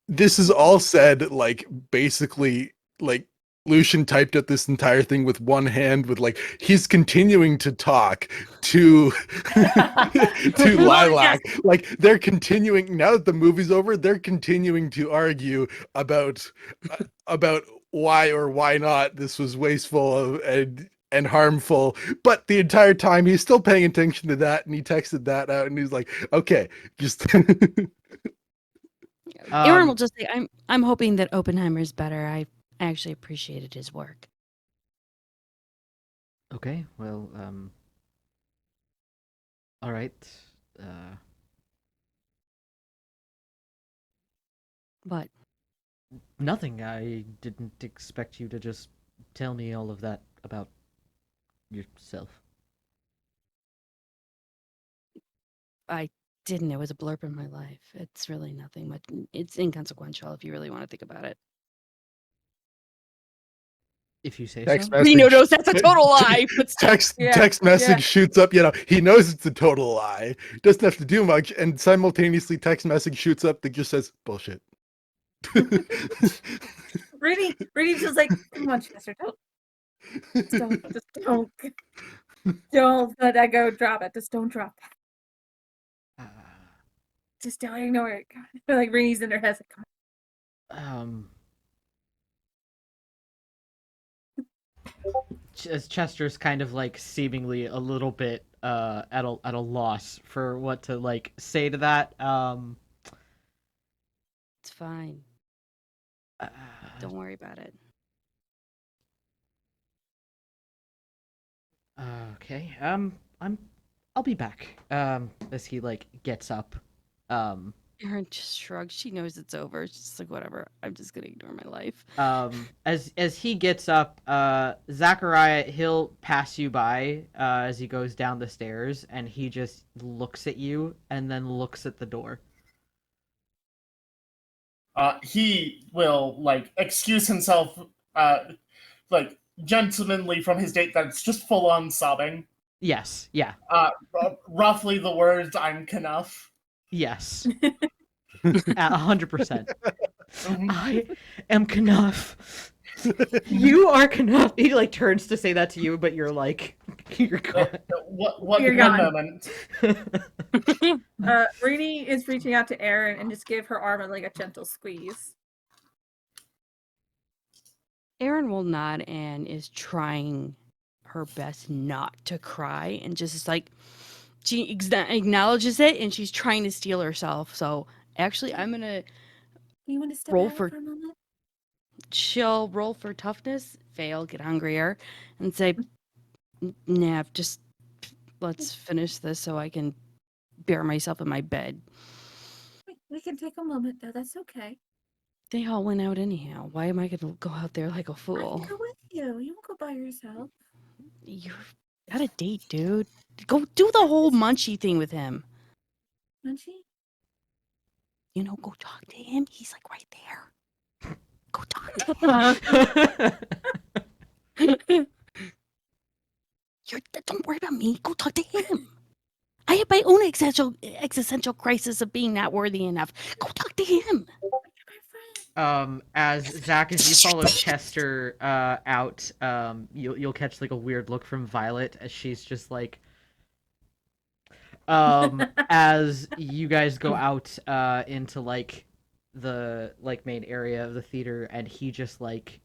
E: This is all said, like, basically, like, Lucian typed out this entire thing with one hand, with like he's continuing to talk to to Lilac. Like they're continuing now that the movie's over. They're continuing to argue about why or why not this was wasteful and harmful. But the entire time he's still paying attention to that, and he texted that out, and he's like, "Okay, just."
F: Aaron will just say, "I'm hoping that Oppenheimer's better. I actually appreciated his work."
B: Okay, well, all right.
F: But
B: Nothing. I didn't expect you to just tell me all of that about yourself.
F: I didn't. It was a blurb in my life. It's really nothing much. It's inconsequential if you really want to think about it.
B: If you say
E: Text
B: so.
E: message.
F: Reno knows that's a total lie. But still.
E: Text message shoots up. You know, he knows it's a total lie. Doesn't have to do much, and simultaneously, text message shoots up that just says bullshit.
G: Rudy's just like, come on, Chester, don't let that go. Drop it. Just don't drop that. Just don't ignore it. God. Like Rini's in her head. Like, come on.
B: As Chester's kind of like seemingly a little bit at a loss for what to like say to that.
F: It's fine. Don't worry about it.
B: Okay. I'll be back. As he like gets up.
F: Erin just shrugs. She knows it's over. She's just like, whatever. I'm just gonna ignore my life.
B: As he gets up, Zachariah, he'll pass you by as he goes down the stairs, and he just looks at you and then looks at the door.
C: He will like excuse himself, like gentlemanly from his date that's just full on sobbing.
B: Yes. Yeah.
C: Roughly the words "I'm Knuff."
B: Yes. 100%. I am Knuff. You are Knuff. He like turns to say that to you, but you're like, you're gone.
C: What
G: You're
C: one
G: gone.
C: moment.
G: Rini is reaching out to Erin and just give her arm like a gentle squeeze.
F: Erin will nod and is trying her best not to cry and just like she acknowledges it and she's trying to steel herself. So actually, I'm gonna
G: You want to step
F: roll
G: out
F: for
G: for a moment?
F: she'll roll for toughness, fail, get hungrier, and say, "Nah, just let's finish this so I can bury myself in my bed."
G: We can take a moment though. That's okay.
F: They all went out anyhow. Why am I gonna go out there like a
G: I
F: fool?
G: can go with you. You won't go by yourself.
F: You're got a date, dude. Go do the whole munchie thing with him.
G: Munchie?
F: You know, go talk to him. He's like right there. Go talk to him. Don't worry about me. Go talk to him. I have my own existential crisis of being not worthy enough. Go talk to him.
B: As Zach, as you follow Chester out, you'll catch like a weird look from Violet as she's just like, as you guys go out into like the like main area of the theater, and he just like,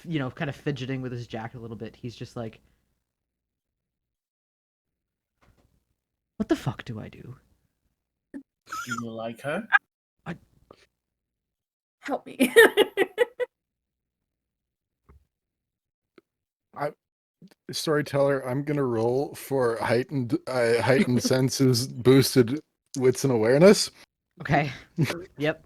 B: you know, kind of fidgeting with his jacket a little bit. He's just like, what the fuck do I do?
C: Do you like her?
G: Help me.
E: Storyteller, I'm gonna roll for heightened senses, boosted wits and awareness.
B: Okay. Yep.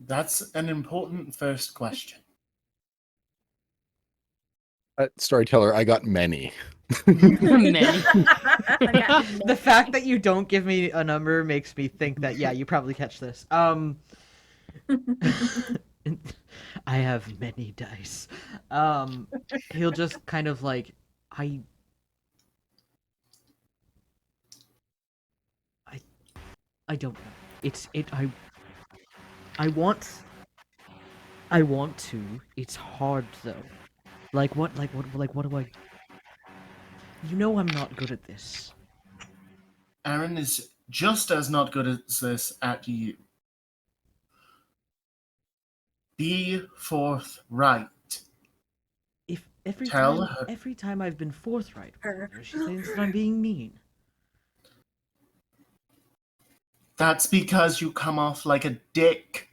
C: That's an important first question.
E: Storyteller, I got many.
A: Many.
B: The fact that you don't give me a number makes me think that yeah, you probably catch this. I have many dice. He'll just kind of like I don't know. I want to. It's hard though. What do I? You know I'm not good at this.
C: Aaron is just as not good at this at you. Be forthright.
B: If every
C: Tell
B: time
C: her.
B: every time I've been forthright with her, she thinks that I'm being mean.
C: That's because you come off like a dick.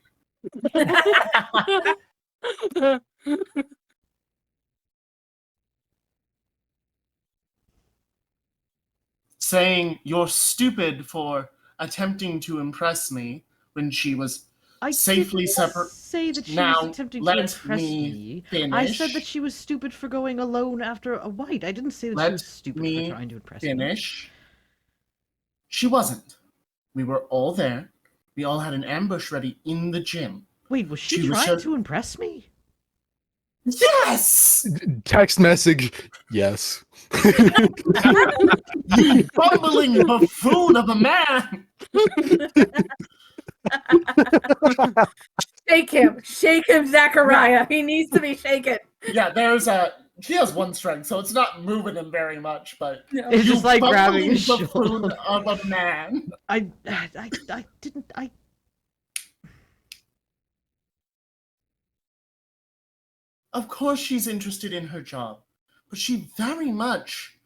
C: Saying you're stupid for attempting to impress me when she was
B: I
C: safely
B: didn't
C: separate.
B: say that she
C: Now,
B: was attempting to
C: let
B: impress
C: me
B: me.
C: finish.
B: I said that she was stupid for going alone after a white. I didn't say that she
C: Let
B: was stupid
C: me
B: for trying to impress me.
C: finish. She wasn't. We were all there. We all had an ambush ready in the gym.
B: Wait, was she
C: She was
B: trying
C: just-
B: to impress me?
C: Yes!
E: Text message, yes.
C: You bumbling buffoon of a man!
G: Shake him, Zachariah. He needs to be shaken.
C: Yeah, he has one strength, so it's not moving him very much, but
B: It's
C: you
B: just like grabbing his
C: bumbling buffoon
B: shoulder.
C: of a man.
B: I didn't.
C: Of course she's interested in her job, but she very much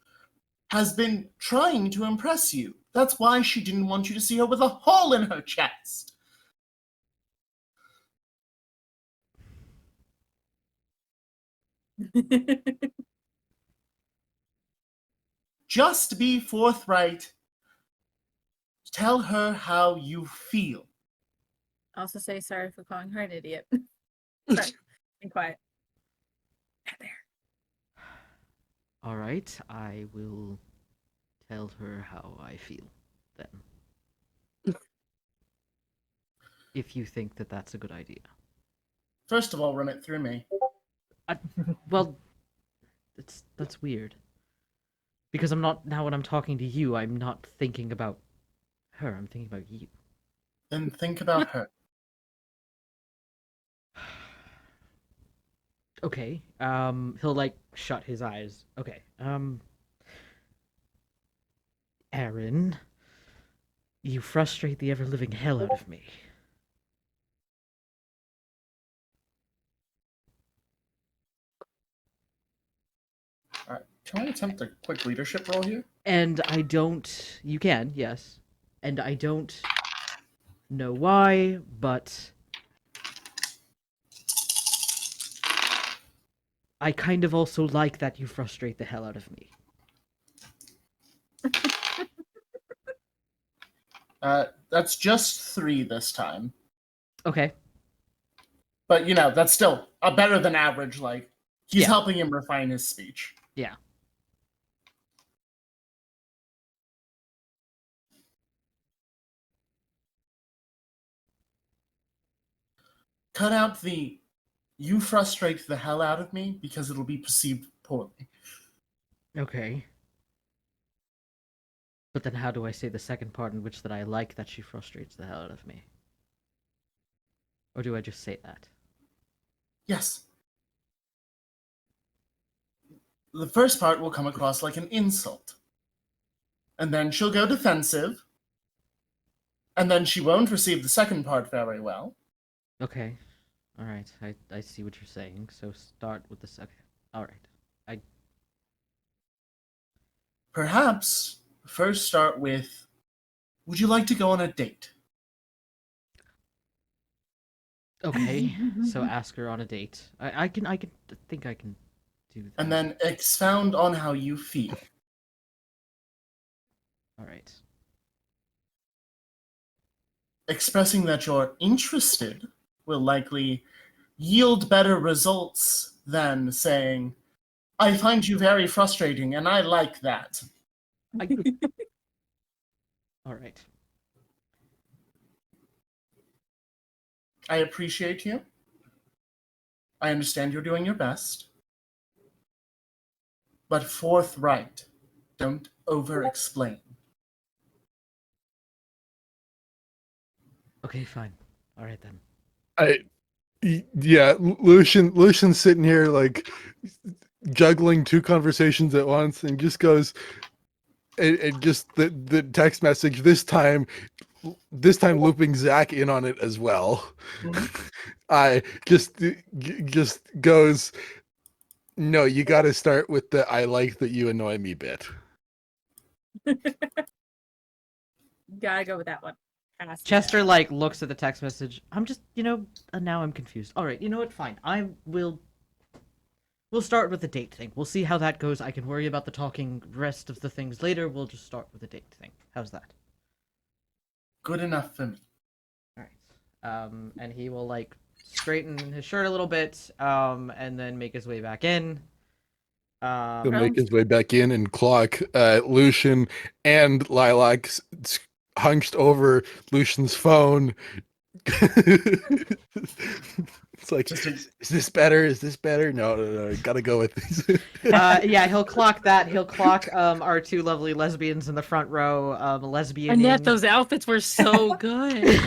C: has been trying to impress you. That's why she didn't want you to see her with a hole in her chest. Just be forthright. Tell her how you feel.
G: Also say sorry for calling her an idiot. Sorry. Be quiet. There.
B: All right, I will tell her how I feel then. If you think that that's a good idea.
C: First of all, run it through me.
B: Well, that's weird. Because I'm not, now when I'm talking to you, I'm not thinking about her, I'm thinking about you.
C: Then think about her.
B: Okay, he'll like shut his eyes. Okay, Aaron, you frustrate the ever-living hell out of me.
C: Alright, can I attempt a quick leadership role here?
B: And I don't, you can, yes. And I don't know why, but I kind of also like that you frustrate the hell out of me.
C: That's just 3 this time.
B: Okay.
C: But, that's still better than average. Like, he's
B: Yeah.
C: helping him refine his speech.
B: Yeah.
C: Cut out the "you frustrate the hell out of me" because it'll be perceived poorly.
B: Okay. But then how do I say the second part in which that I like that she frustrates the hell out of me? Or do I just say that?
C: Yes. The first part will come across like an insult. And then she'll go defensive. And then she won't receive the second part very well.
B: Okay. Alright, I see what you're saying. So start with the second. Alright.
C: Perhaps first start with, would you like to go on a date?
B: Okay. So ask her on a date. I think I can do that.
C: And then expound on how you feel.
B: Alright.
C: Expressing that you're interested will likely yield better results than saying, I find you very frustrating and I like that.
B: Alright.
C: I appreciate you. I understand you're doing your best. But forthright. Don't over-explain.
B: Okay, fine. Alright then.
E: Lucian's sitting here like juggling 2 conversations at once and just goes and just the text message this time looping Zach in on it as well. I just goes, no, you got to start with the I like that you annoy me bit.
G: Gotta go with that one.
B: Chester like looks at the text message. I'm just, now I'm confused. All right, you know what? Fine. We'll start with the date thing. We'll see how that goes. I can worry about the talking rest of the things later. We'll just start with the date thing. How's that?
C: Good enough for me.
B: All right. And he will like straighten his shirt a little bit, and then make his way back in.
E: He'll make his way back in and clock Lucian and Lilac hunched over Lucian's phone. It's like, is this better? Is this better? No. Gotta go with these.
B: Yeah, he'll clock that. He'll clock our 2 lovely lesbians in the front row. Lesbian.
A: Annette, those outfits were so good.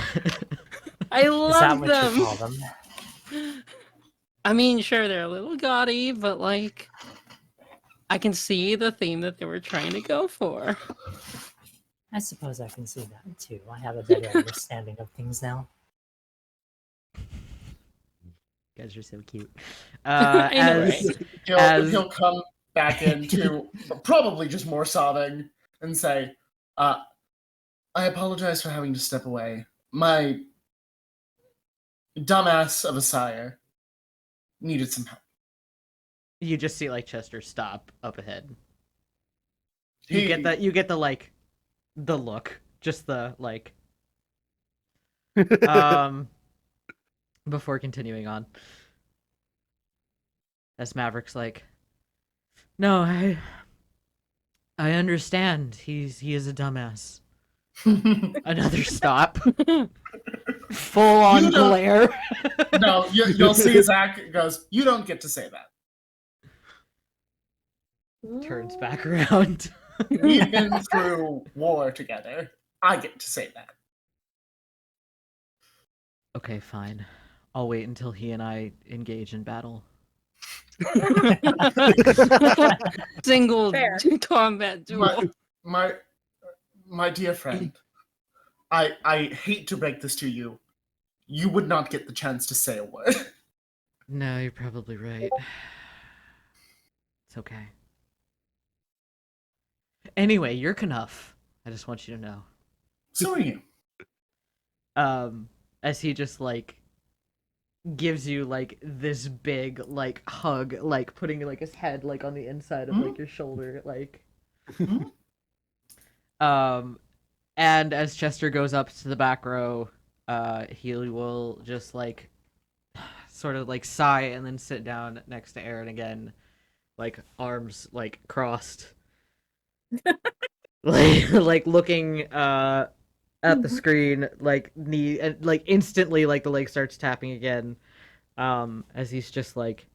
A: I love them.
D: You call them?
A: I mean, sure, they're a little gaudy, but like, I can see the theme that they were trying to go for.
D: I suppose I can see that too. I have a better understanding of things now.
B: guys are so cute.
A: I know,
B: As
C: He'll come back into probably just more sobbing and say, I apologize for having to step away. My dumbass of a sire needed some help.
B: you just see like Chester stop up ahead. You get the like the look, just the like before continuing on. As Maverick's like, no, I understand. He is a dumbass. Another stop. Full on glare.
C: No, you'll see Zach goes, you don't get to say that.
B: Turns back around.
C: We've been through war together. I get to say that.
B: Okay, fine. I'll wait until he and I engage in battle.
A: Single
G: Fair.
A: combat duel.
C: My dear friend, I hate to break this to you. You would not get the chance to say a word.
B: No, you're probably right. It's okay. Anyway, you're Knuff. I just want you to know.
C: So are you.
B: As he just like gives you like this big like hug, like putting like his head like on the inside of like your shoulder, like. And as Chester goes up to the back row, he will just like sort of like sigh and then sit down next to Aaron again, like arms like crossed, like looking at the screen, like knee, and like instantly like the leg starts tapping again, as he's just like,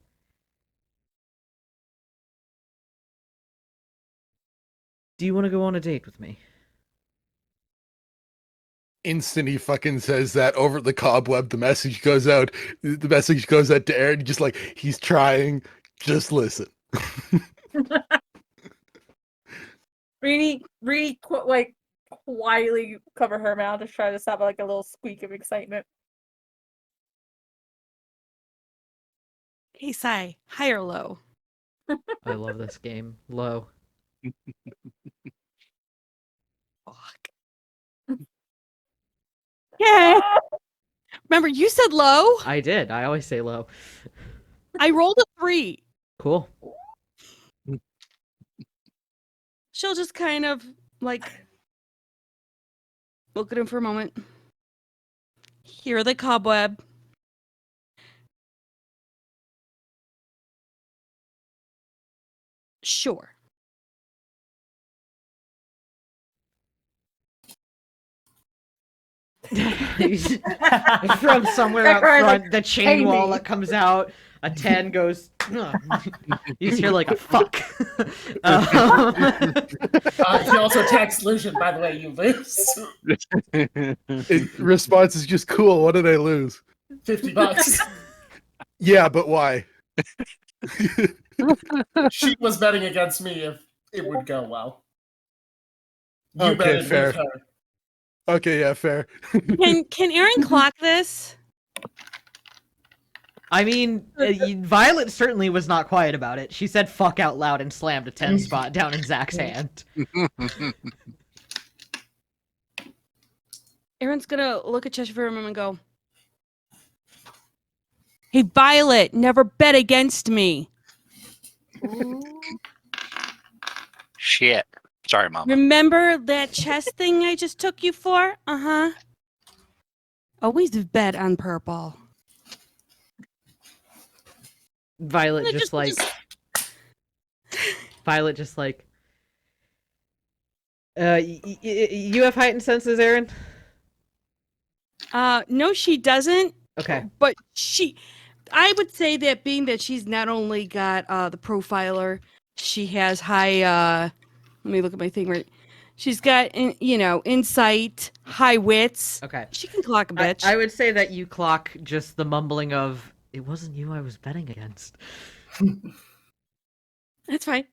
B: do you want to go on a date with me?
E: Instant he fucking says that over the cobweb. The message goes out. The message goes out to Aaron. Just like, he's trying. Just listen.
G: Really, like quietly cover her mouth to try to stop like a little squeak of excitement.
F: Hey, Sai, high or low?
B: I love this game. Low.
F: Fuck. Yeah. Remember, you said low?
B: I did. I always say low.
F: I rolled a 3.
B: Cool.
F: She'll just kind of like look at him for a moment. Hear the cobweb. Sure.
B: From somewhere out front, the chain
G: "Pay
B: wall
G: me."
B: that comes out, a 10 goes. You just hear like a fuck.
C: He also texts Lucian, by the way, you lose.
E: Response is just cool. What did I lose?
C: $50.
E: Yeah, but why?
C: She was betting against me if it would go well. You
E: Okay,
C: betted
E: fair.
C: with her.
E: Okay, yeah, fair.
F: Can Aaron clock this?
B: I mean, Violet certainly was not quiet about it. She said fuck out loud and slammed a 10 spot down in Zach's hand.
F: Aaron's gonna look at Cheshire for a moment and go, hey, Violet, never bet against me.
H: Shit. Sorry, Mom.
F: Remember that chess thing I just took you for? Uh-huh. Always bet on purple.
B: Violet just like. Violet just like. You have heightened senses, Aaron?
F: No, she doesn't.
B: Okay.
F: But I would say that being that she's not only got the profiler, she has high, let me look at my thing right. She's got, insight, high wits.
B: Okay.
F: She can clock a bitch.
B: I would say that you clock just the mumbling of, it wasn't you I was betting against.
F: That's fine.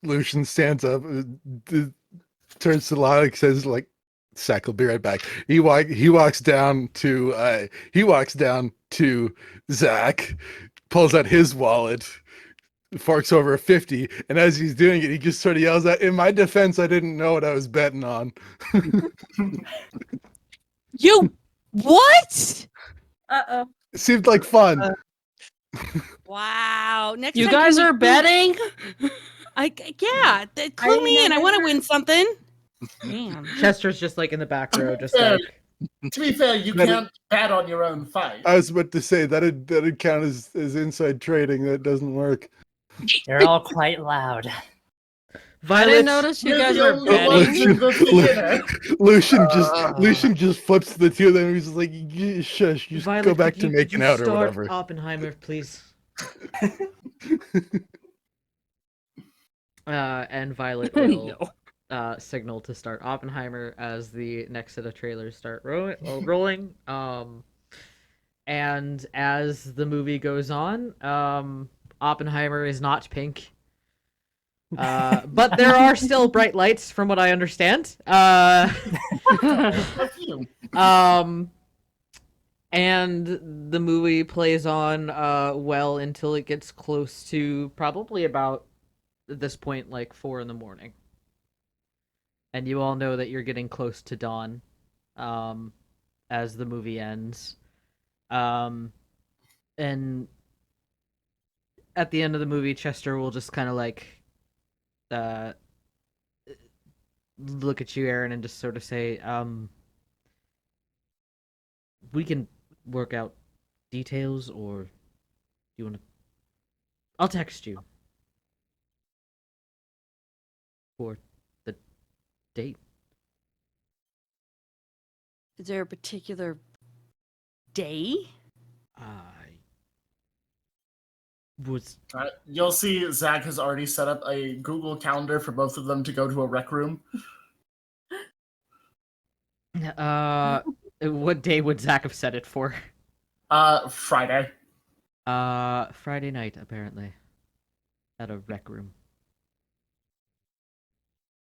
E: Lucian stands up, turns to Lila, says, like, sec. I'll be right back. He walks down to Zach, pulls out his wallet, forks over a 50, and as he's doing it, he just sort of yells out, "In my defense, I didn't know what I was betting on."
F: You what?
G: Uh-oh.
E: It seemed like fun.
F: Wow. Next
A: You
F: time,
A: guys
F: can we
A: are betting?
F: Clue me in. I want to win something.
B: Damn. Chester's just like in the back row, just like.
C: To be fair, you can't bet on your own fight.
E: I was about to say that'd count as inside trading. That doesn't work.
D: You're all quite loud.
A: I didn't notice you guys were betting.
E: Lucian just flips the two of them. He's like, "Shush, you just
B: Violet,
E: go back
B: could
E: to
B: you
E: making out or
B: start
E: whatever."
B: Oppenheimer, please. And Violet will signal to start Oppenheimer as the next set of trailers start rolling. And as the movie goes on, Oppenheimer is not pink. But there are still bright lights from what I understand. And the movie plays on well until it gets close to probably about at this point like 4 a.m. And you all know that you're getting close to dawn as the movie ends. And at the end of the movie, Chester will just kind of like look at you, Aaron, and just sort of say, we can work out details, or do you want to... I'll text you for the date.
F: Is there a particular day?
C: You'll see Zach has already set up a Google Calendar for both of them to go to a rec room.
B: What day would Zach have set it for?
C: Friday.
B: Friday night, apparently. At a rec room.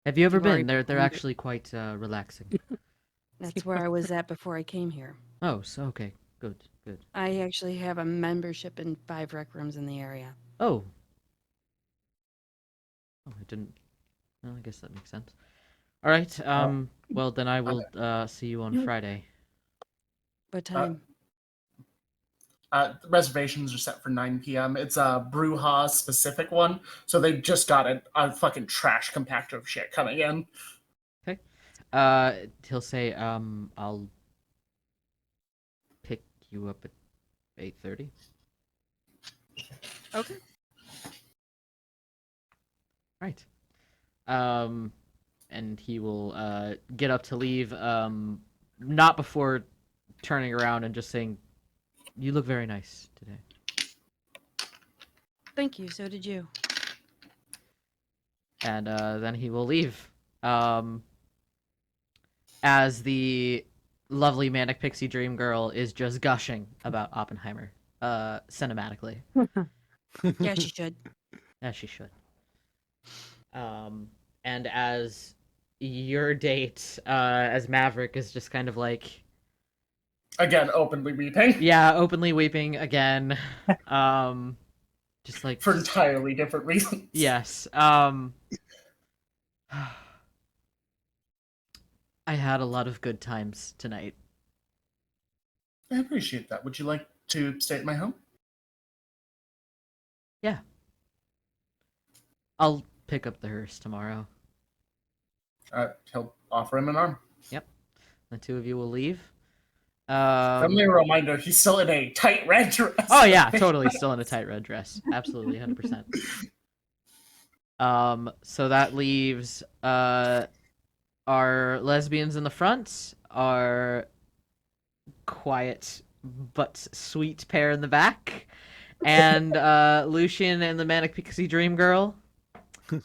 B: Have you ever been? They're actually quite relaxing.
F: That's where I was at before I came here.
B: Oh, so okay. Good.
F: I actually have a membership in 5 rec rooms in the area.
B: Oh. Oh, I didn't... Well, I guess that makes sense. Alright, well then I will see you on Friday.
F: What time?
C: Reservations are set for 9 p.m. It's a Brewha specific one, so they just got a fucking trash compactor of shit coming in.
B: Okay. He'll say, I'll pick you up at 8:30.
A: Okay.
B: Right. And he will get up to leave, not before turning around and just saying, "You look very nice today."
F: Thank you, so did you.
B: And then he will leave. As the lovely Manic Pixie Dream Girl is just gushing about Oppenheimer, cinematically.
F: Yeah, she should.
B: As she should. And as your date, as Maverick is just kind of like...
C: Again, openly weeping.
B: Yeah, openly weeping again. Just like...
C: For entirely different reasons.
B: Yes. I had a lot of good times tonight.
C: I appreciate that. Would you like to stay at my home?
B: Yeah. I'll pick up the hearse tomorrow.
C: He'll offer him an arm.
B: Yep. The two of you will leave.
C: Friendly reminder, he's still in a tight red dress.
B: Oh yeah, totally still in a tight red dress. Absolutely, 100%. So that leaves our lesbians in the front, our quiet but sweet pair in the back, and Lucian and the Manic Pixie Dream Girl,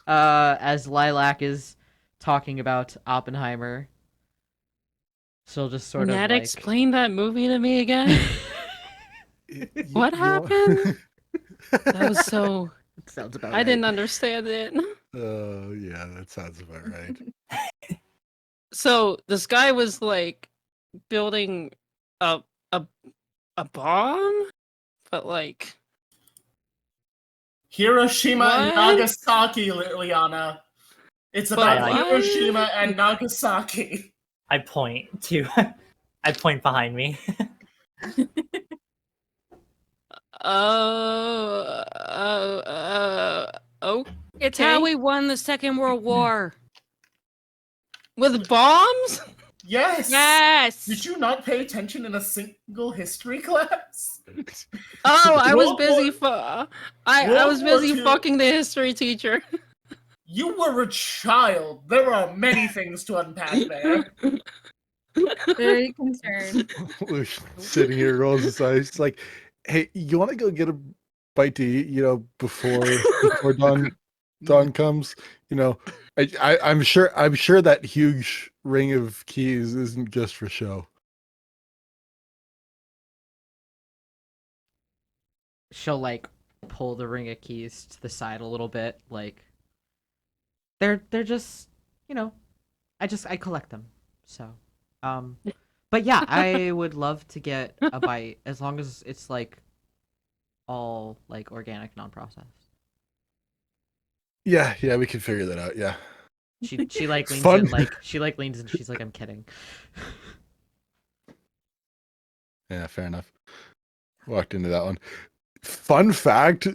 B: as Lilac is talking about Oppenheimer. She'll just sort of
A: Nat,
B: like...
A: explain that movie to me again. What happened? That was so...
B: It sounds about
A: I
B: right.
A: didn't understand it.
E: Oh, yeah, that sounds about right.
A: So this guy was like building a a bomb, but like
C: Hiroshima and
A: What?
C: Nagasaki, Liana. It's
A: But
C: about
A: what?
C: Hiroshima and Nagasaki.
D: I point behind me.
A: Oh,
F: It's how we won the Second World War.
A: with bombs?
C: Yes.
F: Yes.
C: Did you not pay attention in a single history class?
A: Oh, I was
C: World
A: busy.
C: War-
A: I
C: World
A: was
C: War
A: busy
C: II.
A: fucking the history teacher.
C: You were a child. There are many things to unpack there.
G: Very concerned.
E: Lucian sitting here rolls his eyes. He's like, "Hey, you want to go get a bite to eat? Before dawn comes. I'm sure that huge ring of keys isn't just for show."
B: She'll like pull the ring of keys to the side a little bit, like they're just I collect them. So but yeah, I would love to get a bite as long as it's like all like organic, non-processed.
E: Yeah, we can figure that out. Yeah.
B: She like leans
E: Fun.
B: in, like she's like, I'm kidding.
E: Yeah, fair enough. Walked into that one. Fun fact,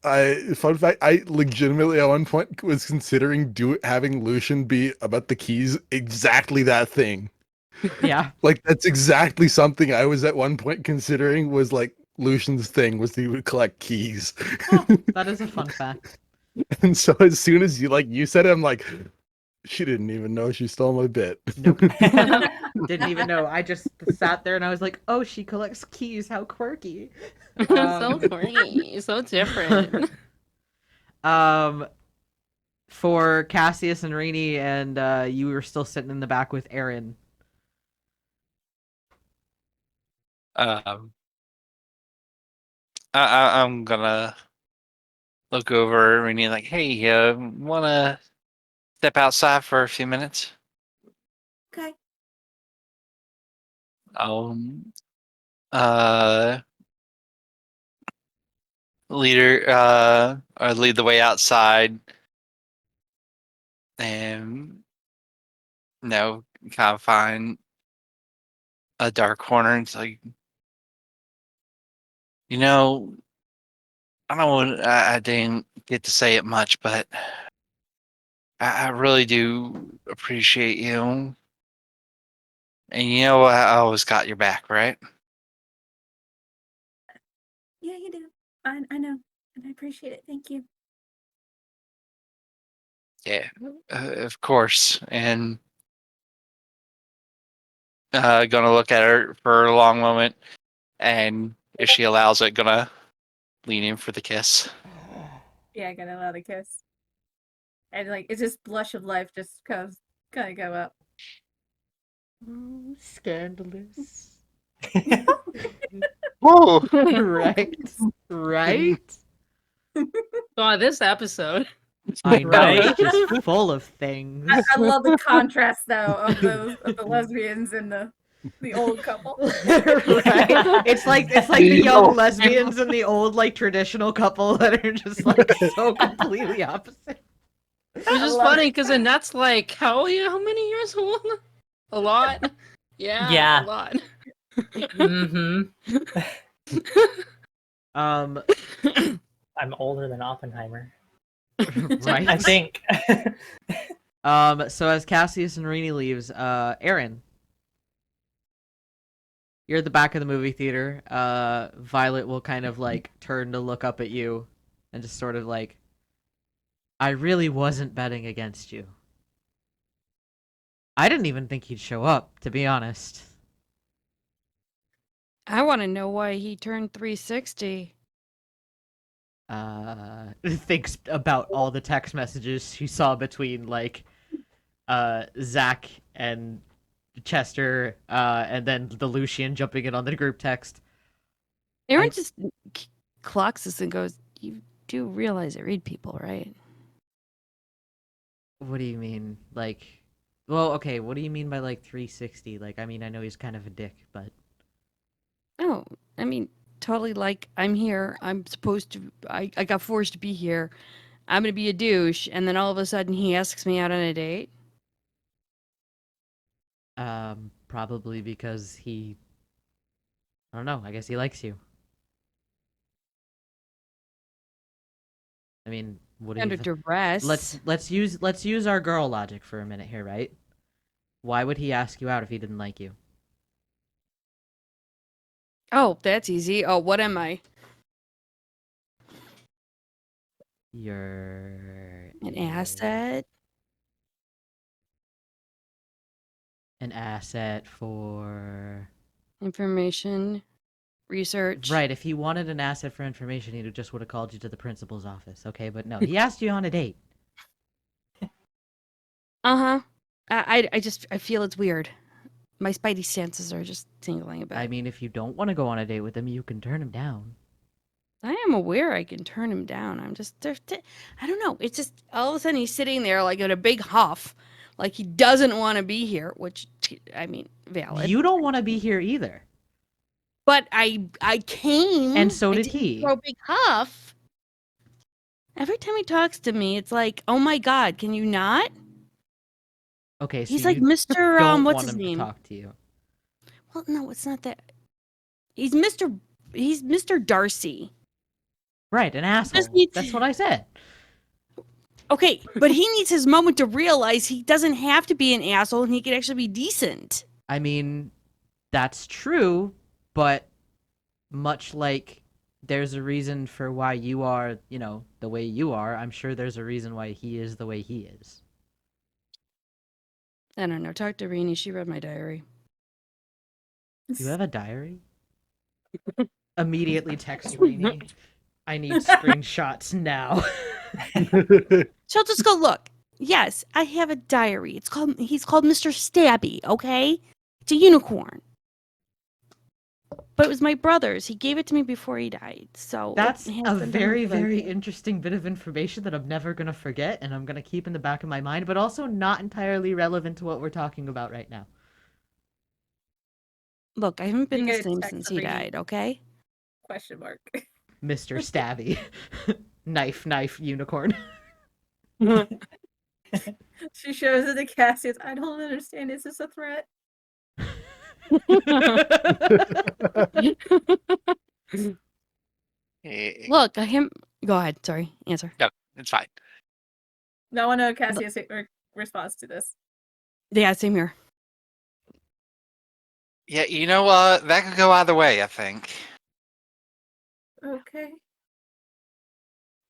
E: I legitimately at one point was considering having Lucian be about the keys exactly that thing.
B: Yeah.
E: Like that's exactly something I was at one point considering was like Lucian's thing was he would collect keys.
B: Oh, that is a fun fact.
E: And so as soon as you said it, I'm like, she didn't even know she stole my bit.
B: Nope. Didn't even know. I just sat there and I was like, oh, she collects keys. How quirky.
A: So quirky, so different.
B: For Cassius and Rainey, and you were still sitting in the back with Aaron.
H: I'm gonna look over Rainy like, hey, wanna step outside for a few minutes?
G: Okay.
H: Lead the way outside, and kind of find a dark corner. And it's like, I don't know. I didn't get to say it much, but I really do appreciate you. And I always got your back, right?
G: Yeah, you do. I know, and I appreciate it. Thank you.
H: Yeah, of course. And gonna look at her for a long moment, and if she allows it, gonna lean in for the kiss.
G: Yeah, gonna allow the kiss. And like, it's just blush of life just kind of go up.
B: Oh, scandalous.
H: Whoa!
B: Right?
A: Oh, this episode.
B: I know,
D: Right?
B: it's just full of things.
G: I love the contrast though of the lesbians and the old couple.
B: Right? It's like the young lesbians and the old like traditional couple that are just like so completely opposite.
A: Which is funny because Annette's like, how many years old? A lot.
D: Yeah.
A: A lot.
D: Mm-hmm. I'm older than Oppenheimer.
B: Right?
D: I think.
B: So as Cassius and Rainey leaves, Aaron, you're at the back of the movie theater. Violet will kind of like turn to look up at you and just sort of like, I really wasn't betting against you. I didn't even think he'd show up, to be honest.
F: I want to know why he turned 360.
B: Thinks about all the text messages she saw between like Zach and Chester, and then the Lucian jumping in on the group text.
F: Aaron just clocks us and goes, "You do realize I read people, right?"
B: What do you mean? Like, Well, okay, what do you mean by like 360? Like, I mean, I know he's kind of a dick, but
F: Oh, I mean, totally like I'm here. I'm supposed to. I got forced to be here. I'm gonna be a douche, and then all of a sudden he asks me out on a date.
B: probably because I don't know, I guess he likes you. I mean, what do
F: Under
B: you
F: duress.
B: let's use our girl logic for a minute here, right? Why would he ask you out if he didn't like you?
F: Oh, that's easy. Oh, what am I?
B: You're
F: An asset.
B: an asset for
F: Information. Research.
B: Right, if he wanted an asset for information, he just would have called you to the principal's office, okay? But no, he asked you on a date.
F: Uh-huh. I feel it's weird. My spidey senses are just tingling a bit.
B: I mean, if you don't want to go on a date with him, you can turn him down.
F: I am aware I can turn him down. I'm just I don't know. It's just all of a sudden he's sitting there like in a big huff, like he doesn't want to be here, which I mean, valid.
B: You don't want to be here either.
F: But I came,
B: And so
F: I
B: did
F: didn't
B: he.
F: throw a big huff. Every time he talks to me, it's like, oh my god, can you not?
B: Okay, so
F: He's like
B: you
F: Mr.
B: don't
F: What's
B: want
F: his
B: him
F: name?
B: to talk to you.
F: Well, no, it's not that. He's Mr. Darcy.
B: Right, an asshole.
F: needs-
B: That's what I said.
F: Okay, but he needs his moment to realize he doesn't have to be an asshole and he can actually be decent.
B: I mean, that's true, but much like there's a reason for why you are, the way you are, I'm sure there's a reason why he is the way he is.
F: I don't know. Talk to Rini. She read my diary.
B: You have a diary? Immediately text Rini. I need screenshots now.
F: She'll just go look. Yes, I have a diary. He's called Mr. Stabby, okay? It's a unicorn. But it was my brother's. He gave it to me before he died. So
B: That's
F: it has
B: a
F: been
B: very,
F: done.
B: very interesting bit of information that I'm never going to forget and I'm going to keep in the back of my mind, but also not entirely relevant to what we're talking about right now.
F: Look, I haven't been
G: You
F: the
G: get a
F: same
G: text
F: since
G: from
F: he
G: Rini.
F: died, okay?
G: Question mark.
B: Mr. Stabby. Knife, unicorn.
G: She shows it to Cassius. I don't understand. Is this a threat?
F: Look, go ahead. Sorry. Answer.
H: No, it's fine.
G: No, I want to know Cassius' response to this.
F: Yeah, same here.
H: Yeah, that could go either way, I think.
G: Okay.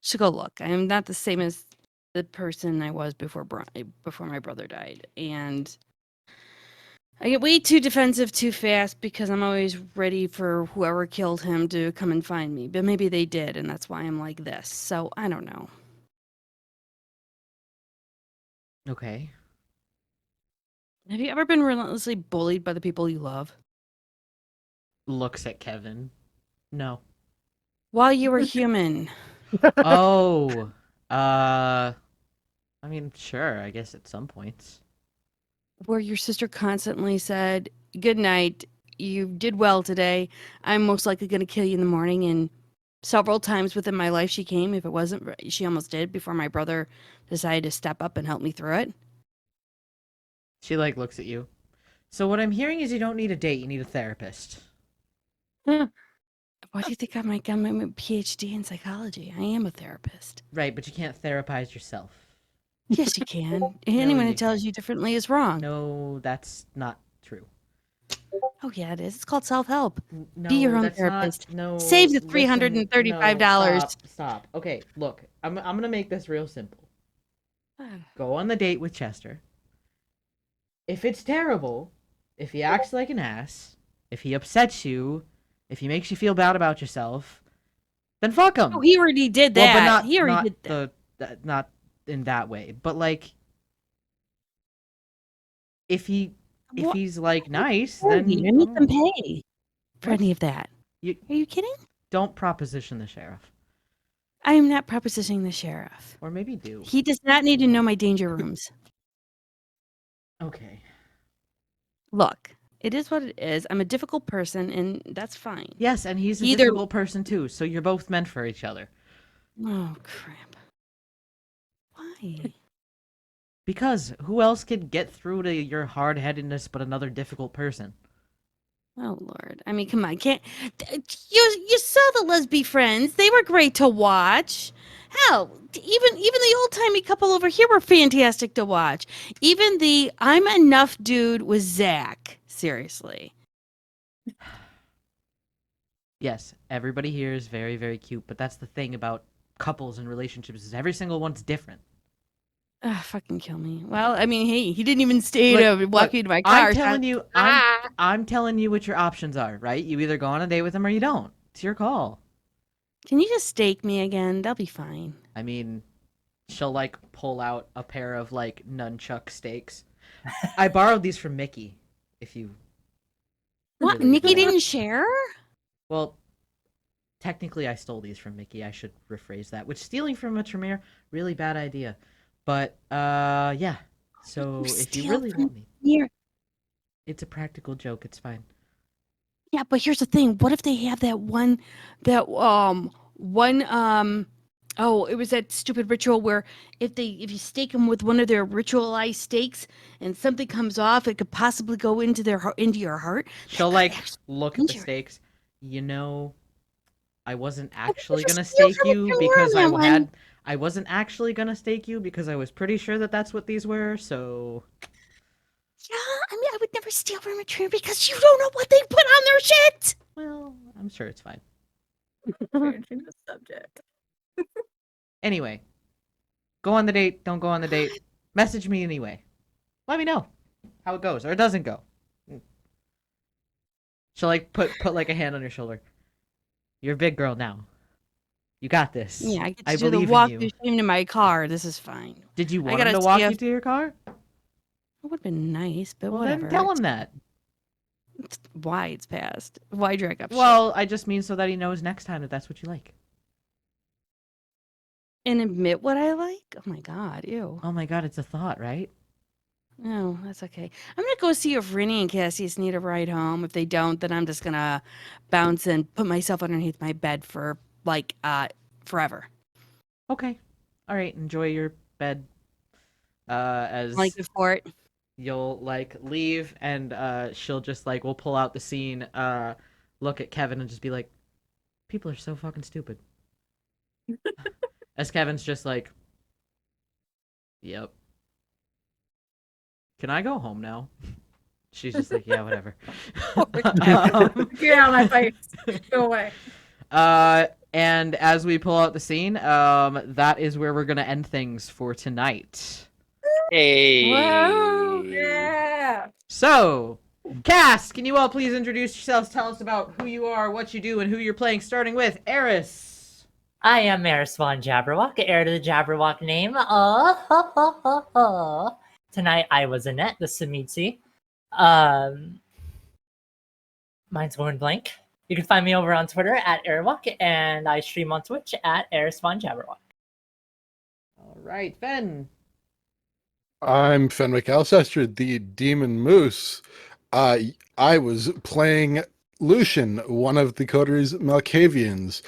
F: So go look. I am not the same as the person I was before my brother died, and I get way too defensive too fast because I'm always ready for whoever killed him to come and find me. But maybe they did, and that's why I'm like this. So I don't know.
B: Okay.
F: Have you ever been relentlessly bullied by the people you love?
B: Looks at Kevin. No.
F: While you were human.
B: Oh. I mean, sure, I guess at some points.
F: Where your sister constantly said, "Good night, you did well today. I'm most likely going to kill you in the morning." And several times within my life she came. If it wasn't, she almost did before my brother decided to step up and help me through it.
B: She, looks at you. So what I'm hearing is you don't need a date, you need a therapist.
F: Why do you think I might get my PhD in psychology? I am a therapist.
B: Right, but you can't therapize yourself.
F: Yes, you can. Anyone who
B: you
F: tells you differently is wrong.
B: No, that's not true.
F: Oh, yeah, it is. It's called self-help.
B: No,
F: Be your own
B: that's
F: therapist.
B: no.
F: Save the
B: listen,
F: $335.
B: No, stop. Okay, look, I'm gonna make this real simple. Go on the date with Chester. If it's terrible, if he acts like an ass, if he upsets you, if he makes you feel bad about yourself, then fuck him.
F: Oh, he already did that.
B: Well, but not,
F: he already
B: not
F: did that.
B: not in that way. But if he's nice, then
F: You need them pay for any of that. Are you kidding?
B: Don't proposition the sheriff.
F: I am not propositioning the sheriff.
B: Or maybe do.
F: He does not need to know my danger rooms.
B: Okay.
F: Look, it is what it is. I'm a difficult person, and that's fine.
B: Yes, and he's a
F: Either-
B: difficult person too, so you're both meant for each other.
F: Oh, crap. Why?
B: Because who else could get through to your hard-headedness but another difficult person?
F: Oh, Lord. I mean, come on. You saw the lesbian friends. They were great to watch. Hell, even the old-timey couple over here were fantastic to watch. Even the I'm enough dude was Zach. Seriously.
B: Yes, everybody here is very, very cute, but that's the thing about couples and relationships is every single one's different.
F: Fucking kill me. Well, I mean, hey, he didn't even stay to walk me to my car.
B: I'm telling you, I'm telling you what your options are, right? You either go on a date with him or you don't. It's your call.
F: Can you just stake me again? That'll be fine.
B: I mean, she'll like pull out a pair of like nunchuck stakes. I borrowed these from Mickey. If you
F: What?
B: really
F: Mickey
B: want.
F: didn't share?
B: Well, technically I stole these from Mickey. I should rephrase that. Which stealing from a Tremere, really bad idea. But yeah. So if you really want me,
F: Here.
B: it's a practical joke. It's fine.
F: Yeah, but here's the thing. What if they have that one oh, it was that stupid ritual where if you stake them with one of their ritualized stakes and something comes off, it could possibly go into your heart.
B: She'll
F: That
B: like
F: could actually
B: look at the
F: injure.
B: stakes. You know, I wasn't actually
F: just
B: gonna
F: steal
B: stake
F: from
B: you
F: Tremere
B: because
F: on that one.
B: I wasn't actually gonna stake you because I was pretty sure that that's what these were. So
F: Yeah, I mean, I would never steal from a tree because you don't know what they put on their shit.
B: well, I'm sure it's fine.
G: Changing the subject.
B: Anyway, go on the date. Don't go on the date. Message me anyway. Let me know how it goes or it doesn't go. She'll like put like a hand on your shoulder. You're a big girl now. You got this.
F: Yeah, I get to
B: I
F: do the
B: believe
F: walk
B: in
F: to
B: you.
F: shame to my car. This is fine.
B: Did you
F: I
B: want him
F: gotta
B: to walk
F: see
B: you
F: if-
B: to your car?
F: It would have been nice, but
B: Well,
F: whatever.
B: then tell him that.
F: Why it's passed. Why drag up shit?
B: Well, I just mean so that he knows next time that that's what you like.
F: And admit what I like? Oh my god, ew.
B: Oh my god, it's a thought, right?
F: No, that's okay. I'm gonna go see if Rennie and Cassius need a ride home. If they don't, then I'm just gonna bounce and put myself underneath my bed for like forever.
B: Okay. All right, enjoy your bed. As
F: Like the fort.
B: you'll like leave and she'll just like we'll pull out the scene, look at Kevin and just be like, people are so fucking stupid. As Kevin's just like, yep. Can I go home now? She's just like, yeah, whatever.
G: Get out of my face. Go away.
B: And as we pull out the scene, that is where we're gonna end things for tonight.
H: Hey.
G: Wow. Yeah.
B: So, cast, can you all please introduce yourselves? Tell us about who you are, what you do, and who you're playing. Starting with Eris.
D: I am Eris Von Jabberwock, heir to the Jabberwock name. Tonight I was Annette, the Samitsi. Mine's going blank. You can find me over on Twitter at Airwalk, and I stream on Twitch at Eris Von Jabberwock.
B: All right, Fen.
E: I'm Fenwick Alcester, the Demon Moose. I was playing Lucian, one of the Coteries Malkavians.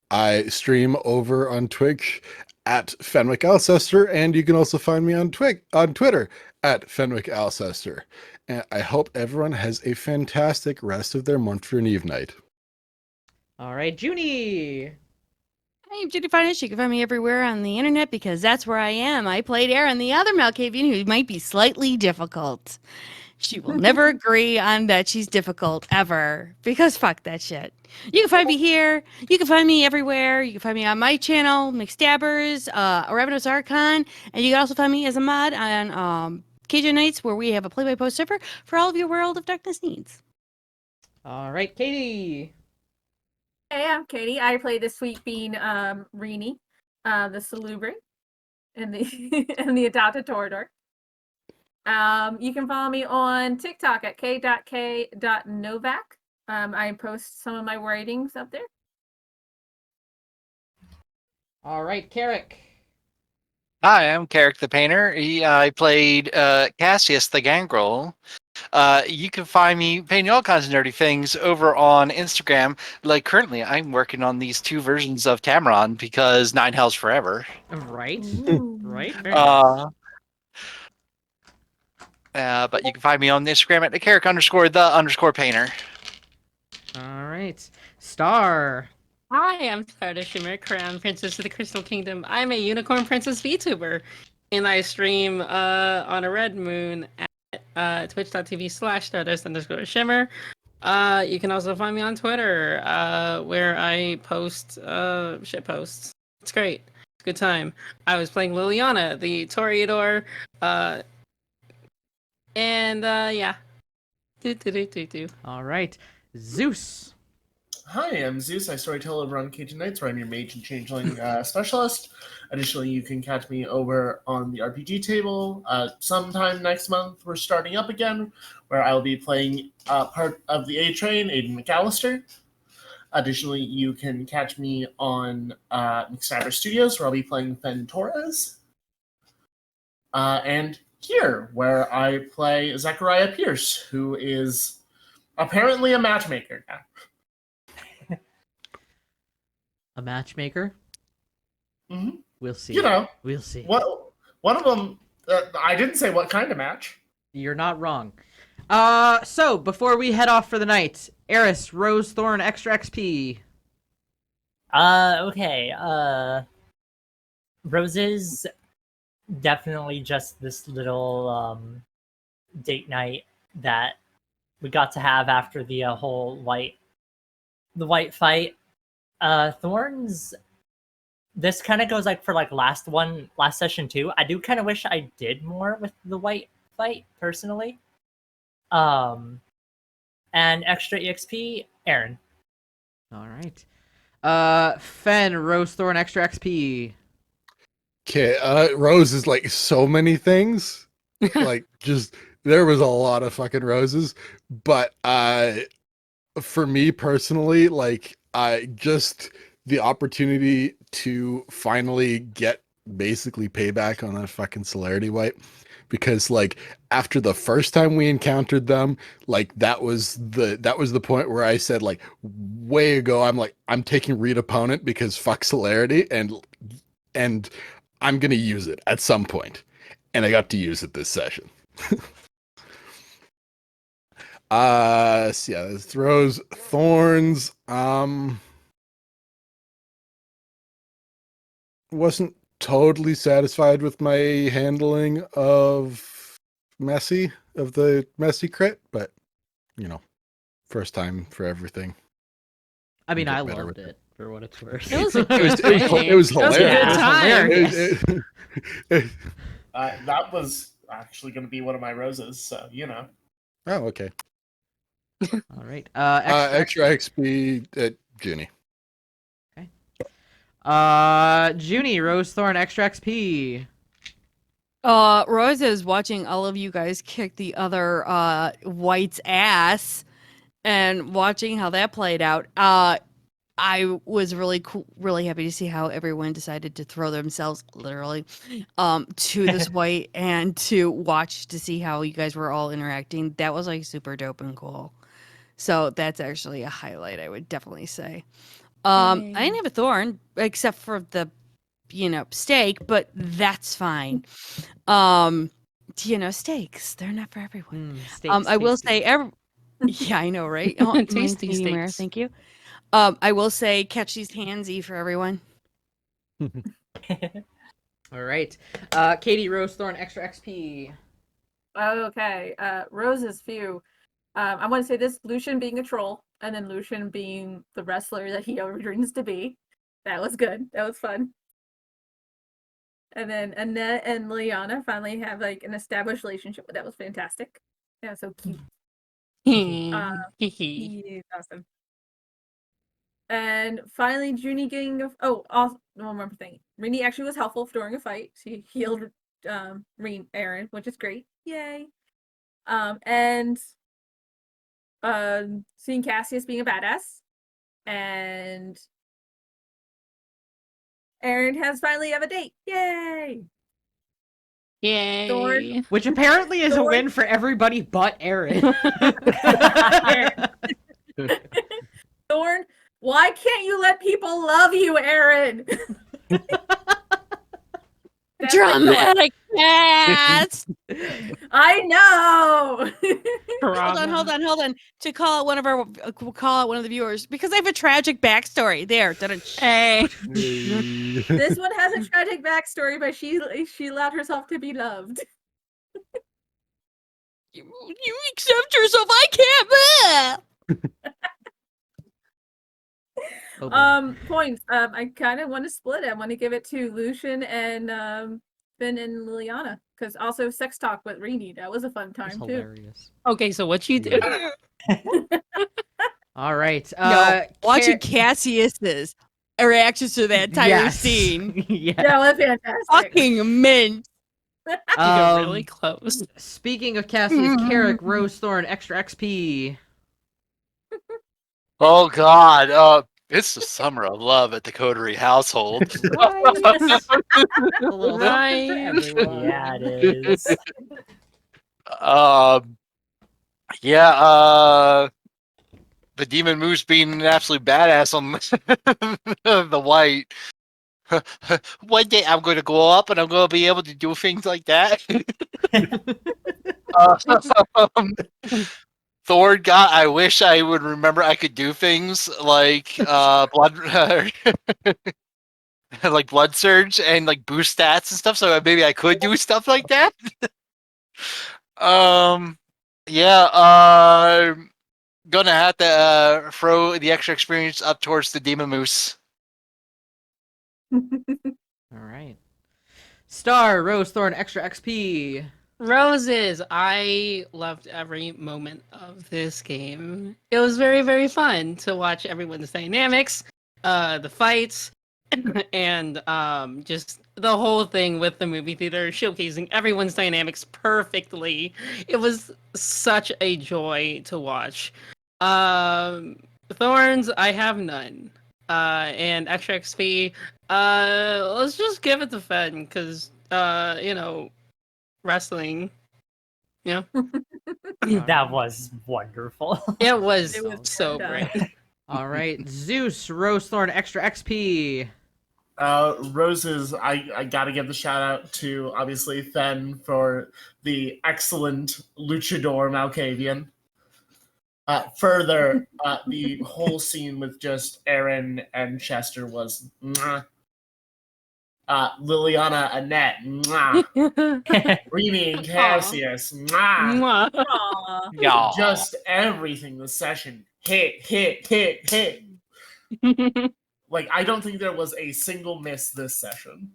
E: I stream over on Twitch at Fenwick Alcester, and you can also find me on Twitter at Fenwick Alcester. And I hope everyone has a fantastic rest of their month for an eve night.
B: All right, Junie.
F: I'm Junie Von Esch. You can find me everywhere on the internet because that's where I am. I played Aaron, the other Malkavian who might be slightly difficult. She will never agree on that she's difficult ever because fuck that shit. You can find me here. You can find me everywhere. You can find me on my channel, McStabbers, Ravenous Archon, and you can also find me as a mod on KJ Nights, where we have a play-by-post server for all of your World of Darkness needs.
B: All right, Katie.
G: Hey, I'm Katie. I play the Sweet Bean Rini, the Salubri, and the and the adopted Torador. You can follow me on TikTok at k.k.novak. I post some of my writings up there.
B: All right, Kerrick.
H: Hi, I'm Kerrick the Painter. I played Cassius the Gangrel. You can find me painting all kinds of nerdy things over on Instagram. Like currently, I'm working on these 2 versions of Tamaron because 9 Hells Forever.
B: Right.
G: Ooh.
B: Right. Very nice.
H: But you can find me on Instagram at the Kerrick_the_painter.
B: All right. Star.
A: Hi, I'm Star Shimmer, Crown Princess of the Crystal Kingdom. I'm a Unicorn Princess VTuber, and I stream on a red moon at twitch.tv/Stardust_Shimmer. You can also find me on Twitter, where I post shit posts. It's great. It's a good time. I was playing Liliana, the Toreador, and yeah. Do.
B: All right. Zeus.
C: Hi, I'm Zeus. I storytell over on Cajun Nights, where I'm your mage and changeling specialist. Additionally, you can catch me over on the RPG table. Sometime next month, we're starting up again, where I'll be playing part of the A Train, Aiden McAllister. Additionally, you can catch me on McStabber Studios, where I'll be playing Fen Torres. And here, where I play Zachariah Pierce, who is apparently a matchmaker now.
B: A matchmaker.
C: Mm-hmm.
B: We'll see.
C: You know,
B: We'll see.
C: what one of them. I didn't say what kind of match.
B: You're not wrong. So before we head off for the night, Eris, Rose Thorn, extra XP.
D: Okay. Roses, definitely just this little date night that we got to have after the whole white fight. Thorns, this kind of goes like for like last session too. I do kind of wish I did more with the white fight personally. And extra EXP, Aaron.
B: All right. Fen, Rose Thorn, extra XP.
E: Okay, Rose is like so many things. Like just there was a lot of fucking roses, but for me personally, like I just the opportunity to finally get basically payback on a fucking celerity wipe, because like after the first time we encountered them, like that was the point where I said like way ago, I'm taking read opponent because fuck celerity, and I'm gonna use it at some point, and I got to use it this session. So yeah, this throws thorns. Wasn't totally satisfied with my handling of the messy crit, but you know, first time for everything.
B: I mean, I
E: Better
B: loved
E: with
B: it for what it's worth.
A: It was a
E: It was
A: It was a good
E: hilarious.
A: time.
C: That was actually going to be one of my roses, so you know.
E: Oh, okay.
B: All right.
E: Extra XP at Junie.
B: Junie, Rose Thorn, extra XP.
F: Rose is watching all of you guys kick the other white's ass and watching how that played out. I was really happy to see how everyone decided to throw themselves literally to this white and to watch to see how you guys were all interacting. That was like super dope and cool. So that's actually a highlight, I would definitely say. I didn't have a thorn except for the steak, but that's fine. Steaks, they're not for everyone. I will say yeah, I know, right? Oh,
A: Tasty
F: medium rare,
A: steaks.
F: thank you. I will say catch these handsy for everyone.
B: All right. Katie, Rose Thorn, extra XP.
G: Okay. Rose's few. I want to say this: Lucian being a troll, and then Lucian being the wrestler that he always dreams to be. That was good. That was fun. And then Annette and Liliana finally have like an established relationship. That was fantastic. Yeah, so cute. He's awesome. And finally, Junie getting also one more thing. Rini actually was helpful during a fight. She healed Aaron, which is great. Yay. And seeing Cassius being a badass, and Aaron has finally have a date. Yay!
A: Yay.
B: Which apparently is a
G: Thorn.
B: win for everybody but Aaron.
G: Thorn, why can't you let people love you, Aaron? That's my thought.
F: Dramatic cats.
G: I know.
F: Hold on. To call out one of the viewers because I have a tragic backstory. There,
A: Hey.
G: This one has a tragic backstory, but she allowed herself to be loved.
F: You accept yourself. I can't.
B: Oh, boy.
G: Points. I kind of want to split it. I want to give it to Lucian and Finn and Liliana, because also sex talk with Rini. That was a fun
B: That's
G: time too.
B: hilarious.
A: Okay, so what you do?
B: All right.
F: Watching Cassius's reactions to that entire scene.
B: Yeah.
G: That was fantastic.
F: Fucking mint.
A: You got really close.
B: Speaking of Cassius, Kerrick, Rose Thorn, extra XP.
H: Oh God, it's the summer of love at the Coterie household.
B: A little
A: Right.
B: something for everyone.
D: Yeah, it is.
H: The demon moose being an absolute badass on the white. One day I'm going to go up and I'm going to be able to do things like that. Thor God, I wish I would remember I could do things like blood, like blood surge and like boost stats and stuff. So maybe I could do stuff like that. Gonna have to throw the extra experience up towards the demon moose.
B: All right. Star, Rose Thorn, extra XP.
A: Roses. I loved every moment of this game. It was very, very fun to watch everyone's dynamics, the fights, and just the whole thing with the movie theater showcasing everyone's dynamics perfectly. It was such a joy to watch. Thorns, I have none. And extra XP, let's just give it to Fen, because, wrestling. Yeah.
D: That was wonderful.
A: It was
G: well
A: so
G: done.
A: great.
B: All right. Zeus, Rose Thorn, extra XP.
C: Roses, I gotta give the shout out to obviously Fen for the excellent luchador Malkavian. Further, the whole scene with just Aaron and Chester was mwah. Liliana, Annette, mwah. Rini and Cassius, mwah.
A: Mwah.
G: Aw.
H: Yeah.
C: Just everything this session hit. Like, I don't think there was a single miss this session.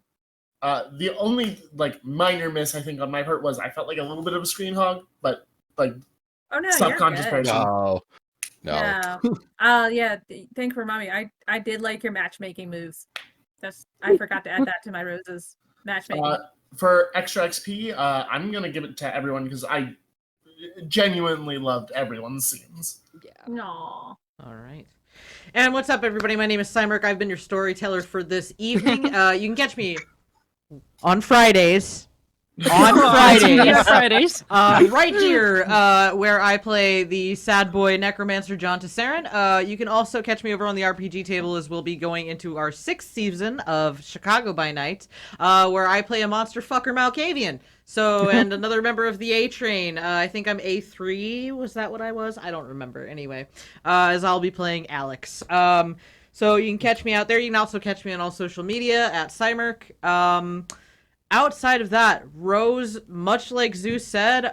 C: The only minor miss I think on my part was I felt like a little bit of a screen hog, but
G: Oh no,
C: subconscious
G: you're good.
C: person.
E: No.
G: Yeah. Thanks for reminding me. I did like your matchmaking moves. I forgot to add that to my roses matchmaking.
C: For extra XP, I'm gonna give it to everyone because I genuinely loved everyone's scenes.
G: No.
B: All right. And what's up, everybody? My name is Psymerc. I've been your storyteller for this evening. You can catch me on Fridays.
A: Yeah, Fridays.
B: Right here, where I play the sad boy necromancer John Tesserin. You can also catch me over on the RPG table as we'll be going into our 6th season of Chicago by Night, where I play a monster fucker Malkavian. So, and another member of the A Train. I think I'm A3. Was that what I was? I don't remember. Anyway, as I'll be playing Alex. So you can catch me out there. You can also catch me on all social media at Psymerc. Outside of that, Rose, much like Zeus said,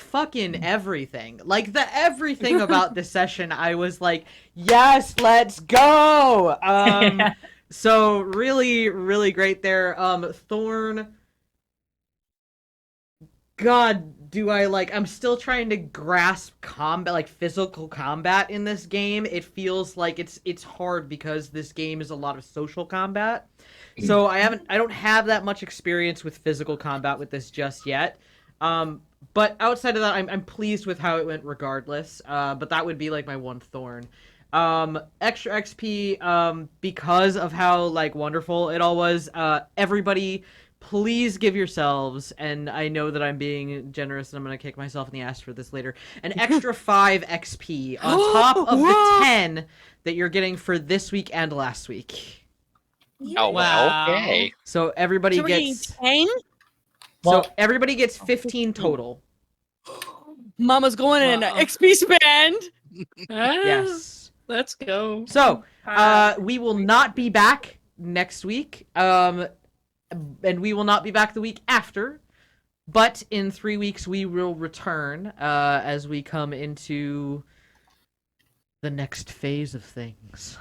B: fucking everything. Like, everything about this session, I was like, yes, let's go! So, really, really great there. Thorn, God, I'm still trying to grasp combat, physical combat in this game. It feels like it's hard because this game is a lot of social combat. So I don't have that much experience with physical combat with this just yet. But outside of that, I'm pleased with how it went regardless. But that would be my one thorn. Extra XP, because of how wonderful it all was. Everybody please give yourselves, and I know that I'm being generous and I'm going to kick myself in the ass for this later, an extra 5 XP on top of the 10 that you're getting for this week and last week.
H: Oh, well, okay.
B: So everybody
F: So we're getting
B: gets
F: 10?
B: so everybody gets 15 total.
F: Mama's going in an XP spend.
B: Yes.
A: Let's go.
B: So, we will not be back next week. And we will not be back the week after. But in 3 weeks we will return as we come into the next phase of things.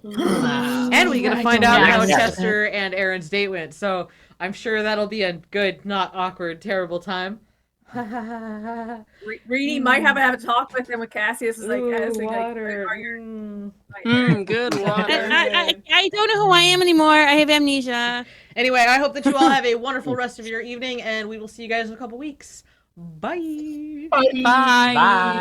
B: And we're going to find out how Chester and Aaron's date went. So, I'm sure that'll be a good, not awkward, terrible time.
G: Reedy might have a talk with him with Cassius. Is like, asking,
B: water.
A: Good water.
F: I don't know who I am anymore. I have amnesia.
B: Anyway, I hope that you all have a wonderful rest of your evening, and we will see you guys in a couple weeks. Bye.
H: Bye.